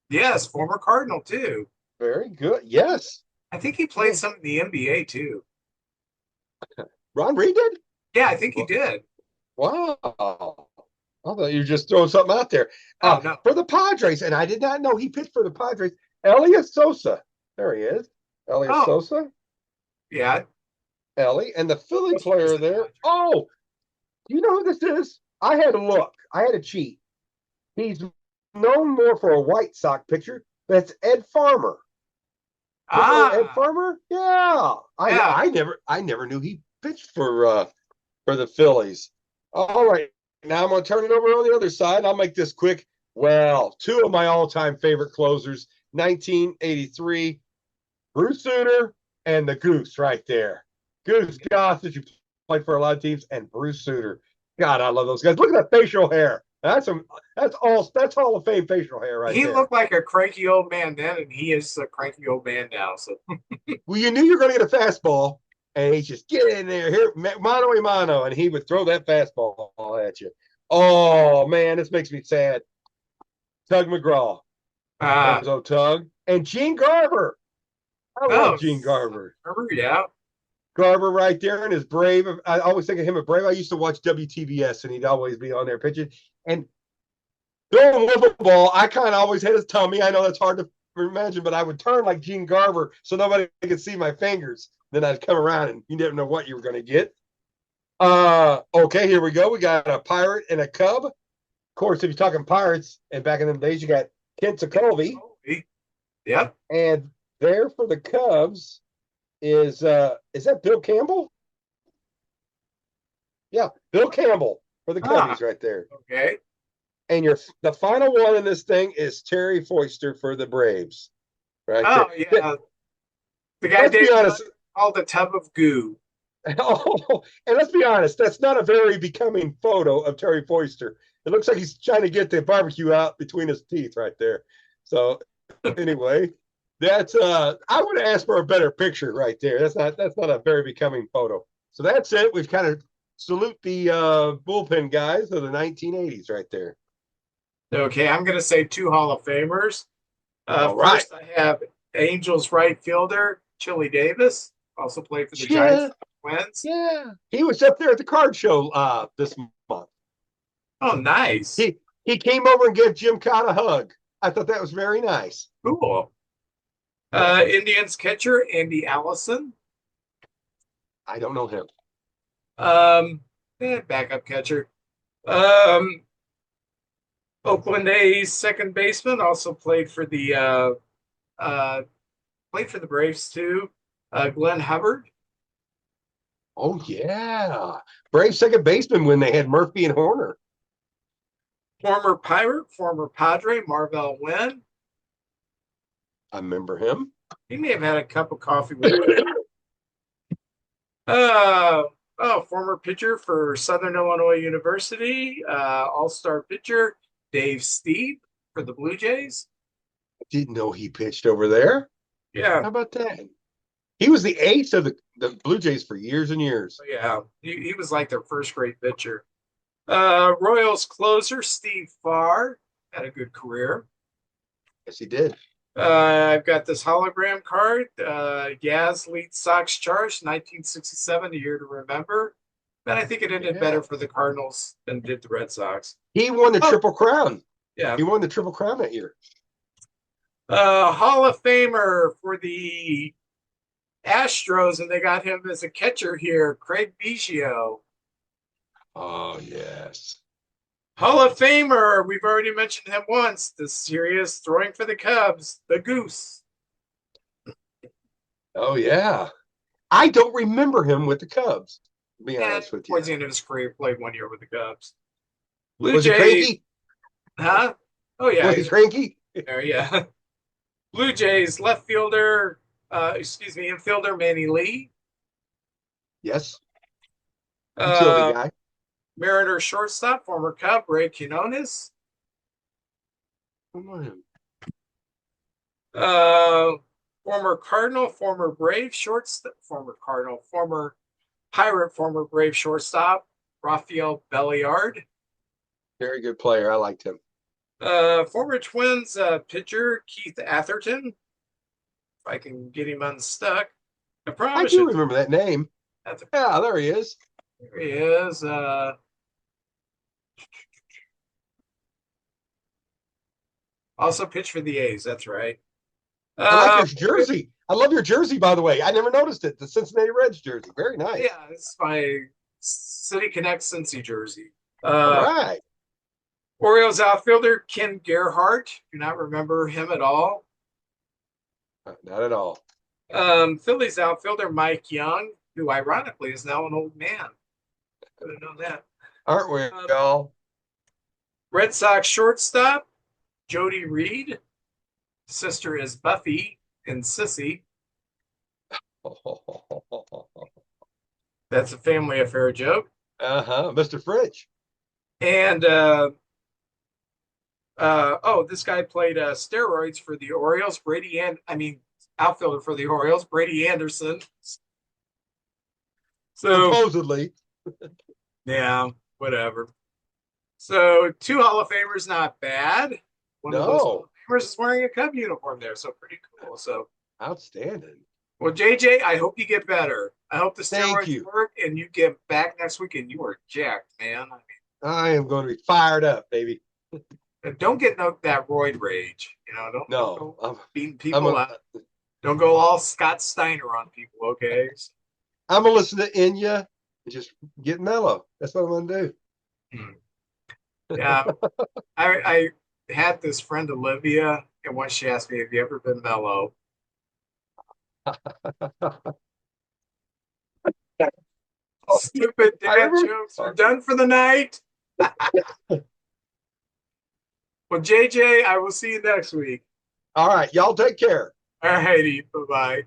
Speaker 3: Yes, former Cardinal, too.
Speaker 4: Very good. Yes.
Speaker 3: I think he played some in the NBA, too.
Speaker 4: Ron Reed did?
Speaker 3: Yeah, I think he did.
Speaker 4: Wow. I thought you were just throwing something out there.
Speaker 3: Oh, no.
Speaker 4: For the Padres, and I did not know he pitched for the Padres, Elias Sosa. There he is. Elias Sosa.
Speaker 3: Yeah.
Speaker 4: Ellie. And the Philly player there. Oh, you know who this is? I had to look. I had to cheat. He's known more for a White Sox pitcher. That's Ed Farmer. Ed Farmer? Yeah. I never knew he pitched for the Phillies. All right. Now I'm going to turn it over on the other side. I'll make this quick. Well, two of my all-time favorite closers, 1983, Bruce Sutter and the Goose right there. Goose Gossett, you played for a lot of teams, and Bruce Sutter. God, I love those guys. Look at that facial hair. That's Hall of Fame facial hair right there.
Speaker 3: He looked like a cranky old man then, and he is a cranky old man now. So,
Speaker 4: well, you knew you were going to get a fastball, and he just get in there, here, mano a mano, and he would throw that fastball at you. Oh man, this makes me sad. Tug McGraw, Tug, and Gene Garver. I love Gene Garver.
Speaker 3: Yeah.
Speaker 4: Garver right there and his Brave. I always think of him at Brave. I used to watch WTBS, and he'd always be on there pitching. And throwing wiffle ball, I kind of always hit his tummy. I know that's hard to imagine, but I would turn like Gene Garver so nobody could see my fingers. Then I'd come around, and you never know what you were going to get. Okay, here we go. We got a Pirate and a Cub. Of course, if you're talking Pirates, and back in them days, you got Kent Sokolove.
Speaker 3: Yep.
Speaker 4: And there for the Cubs is that Bill Campbell? Yeah, Bill Campbell for the Cubbies right there.
Speaker 3: Okay.
Speaker 4: And the final one in this thing is Terry Foister for the Braves. Right.
Speaker 3: Oh,
Speaker 4: there.
Speaker 3: yeah. The guy did called the tub of goo.
Speaker 4: Oh, and let's be honest, that's not a very becoming photo of Terry Foister. It looks like he's trying to get the barbecue out between his teeth right there. So anyway, that's I would ask for a better picture right there. That's not a very becoming photo. So that's it. We've kind of salute the bullpen guys of the 1980s right there.
Speaker 3: Okay, I'm going to say two Hall of Famers.
Speaker 4: Right.
Speaker 3: First, I have Angels right fielder Chili Davis, also played for the Giants Twins.
Speaker 4: Yeah, he was up there at the card show this month.
Speaker 3: Oh, nice.
Speaker 4: He came over and gave Jim Cott a hug. I thought that was very nice.
Speaker 3: Cool. Indians catcher Andy Allison.
Speaker 4: I don't know him.
Speaker 3: Backup catcher. Oakland A's second baseman, also played for the Braves too. Glenn Hubbard.
Speaker 4: Oh yeah, Braves second baseman when they had Murphy and Horner.
Speaker 3: Former Pirate, former Padre, Marvell Wynn.
Speaker 4: I remember him.
Speaker 3: He may have had a cup of coffee with me. Former pitcher for Southern Illinois University, all-star pitcher Dave Steeb for the Blue Jays.
Speaker 4: Didn't know he pitched over there.
Speaker 3: Yeah,
Speaker 4: How about that? He was the ace of the Blue Jays for years and years.
Speaker 3: yeah, he was like their first great pitcher. Royals closer Steve Farr had a good career.
Speaker 4: Yes, he did.
Speaker 3: I've got this hologram card. Yaz lead Sox charge, 1967, a year to remember. But I think it ended better for the Cardinals than did the Red Sox.
Speaker 4: He won the Triple Crown.
Speaker 3: Yeah.
Speaker 4: He won the Triple Crown that year.
Speaker 3: Hall of Famer for the Astros, and they got him as a catcher here, Craig Biggio.
Speaker 4: Oh, yes.
Speaker 3: Hall of Famer, we've already mentioned him once, the serious throwing for the Cubs, the Goose.
Speaker 4: Oh, yeah. I don't remember him with the Cubs, to be honest with you.
Speaker 3: Towards the end of his career, played 1 year with the Cubs. Blue
Speaker 4: Was he
Speaker 3: Jays.
Speaker 4: cranky?
Speaker 3: Huh? Oh, yeah.
Speaker 4: Was he cranky?
Speaker 3: There, yeah. Blue Jays left fielder, infielder Manny Lee.
Speaker 4: Yes. Utility guy.
Speaker 3: Mariner shortstop, former Cub Ray Quinones. Former Cardinal, former Brave shortstop, former Pirate, former Brave shortstop, Rafael Belliard.
Speaker 4: Very good player. I liked him.
Speaker 3: Former Twins pitcher Keith Atherton. If I can get him unstuck.
Speaker 4: I do remember that name.
Speaker 3: Atherton.
Speaker 4: Yeah, there he is.
Speaker 3: There he is. Also pitched for the A's. That's right.
Speaker 4: I like your jersey. I love your jersey, by the way. I never noticed it. The Cincinnati Reds jersey. Very nice.
Speaker 3: Yeah, it's my City Connect Cincy jersey.
Speaker 4: All right.
Speaker 3: Orioles outfielder Ken Gerhart. Do not remember him at all.
Speaker 4: Not at all.
Speaker 3: Phillies outfielder Mike Young, who ironically is now an old man. Could have known that.
Speaker 4: Aren't we all?
Speaker 3: Red Sox shortstop Jody Reed. Sister is Buffy and Sissy. That's a family affair joke.
Speaker 4: Mr. Fridge.
Speaker 3: And this guy played steroids for the Orioles. Outfielder for the Orioles, Brady Anderson. So
Speaker 4: supposedly.
Speaker 3: Yeah, whatever. So 2 Hall of Famers, not bad. One of those Hall of Famers is wearing a Cub uniform there, so pretty cool. So
Speaker 4: outstanding.
Speaker 3: Well, JJ, I hope you get better. I hope the steroids work and you get back next week and you are jacked, man.
Speaker 4: I am going to be fired up, baby.
Speaker 3: Don't get that roid rage. Don't go beating people up. Don't go all Scott Steiner on people, okay?
Speaker 4: I'm going to listen to Enya and just get mellow. That's what I'm going to do.
Speaker 3: Yeah. I had this friend, Olivia, and once she asked me, have you ever been mellow? Stupid dad jokes are done for the night. Well, JJ, I will see you next week.
Speaker 4: All right. Y'all take care.
Speaker 3: All righty. Bye-bye.